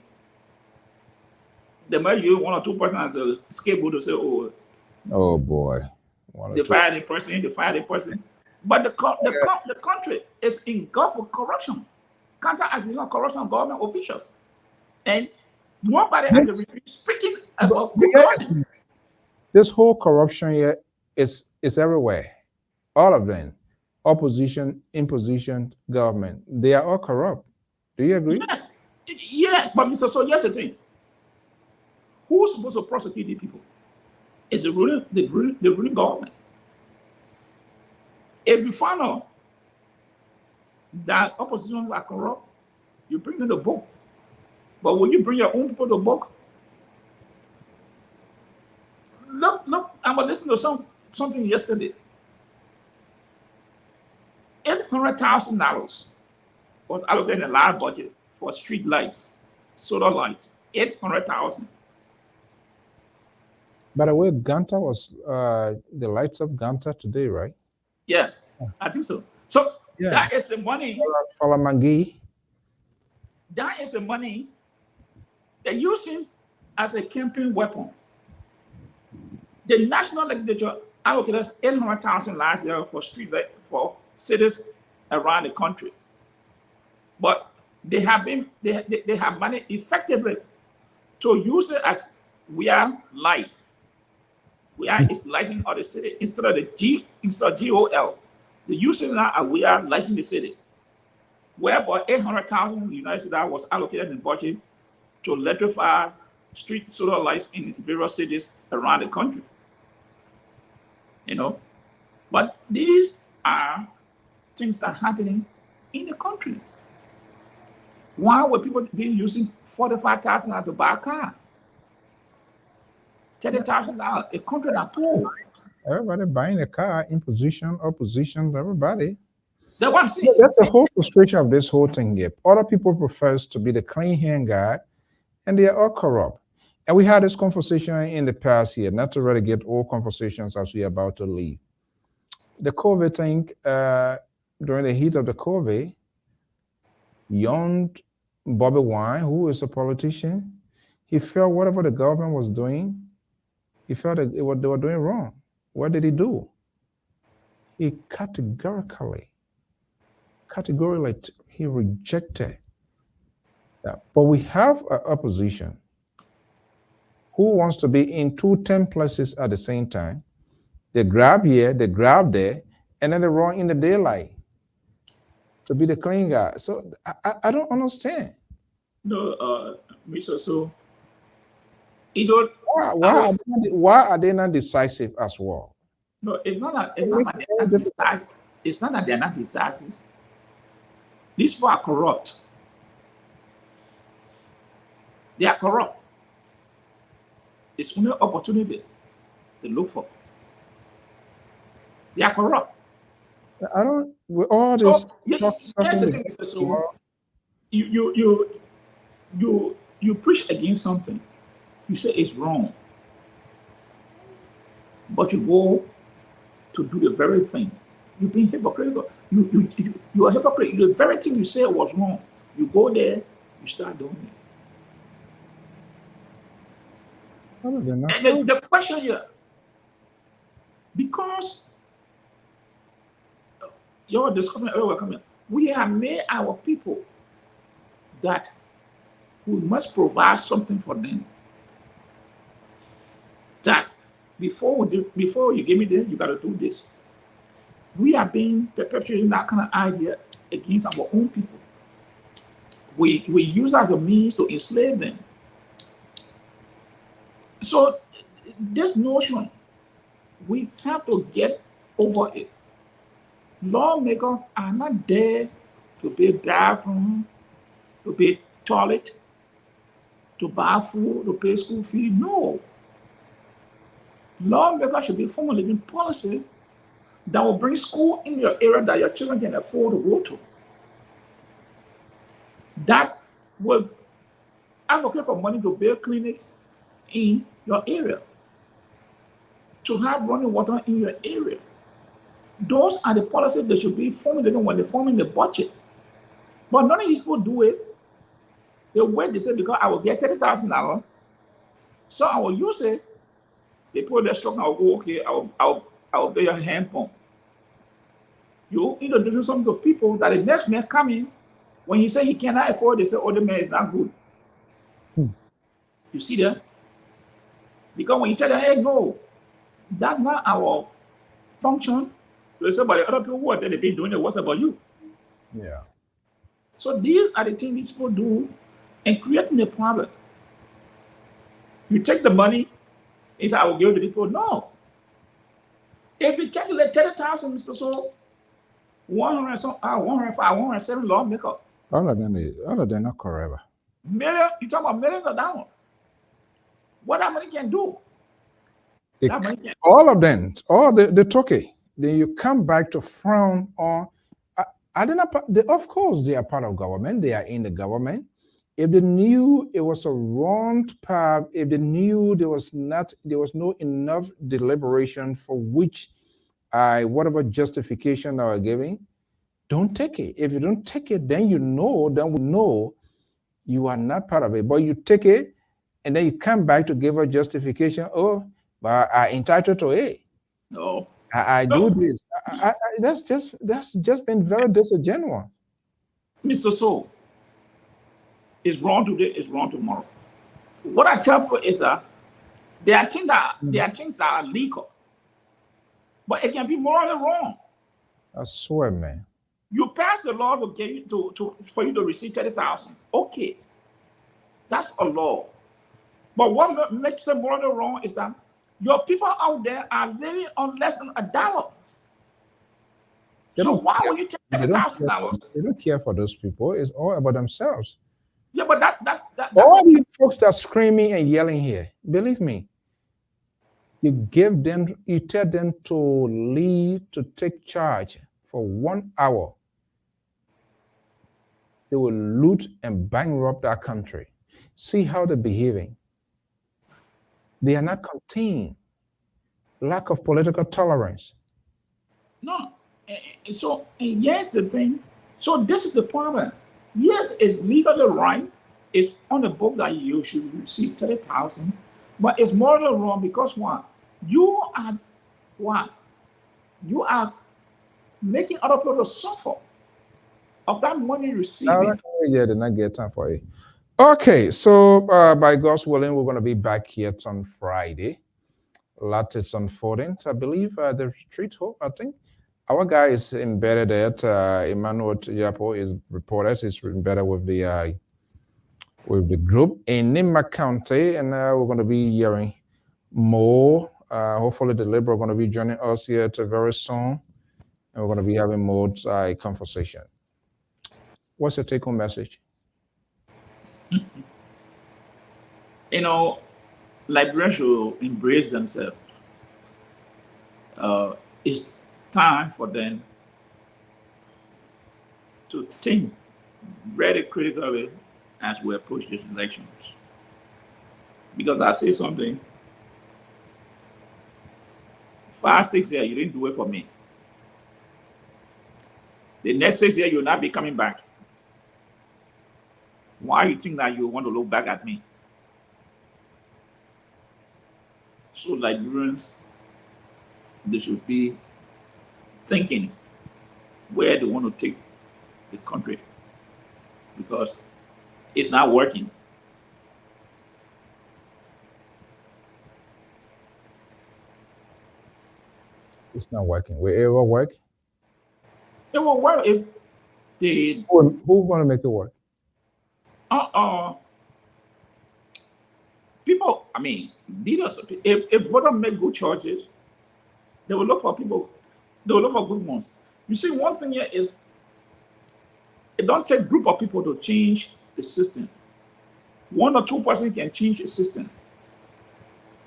they might use 1 or 2 persons as a scapegoat to say, oh boy, they fired a person, they fired a person. But the country is engulfed with corruption, counter-acting corruption government officials. And nobody at the retreat speaking about good governance. This whole corruption here is everywhere. All of them. Opposition, imposition, government. They are all corrupt. Do you agree? Yes. Yeah, but Mr. So here's the thing. Who's supposed to prosecute these people? It's the ruling government. If you find out that opposition are corrupt, you bring in the book. But when you bring your own people to the book, look, I was listening to something yesterday. $800,000 was allocated in the last budget for street lights, solar lights. 800,000. By the way, Ganta was the lights of Ganta today, right? Yeah, I think so. So that is the money. That is the money they're using as a campaign weapon. The national legislature allocated $800,000 last year for street light for cities around the country, but they have money effectively to use it as we are light. We are is lighting of the city instead of GOL. The use it now we are lighting the city. Whereby $800,000 in the United States was allocated in the budget to electrify street solar lights in various cities around the country. You know, but these are things that are happening in the country. Why would people be using $45,000 to buy a car? $30,000, a country that poor. Everybody buying a car, imposition, opposition, everybody. That's the whole frustration of this whole thing here. Other people profess to be the clean hand guy, and they are all corrupt. And we had this conversation in the past here, not to really get all conversations as we are about to leave. The COVID thing, during the heat of the COVID, young Bobby Wine, who is a politician, He felt whatever the government was doing, he felt that they were doing wrong. What did he do? He categorically, he rejected that. But we have an opposition who wants to be in 2 10 places at the same time. They grab here, they grab there, and then they run in the daylight to be the clean guy. So I don't understand. No, Mr. So, you know, Why are they not decisive as well? no, it's not that they're not decisive. It's not that they're not decisive. These people are corrupt. They are corrupt. It's only opportunity to look for. They are corrupt. I don't. With all this, here's the thing, Mr. So you preach against something. You say it's wrong, but you go to do the very thing. You're being hypocritical. You are hypocrite. The very thing you said was wrong. You go there, you start doing it. And the question here, because you're discovering earlier, we have made our people that we must provide something for them. That before you give me this, you got to do this. We are being perpetuating that kind of idea against our own people. We use as a means to enslave them. So this notion, we have to get over it. Lawmakers are not there to pay bathroom, to pay toilet, to buy food, to pay school fee. No. Lawmakers should be formulating policy that will bring school in your area that your children can afford to go to. That will advocate for money to build clinics in your area, to have running water in your area. Those are the policies they should be formulating when they're forming the budget. But none of these people do it. They wait, they say, because I will get $30,000, so I will use it. They put their stock, I'll go, okay, I'll pay a hand pump. You introduce something to people that the next man coming, when he say he cannot afford, they say, oh, the man is not good. You see that? Because when you tell them, hey, no, that's not our function. They say, but the other people who are there, they've been doing it, what about you? Yeah. So these are the things these people do and creating a problem. You take the money, he said, I will give it to people. No. If you calculate 30,000, Mr. So 105, 107 lawmaker. All of them are correct. Million, you talk about millions of dollars. What that money can do? That money can. All of them, all the Turkey. Then you come back to frown on. Of course, they are part of government. They are in the government. If they knew it was a wrong path, if they knew there was no enough deliberation for which whatever justification they are giving, don't take it. If you don't take it, then we know you are not part of it. But you take it, and then you come back to give a justification. Oh, but I'm entitled to it. No. I do this. That's just been very disingenuous. Mr. So, it's wrong today, it's wrong tomorrow. What I tell people is that there are things that are legal, but it can be morally wrong. I swear, man. You pass the law for you to receive 30,000. Okay, that's a law. But what makes it morally wrong is that your people out there are living on less than $1. So why would you take $30,000? They don't care for those people. It's all about themselves. Yeah, but that's all you folks that are screaming and yelling here. Believe me, you tell them to lead, to take charge for 1 hour. They will loot and bankrupt our country. See how they're behaving. They are not contained. Lack of political tolerance. No. So, and yes, the thing. So this is the problem. Yes, it's legally right it's on the book that you should receive 30,000, but it's morally wrong because what? You are what? You are making other people suffer of that money receiving. Yeah, did not get time for it. Okay, so by God's willing, we're going to be back here on Friday. A lot is unfolding. I believe the retreat home, I think. Our guy is embedded at Emmanuel Yapo is reported. He's embedded with the group in Nima County, and we're going to be hearing more. Hopefully, the Liberal are going to be joining us here very soon, and we're going to be having more conversation. What's your take-home message? You know, Liberians should embrace themselves. It's time for them to think very critically as we approach these elections. Because I say something, 5, 6 years, you didn't do it for me. The next 6 years, you'll not be coming back. Why you think that you want to look back at me? So Liberians, they should be thinking where they want to take the country, because it's not working. It's not working. Will it ever work? It will work if they. Who's going to make it work? People, I mean, leaders, if voters make good choices, they will look for people, they will look for good ones. You see, one thing here is, it don't take a group of people to change the system. 1 or 2 persons can change the system.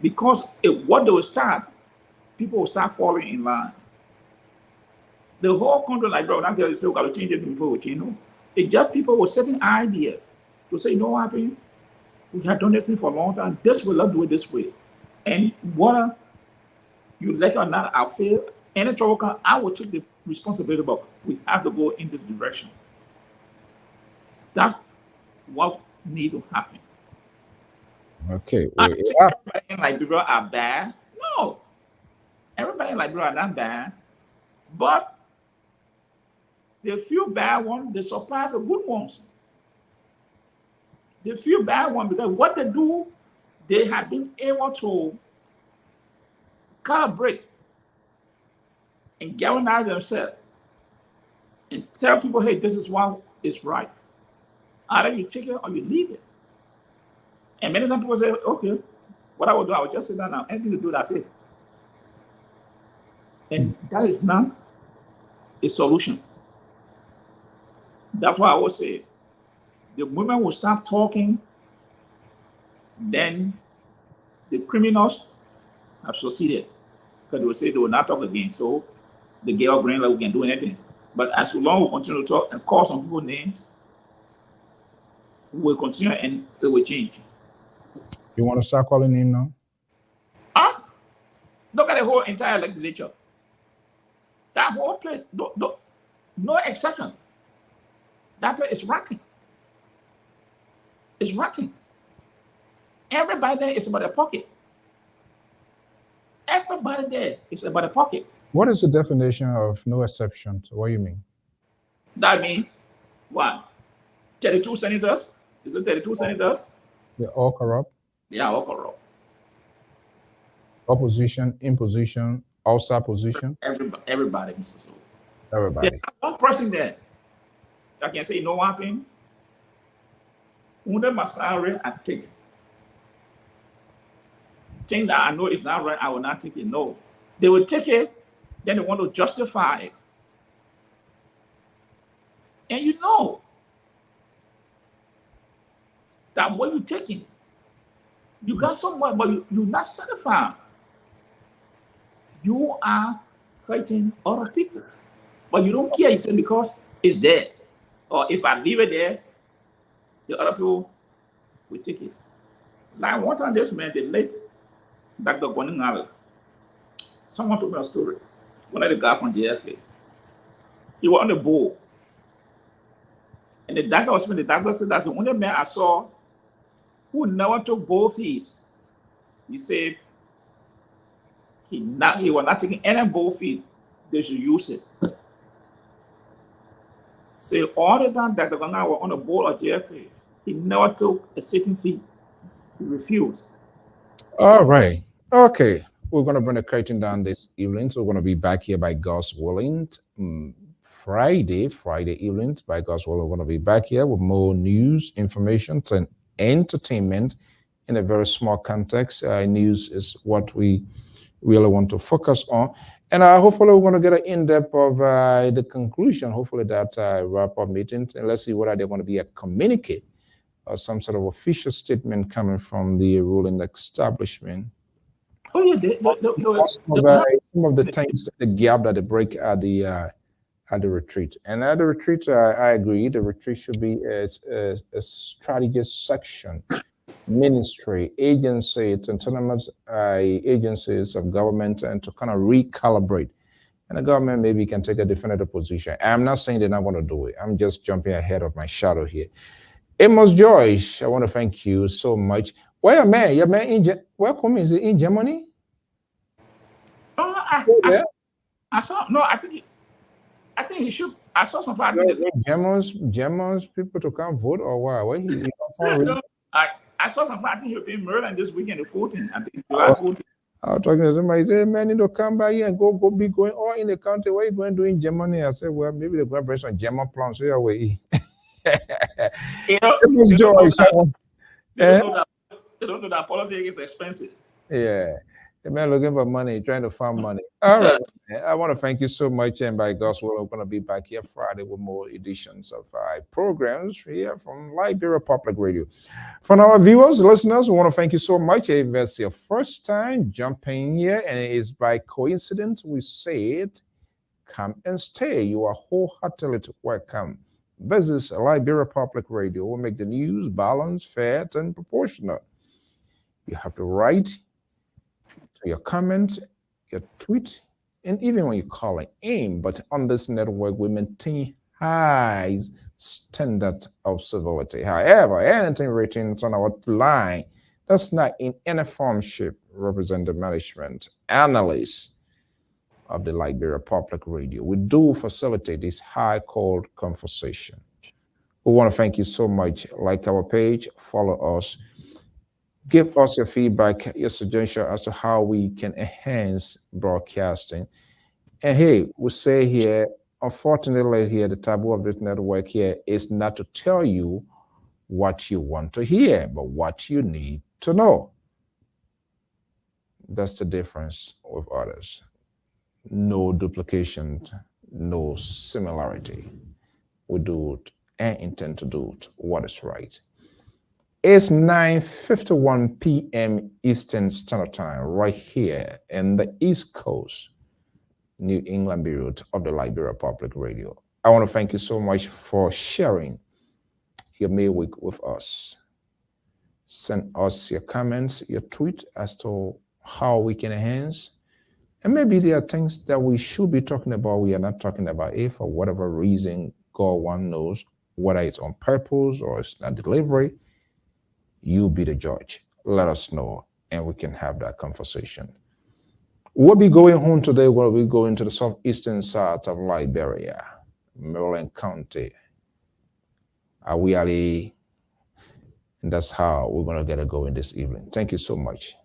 Because what they will start, people will start falling in line. The whole country, like, bro, not going to say, we got to change it, people will change. No. It's just people with certain idea to say, you know what happened? We have done this thing for a long time. This will not do it this way. And whether you like it or not, I'll fail. Any trouble comes, I will take the responsibility, but we have to go in this direction. That's what needs to happen. Okay. Everybody in Liberia are bad. No. Everybody in Liberia are not bad. But the few bad ones, they surpass the good ones. The few bad ones, because what they do, they have been able to calibrate and galvanize themselves and tell people, hey, this is what is right. Either you take it or you leave it. And many times people say, okay, what I will do, I will just sit down now. Anything to do, that's it. And that is not a solution. That's why I always say, the women will start talking, then the criminals have succeeded. Because they will say they will not talk again. So the girl green like we can do anything. But as long as we continue to talk and call some people names, we will continue and it will change. You want to start calling him now? Look at the whole entire legislature. That whole place, no exception. That place is rotten. It's rotten. Everybody there is about a pocket. Everybody there is about a pocket. What is the definition of no exception? What do you mean? That means what? 32 senators? Is it 32 senators? They're all corrupt? They are all corrupt. Opposition, imposition, outside position? Everybody, Mr. So. Everybody. There's one person there that can say, you know what happened? Under my salary, I take it. Thing that I know is not right, I will not take it. No. They will take it, then they want to justify it. And you know that what you're taking, you got someone, but you're not satisfied. You are hurting other people. But you don't care, you say, because it's there. Or if I leave it there, the other people will take it. Like one time, this man, the late Dr. Gwaningali, someone told me a story. One of the guys from JFK, he was on the board. And the doctor was saying, the doctor said that's the only man I saw who never took both fees. He said he was not taking any both feet. They should use it. Say all the time Dr. Ganga was on the board of JFK, he never took a sitting fee. He refused. All right. Okay. We're going to bring the curtain down this evening. So we're going to be back here by God's willing. Friday evening by God's will. We're going to be back here with more news, information, and entertainment in a very small context. News is what we really want to focus on. And hopefully we're going to get an in-depth of the conclusion, hopefully that wrap-up meeting. And let's see whether they're going to be a communique or some sort of official statement coming from the ruling establishment. Oh yeah, some of the things, the gap that they break at the retreat. And at the retreat, I agree, the retreat should be a strategy section, ministry, agencies, autonomous agencies of government, and to kind of recalibrate. And the government maybe can take a definitive position. I'm not saying they're not going to do it. I'm just jumping ahead of my shadow here. Amos Joyce, I want to thank you so much. Where your man? Your man welcome, is it in Germany? I saw. No, I think he should. I saw some Germans people to come vote or what? Where he I saw some. I think he'll be in Maryland this weekend, the 14th. I think July 14th. I was talking to somebody. He said, "Man, you know, come by here and go be going all in the country. Where you going to do in Germany?" I said, "Well, maybe they're going to bring some German plums here. We They don't know that politics is expensive. Yeah. The man looking for money, trying to find money. All right. I want to thank you so much. And by God's will, we're going to be back here Friday with more editions of programs here from Liberia Public Radio. For our viewers, listeners, we want to thank you so much. If it's your first time jumping here and it is by coincidence, we say it, come and stay. You are wholeheartedly welcome. This is Liberia Public Radio. We make the news balanced, fair, and proportional. You have to write your comment, your tweet, and even when you call it aim. But on this network, we maintain high standard of civility. However, anything written on our line that's not in any form, shape, represent the management analysts of the Liberia Public Radio. We do facilitate this high called conversation. We want to thank you so much. Like our page, follow us. Give us your feedback, your suggestion as to how we can enhance broadcasting. And hey, we say here, unfortunately here, the taboo of this network here is not to tell you what you want to hear, but what you need to know. That's the difference with others. No duplication, no similarity. We do it and intend to do it what is right. It's 9:51 p.m. Eastern Standard Time right here in the East Coast, New England Bureau of the Liberia Public Radio. I want to thank you so much for sharing your midweek with us. Send us your comments, your tweet as to how we can enhance. And maybe there are things that we should be talking about, we are not talking about. If for whatever reason, God one knows, whether it's on purpose or it's not delivery, you be the judge. Let us know, and we can have that conversation. We'll be going home today. We'll be going to the southeastern side of Liberia, Maryland County, Awiali, and that's how we're going to get it going this evening. Thank you so much.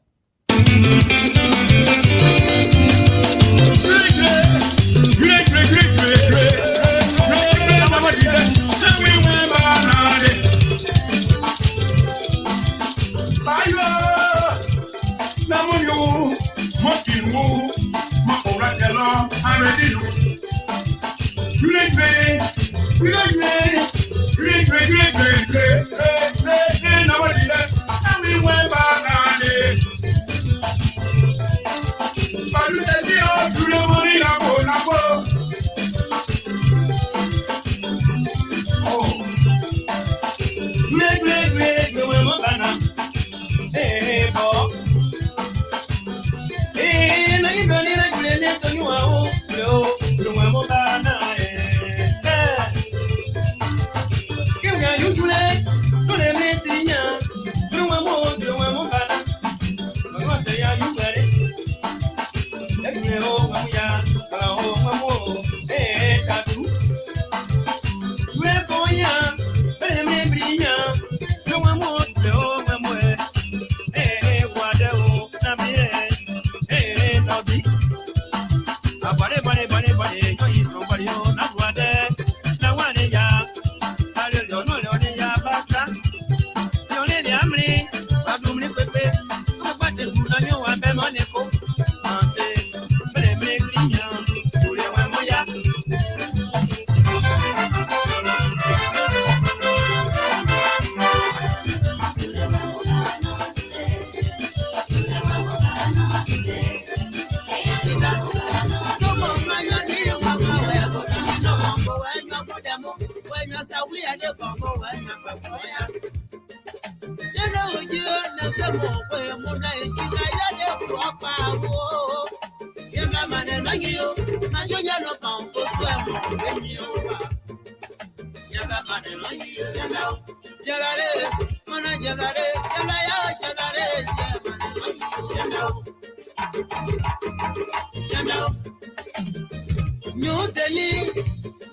New Delhi,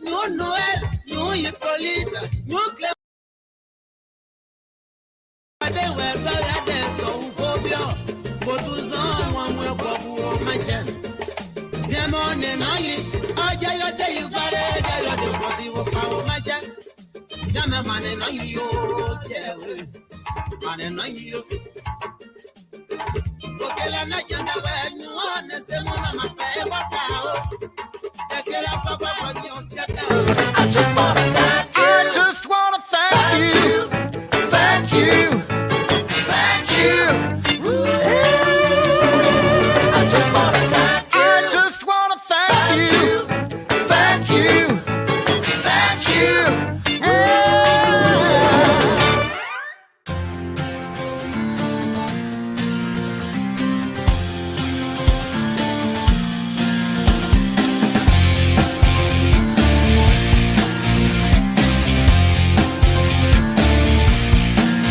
New Noel, New Hippolyta, New Clementine. They were buried there, go to someone will go mention. Simon and I, I day you got it, I got the body of power mention. Sama man and I, you, man and I, you. Okela na janda we you want to say mama pay what out. I just wanna thank you. Thank you.